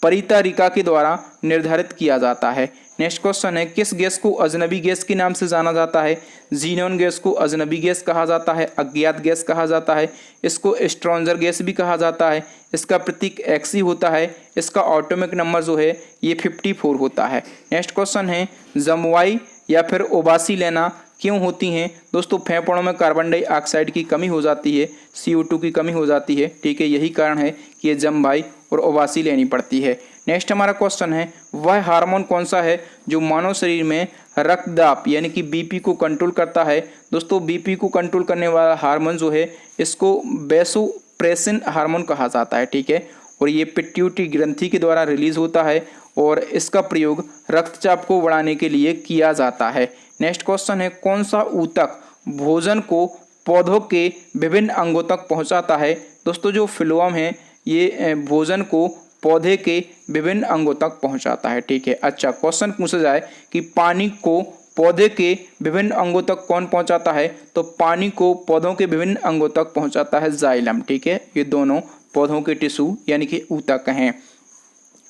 परितारिका के द्वारा निर्धारित किया जाता है। नेक्स्ट क्वेश्चन है, किस गैस को अजनबी गैस के नाम से जाना जाता है? जीनोन गैस को अजनबी गैस कहा जाता है, अज्ञात गैस कहा जाता है, इसको स्ट्रॉन्जर गैस भी कहा जाता है। इसका प्रतीक Xe होता है। इसका ऑटोमिक नंबर जो है ये 54 होता है। नेक्स्ट क्वेश्चन है, जमुआई या फिर ओबासी लेना क्यों होती हैं? दोस्तों, फेफड़ों में कार्बन डाइऑक्साइड की कमी हो जाती है, CO2 की कमी हो जाती है। ठीक है, यही कारण है कि ये जमवाई और ओबासी लेनी पड़ती है। नेक्स्ट हमारा क्वेश्चन है, वह हार्मोन कौन सा है जो मानव शरीर में रक्तदाब यानी कि BP को कंट्रोल करता है? दोस्तों, BP को कंट्रोल करने वाला हार्मोन जो है इसको वैसोप्रेसिन हार्मोन कहा जाता है। ठीक है, और ये पिट्यूटरी ग्रंथि के द्वारा रिलीज होता है और इसका प्रयोग रक्तचाप को बढ़ाने के लिए किया जाता है। नेक्स्ट क्वेश्चन है, कौन सा ऊतक भोजन को पौधों के विभिन्न अंगों तक पहुंचाता है? दोस्तों, जो फ्लोएम है ये भोजन को पौधे के विभिन्न अंगों तक पहुंचाता है। ठीक है। अच्छा, क्वेश्चन पूछा जाए कि पानी को पौधे के विभिन्न अंगों तक कौन पहुंचाता है? तो पानी को पौधों के विभिन्न अंगों तक पहुंचाता है जाइलम। ठीक है, ये दोनों पौधों के टिश्यू यानी कि ऊतक हैं।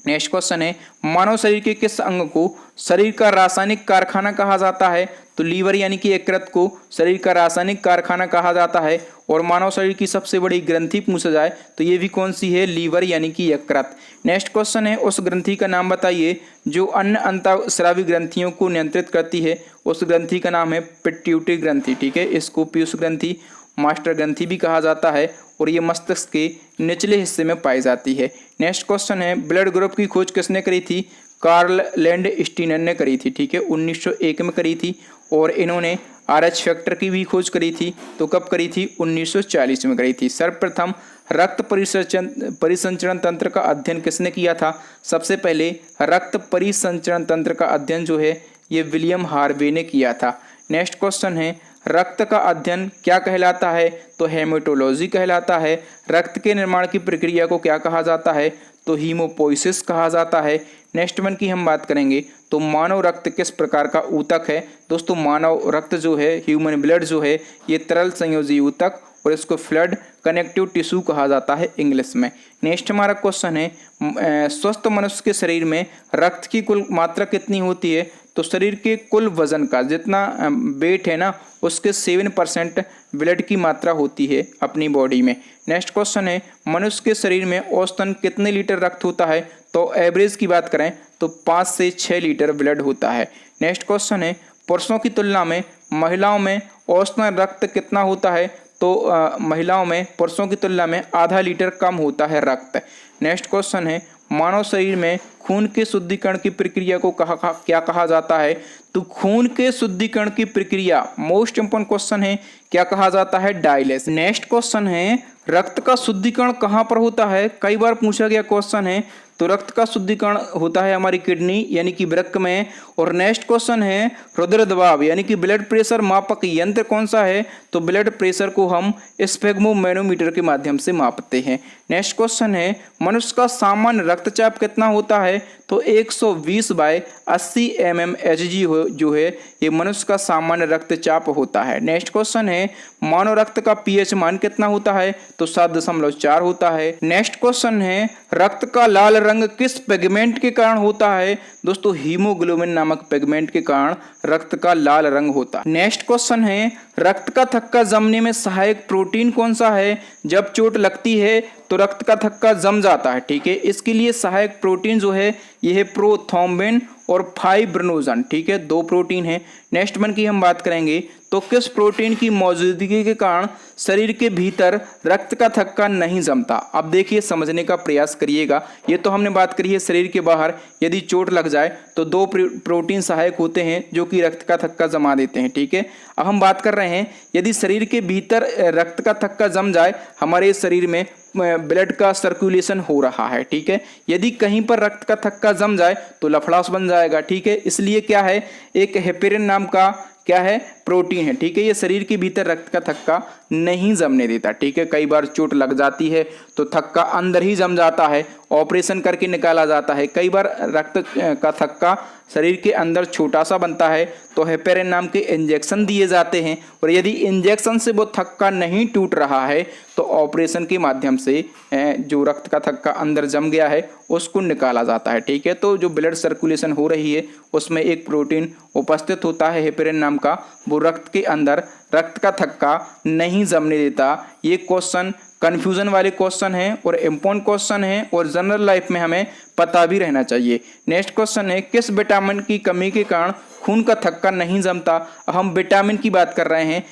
नेक्स्ट क्वेश्चन है, मानव शरीर के किस अंग को शरीर का रासायनिक कारखाना कहा जाता है? तो लीवर यानी कि यकृत को शरीर का रासायनिक कारखाना कहा जाता है। और मानव शरीर की सबसे बड़ी ग्रंथि पूछा जाए तो ये भी कौन सी है? लीवर यानी कि यकृत। नेक्स्ट क्वेश्चन है, उस ग्रंथि का नाम बताइए जो अन्य अंतःस्रावी ग्रंथियों को नियंत्रित करती है। उस ग्रंथि का नाम है पिट्यूटरी ग्रंथि। ठीक है, इसको पीयूष ग्रंथि, मास्टर ग्रंथि भी कहा जाता है और ये मस्तिष्क के निचले हिस्से में पाई जाती है। नेक्स्ट क्वेश्चन है, ब्लड ग्रुप की खोज किसने करी थी? कार्ल लैंडस्टीनर ने करी थी। ठीक है, 1901 में करी थी। और इन्होंने RH फैक्टर की भी खोज करी थी। तो कब करी थी? 1940 में करी थी। सर्वप्रथम रक्त परिसंचरण तंत्र का अध्ययन किसने किया था? सबसे पहले रक्त परिसंचरण तंत्र का अध्ययन जो है ये विलियम हार्वे ने किया था। नेक्स्ट क्वेश्चन है, रक्त का अध्ययन क्या कहलाता है? तो हेमेटोलॉजी कहलाता है। रक्त के निर्माण की प्रक्रिया को क्या कहा जाता है? तो हीमोपोइसिस कहा जाता है। नेक्स्ट वन की हम बात करेंगे तो मानव रक्त किस प्रकार का ऊतक है? दोस्तों, मानव रक्त जो है, ह्यूमन ब्लड जो है, ये तरल संयोजी ऊतक और इसको फ्लड कनेक्टिव टिश्यू कहा जाता है इंग्लिश में। नेक्स्ट हमारा क्वेश्चन है, स्वस्थ मनुष्य के शरीर में रक्त की कुल मात्रा कितनी होती है? तो शरीर के कुल वजन का जितना वेट है ना उसके 7% ब्लड की मात्रा होती है अपनी बॉडी में। नेक्स्ट क्वेश्चन है मनुष्य के शरीर में औसतन कितने लीटर रक्त होता है? तो एवरेज की बात करें तो 5 से 6 लीटर ब्लड होता है। नेक्स्ट क्वेश्चन है पुरुषों की तुलना में महिलाओं में औसतन रक्त कितना होता है? तो महिलाओं में पुरुषों की तुलना में आधा लीटर कम होता है रक्त। नेक्स्ट क्वेश्चन है मानव शरीर में खून के शुद्धिकरण की प्रक्रिया को क्या कहा जाता है? तो खून के शुद्धिकरण की प्रक्रिया मोस्ट इंपोर्टेंट क्वेश्चन है, क्या कहा जाता है? डायलिसिस। नेक्स्ट क्वेश्चन है रक्त का शुद्धिकरण कहाँ पर होता है? कई बार पूछा गया क्वेश्चन है। तो रक्त का शुद्धिकरण होता है हमारी किडनी यानी कि वृक्क में। और नेक्स्ट क्वेश्चन है रुधिर दबाव यानी कि ब्लड प्रेशर मापक यंत्र कौन सा है? तो ब्लड प्रेशर को हम स्फेग्मोमैनोमीटर के माध्यम से मापते हैं। नेक्स्ट क्वेश्चन है मनुष्य का सामान्य रक्तचाप कितना होता है? तो 120/80 mmHg जो है ये मनुष्य का सामान्य रक्तचाप होता है। नेक्स्ट क्वेश्चन है मानव रक्त का पीएच मान कितना होता है? तो 7.4 होता है। नेक्स्ट क्वेश्चन है रक्त का लाल रंग किस पिगमेंट के कारण होता है? दोस्तों हीमोग्लोबिन नामक पिगमेंट के कारण रक्त का लाल रंग होता है। नेक्स्ट क्वेश्चन है रक्त का थक्का जमने में सहायक प्रोटीन कौन सा है? जब चोट लगती है तो रक्त का थक्का जम जाता है, ठीक है। इसके लिए सहायक प्रोटीन जो है यह है प्रोथ्रोम्बिन और फाइब्रिनोजन, ठीक है, 2 प्रोटीन है। नेक्स्ट वन की हम बात करेंगे तो किस प्रोटीन की मौजूदगी के कारण शरीर के भीतर रक्त का थक्का नहीं जमता? अब देखिए समझने का प्रयास करिएगा। ये तो हमने बात करी है शरीर के बाहर यदि चोट लग जाए तो 2 प्रोटीन सहायक होते हैं जो कि रक्त का थक्का जमा देते हैं, ठीक है। अब हम बात कर रहे हैं यदि शरीर के भीतर रक्त का थक्का जम जाए, हमारे शरीर में ब्लड का सर्कुलेशन हो रहा है, ठीक है। यदि कहीं पर रक्त का थक्का जम जाए तो लफड़ास बन जाएगा, ठीक है। इसलिए क्या है एक हेपेरिन नाम का क्या है प्रोटीन है, ठीक है। ये शरीर के भीतर रक्त का थक्का नहीं जमने देता, ठीक है। कई बार चोट लग जाती है तो थक्का अंदर ही जम जाता है, ऑपरेशन करके निकाला जाता है। कई बार रक्त का थक्का शरीर के अंदर छोटा सा बनता है तो हेपेरिन नाम के इंजेक्शन दिए जाते हैं और यदि इंजेक्शन से वो थक्का नहीं टूट रहा है तो ऑपरेशन के माध्यम से जो रक्त का थक्का अंदर जम गया है उसको निकाला जाता है, ठीक है। तो जो ब्लड सर्कुलेशन हो रही है उसमें एक प्रोटीन उपस्थित होता है हेपेरिन नाम का, वो रक्त के अंदर रक्त का थक्का नहीं जमने देता। ये क्वेश्चन कन्फ्यूजन वाले क्वेश्चन है और इम्पोर्टेंट क्वेश्चन है और जनरल लाइफ में हमें पता भी रहना चाहिए। नेक्स्ट क्वेश्चन है किस विटामिन की कमी के कारण खून का थक्का नहीं जमता? हम विटामिन की बात कर रहे हैं।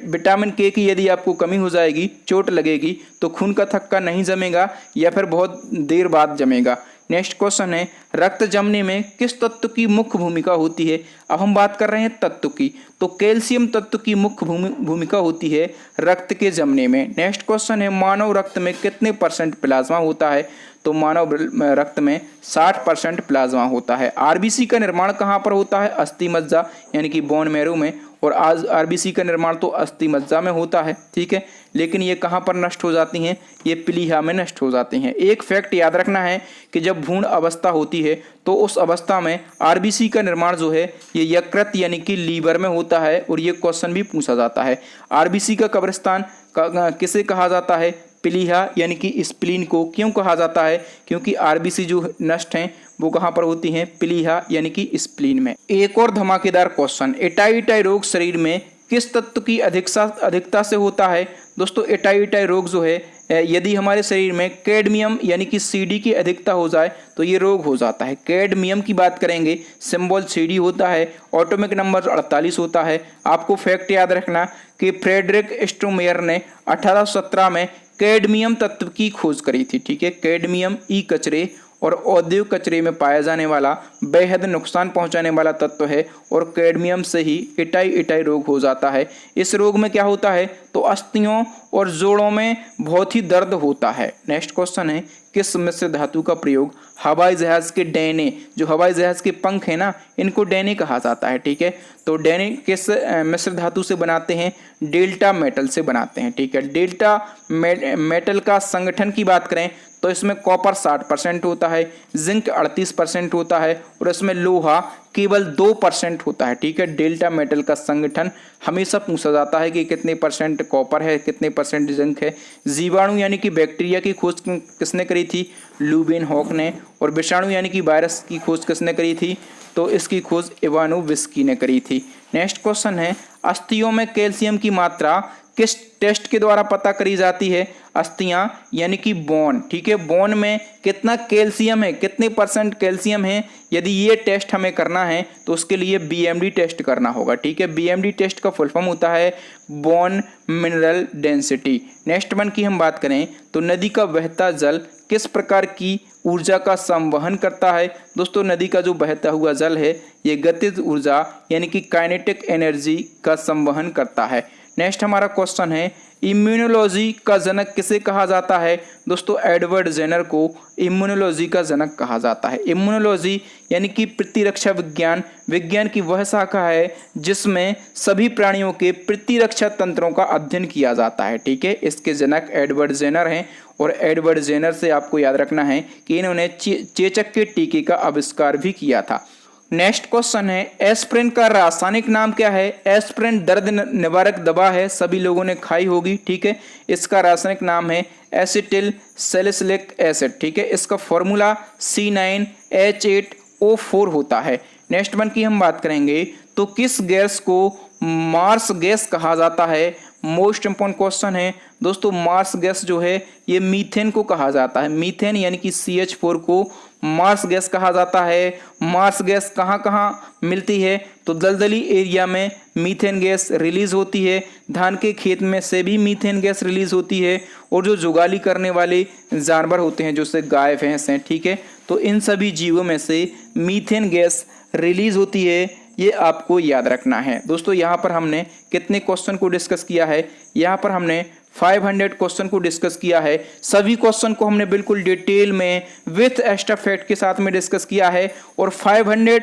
विटामिन के की यदि आपको कमी हो जाएगी, चोट लगेगी तो खून का थक्का नहीं जमेगा या फिर बहुत देर बाद जमेगा। नेक्स्ट क्वेश्चन है रक्त जमने में किस तत्व की मुख्य भूमिका होती है? अब हम बात कर रहे हैं तत्व की, तो कैल्शियम तत्व की मुख्य भूमिका होती है रक्त के जमने में। नेक्स्ट क्वेश्चन है मानव रक्त में कितने % प्लाज्मा होता है? तो मानव रक्त में 60% प्लाज्मा होता है। आरबीसी का निर्माण कहाँ पर होता है? अस्थि मज्जा यानी कि बोन मैरो में, और आज आरबीसी का निर्माण तो अस्थि मज्जा में होता है, ठीक है। लेकिन ये कहाँ पर नष्ट हो जाती हैं? ये प्लीहा में नष्ट हो जाती हैं। एक फैक्ट याद रखना है कि जब भ्रूण अवस्था होती है तो उस अवस्था में आरबीसी का निर्माण जो है ये यकृत यानी कि लीवर में होता है और ये क्वेश्चन भी पूछा जाता है। आरबीसी का कब्रिस्तान किसे कहा जाता है? प्लीहा यानी कि स्प्लीन को। क्यों कहा जाता है? क्योंकि आरबीसी जो नष्ट हैं वो कहाँ पर होती हैं? प्लीहा यानी कि स्प्लीन में। एक और धमाकेदार क्वेश्चन, एटाई रोग शरीर में किस तत्व की अधिकता से होता है? दोस्तों एटाई रोग जो है यदि हमारे शरीर में कैडमियम यानी कि CD की अधिकता हो जाए तो ये रोग हो जाता है। कैडमियम की बात करेंगे, सिंबल CD होता है, एटॉमिक नंबर 48 होता है। आपको फैक्ट याद रखना कि फ्रेडरिक स्ट्रोमेयर ने 1817 में कैडमियम तत्व की खोज करी थी, ठीक है। कैडमियम कचरे और औद्योगिक कचरे में पाया जाने वाला बेहद नुकसान पहुंचाने वाला तत्व है और कैडमियम से ही एटाई रोग हो जाता है। इस रोग में क्या होता है? तो अस्थियों और जोड़ों में बहुत ही दर्द होता है। नेक्स्ट क्वेश्चन है किस मिश्र धातु का प्रयोग हवाई जहाज के डैने, जो हवाई जहाज के पंख है ना, इनको डैने कहा जाता है, ठीक है। तो डैने किस मिश्र धातु से बनाते हैं? डेल्टा मेटल से बनाते हैं, ठीक है। डेल्टा मेटल का संगठन की बात करें तो इसमें कॉपर 60% होता है, जिंक 38% होता है और इसमें लोहा केवल 2% होता है। ठीक है, डेल्टा मेटल का संगठन हमेशा पूछा जाता है कि कितने परसेंट कॉपर है, कितने परसेंट जिंक है। जीवाणु यानी कि बैक्टीरिया की खोज किसने करी थी? ल्यूवेनहॉक ने। और विषाणु यानी कि वायरस की खोज किसने करी थी? तो इसकी खोज इवानोविस्की ने करी थी। नेक्स्ट क्वेश्चन है, अस्थियों में कैल्शियम की मात्रा किस टेस्ट के द्वारा पता करी जाती है? अस्थियां यानी कि बोन। ठीक है, बोन में कितना कैल्शियम है, कितने परसेंट कैल्शियम है, यदि ये टेस्ट हमें करना है तो उसके लिए बीएमडी टेस्ट करना होगा। ठीक है, बीएमडी टेस्ट का फुल फॉर्म होता है bone mineral density. Next one की हम बात करें तो नदी का बहता जल किस प्रकार की ऊर्जा का संवहन करता है? दोस्तों, नदी का जो बहता हुआ जल है ये गतिज ऊर्जा यानी कि काइनेटिक एनर्जी का संवहन करता है। नेक्स्ट हमारा क्वेश्चन है, इम्यूनोलॉजी का जनक किसे कहा जाता है? दोस्तों, एडवर्ड जेनर को इम्यूनोलॉजी का जनक कहा जाता है। इम्यूनोलॉजी यानी कि प्रतिरक्षा विज्ञान, विज्ञान की वह शाखा है जिसमें सभी प्राणियों के प्रतिरक्षा तंत्रों का अध्ययन किया जाता है। ठीक है, इसके जनक एडवर्ड जेनर हैं और एडवर्ड जेनर से आपको याद रखना है कि इन्होंने चेचक के टीके का आविष्कार भी किया था। नेक्स्ट क्वेश्चन है, एस्प्रिन का रासायनिक नाम क्या है? एस्प्रिन दर्द निवारक दवा है, सभी लोगों ने खाई होगी। ठीक है, इसका रासायनिक नाम है एसिटिल सैलिसिलिक एसिड। ठीक है, इसका फॉर्मूला C9H8O4 होता है। नेक्स्ट वन की हम बात करेंगे तो किस गैस को मार्स गैस कहा जाता है? मोस्ट इंपॉर्टेंट क्वेश्चन है दोस्तों। मार्स गैस जो है ये मीथेन को कहा जाता है। मीथेन यानी कि CH4 को मार्स गैस कहा जाता है। मार्स गैस कहाँ कहाँ मिलती है? तो दलदली एरिया में मीथेन गैस रिलीज होती है, धान के खेत में से भी मीथेन गैस रिलीज होती है, और जो जुगाली करने वाले जानवर होते हैं जैसे गाय भैंस हैं, ठीक है, तो इन सभी जीवों में से मीथेन गैस रिलीज होती है। ये आपको याद रखना है दोस्तों। यहाँ पर हमने कितने क्वेश्चन को डिस्कस किया है? यहाँ पर हमने 500 क्वेश्चन को डिस्कस किया है। सभी क्वेश्चन को हमने बिल्कुल डिटेल में विथ एक्स्ट्रा फैक्ट के साथ में डिस्कस किया है। और 500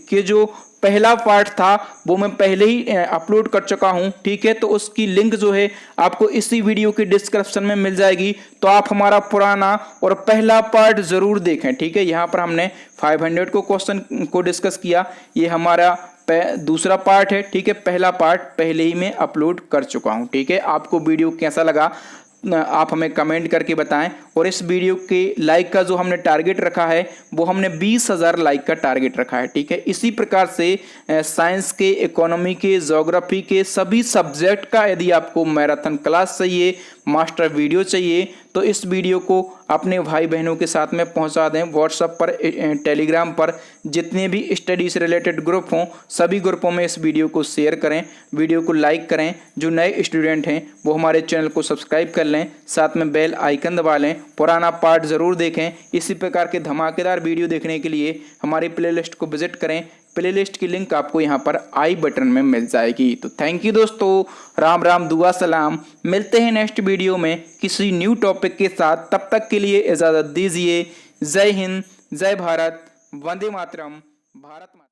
के जो पहला पार्ट था वो मैं पहले ही अपलोड कर चुका हूं। ठीक है, तो उसकी लिंक जो है आपको इसी वीडियो के डिस्क्रिप्शन में मिल जाएगी, तो आप हमारा पुराना और पहला पार्ट जरूर देखें। ठीक है, यहाँ पर हमने 500 को क्वेश्चन को डिस्कस किया, ये हमारा दूसरा पार्ट है। ठीक है, पहला पार्ट पहले ही मैं अपलोड कर चुका हूं। ठीक है, आपको वीडियो कैसा लगा आप हमें कमेंट करके बताएं। और इस वीडियो के लाइक का जो हमने टारगेट रखा है वो हमने 20,000 लाइक का टारगेट रखा है। ठीक है, इसी प्रकार से साइंस के, इकोनॉमी के, ज्योग्राफी के सभी सब्जेक्ट का यदि आपको मैराथन क्लास चाहिए, मास्टर वीडियो चाहिए, तो इस वीडियो को अपने भाई बहनों के साथ में पहुंचा दें। व्हाट्सएप पर, टेलीग्राम पर जितने भी स्टडी से रिलेटेड ग्रुप हों सभी ग्रुपों में इस वीडियो को शेयर करें, वीडियो को लाइक करें। जो नए स्टूडेंट हैं वो हमारे चैनल को सब्सक्राइब कर लें, साथ में बेल आइकन दबा लें, पुराना पार्ट ज़रूर देखें। इसी प्रकार के धमाकेदार वीडियो देखने के लिए हमारी प्लेलिस्ट को विजिट करें। प्लेलिस्ट की लिंक आपको यहाँ पर आई बटन में मिल जाएगी। तो थैंक यू दोस्तों, राम राम, दुआ सलाम। मिलते हैं नेक्स्ट वीडियो में किसी न्यू टॉपिक के साथ। तब तक के लिए इजाज़त दीजिए। जय हिंद, जय भारत, वंदे मातरम, भारत माता।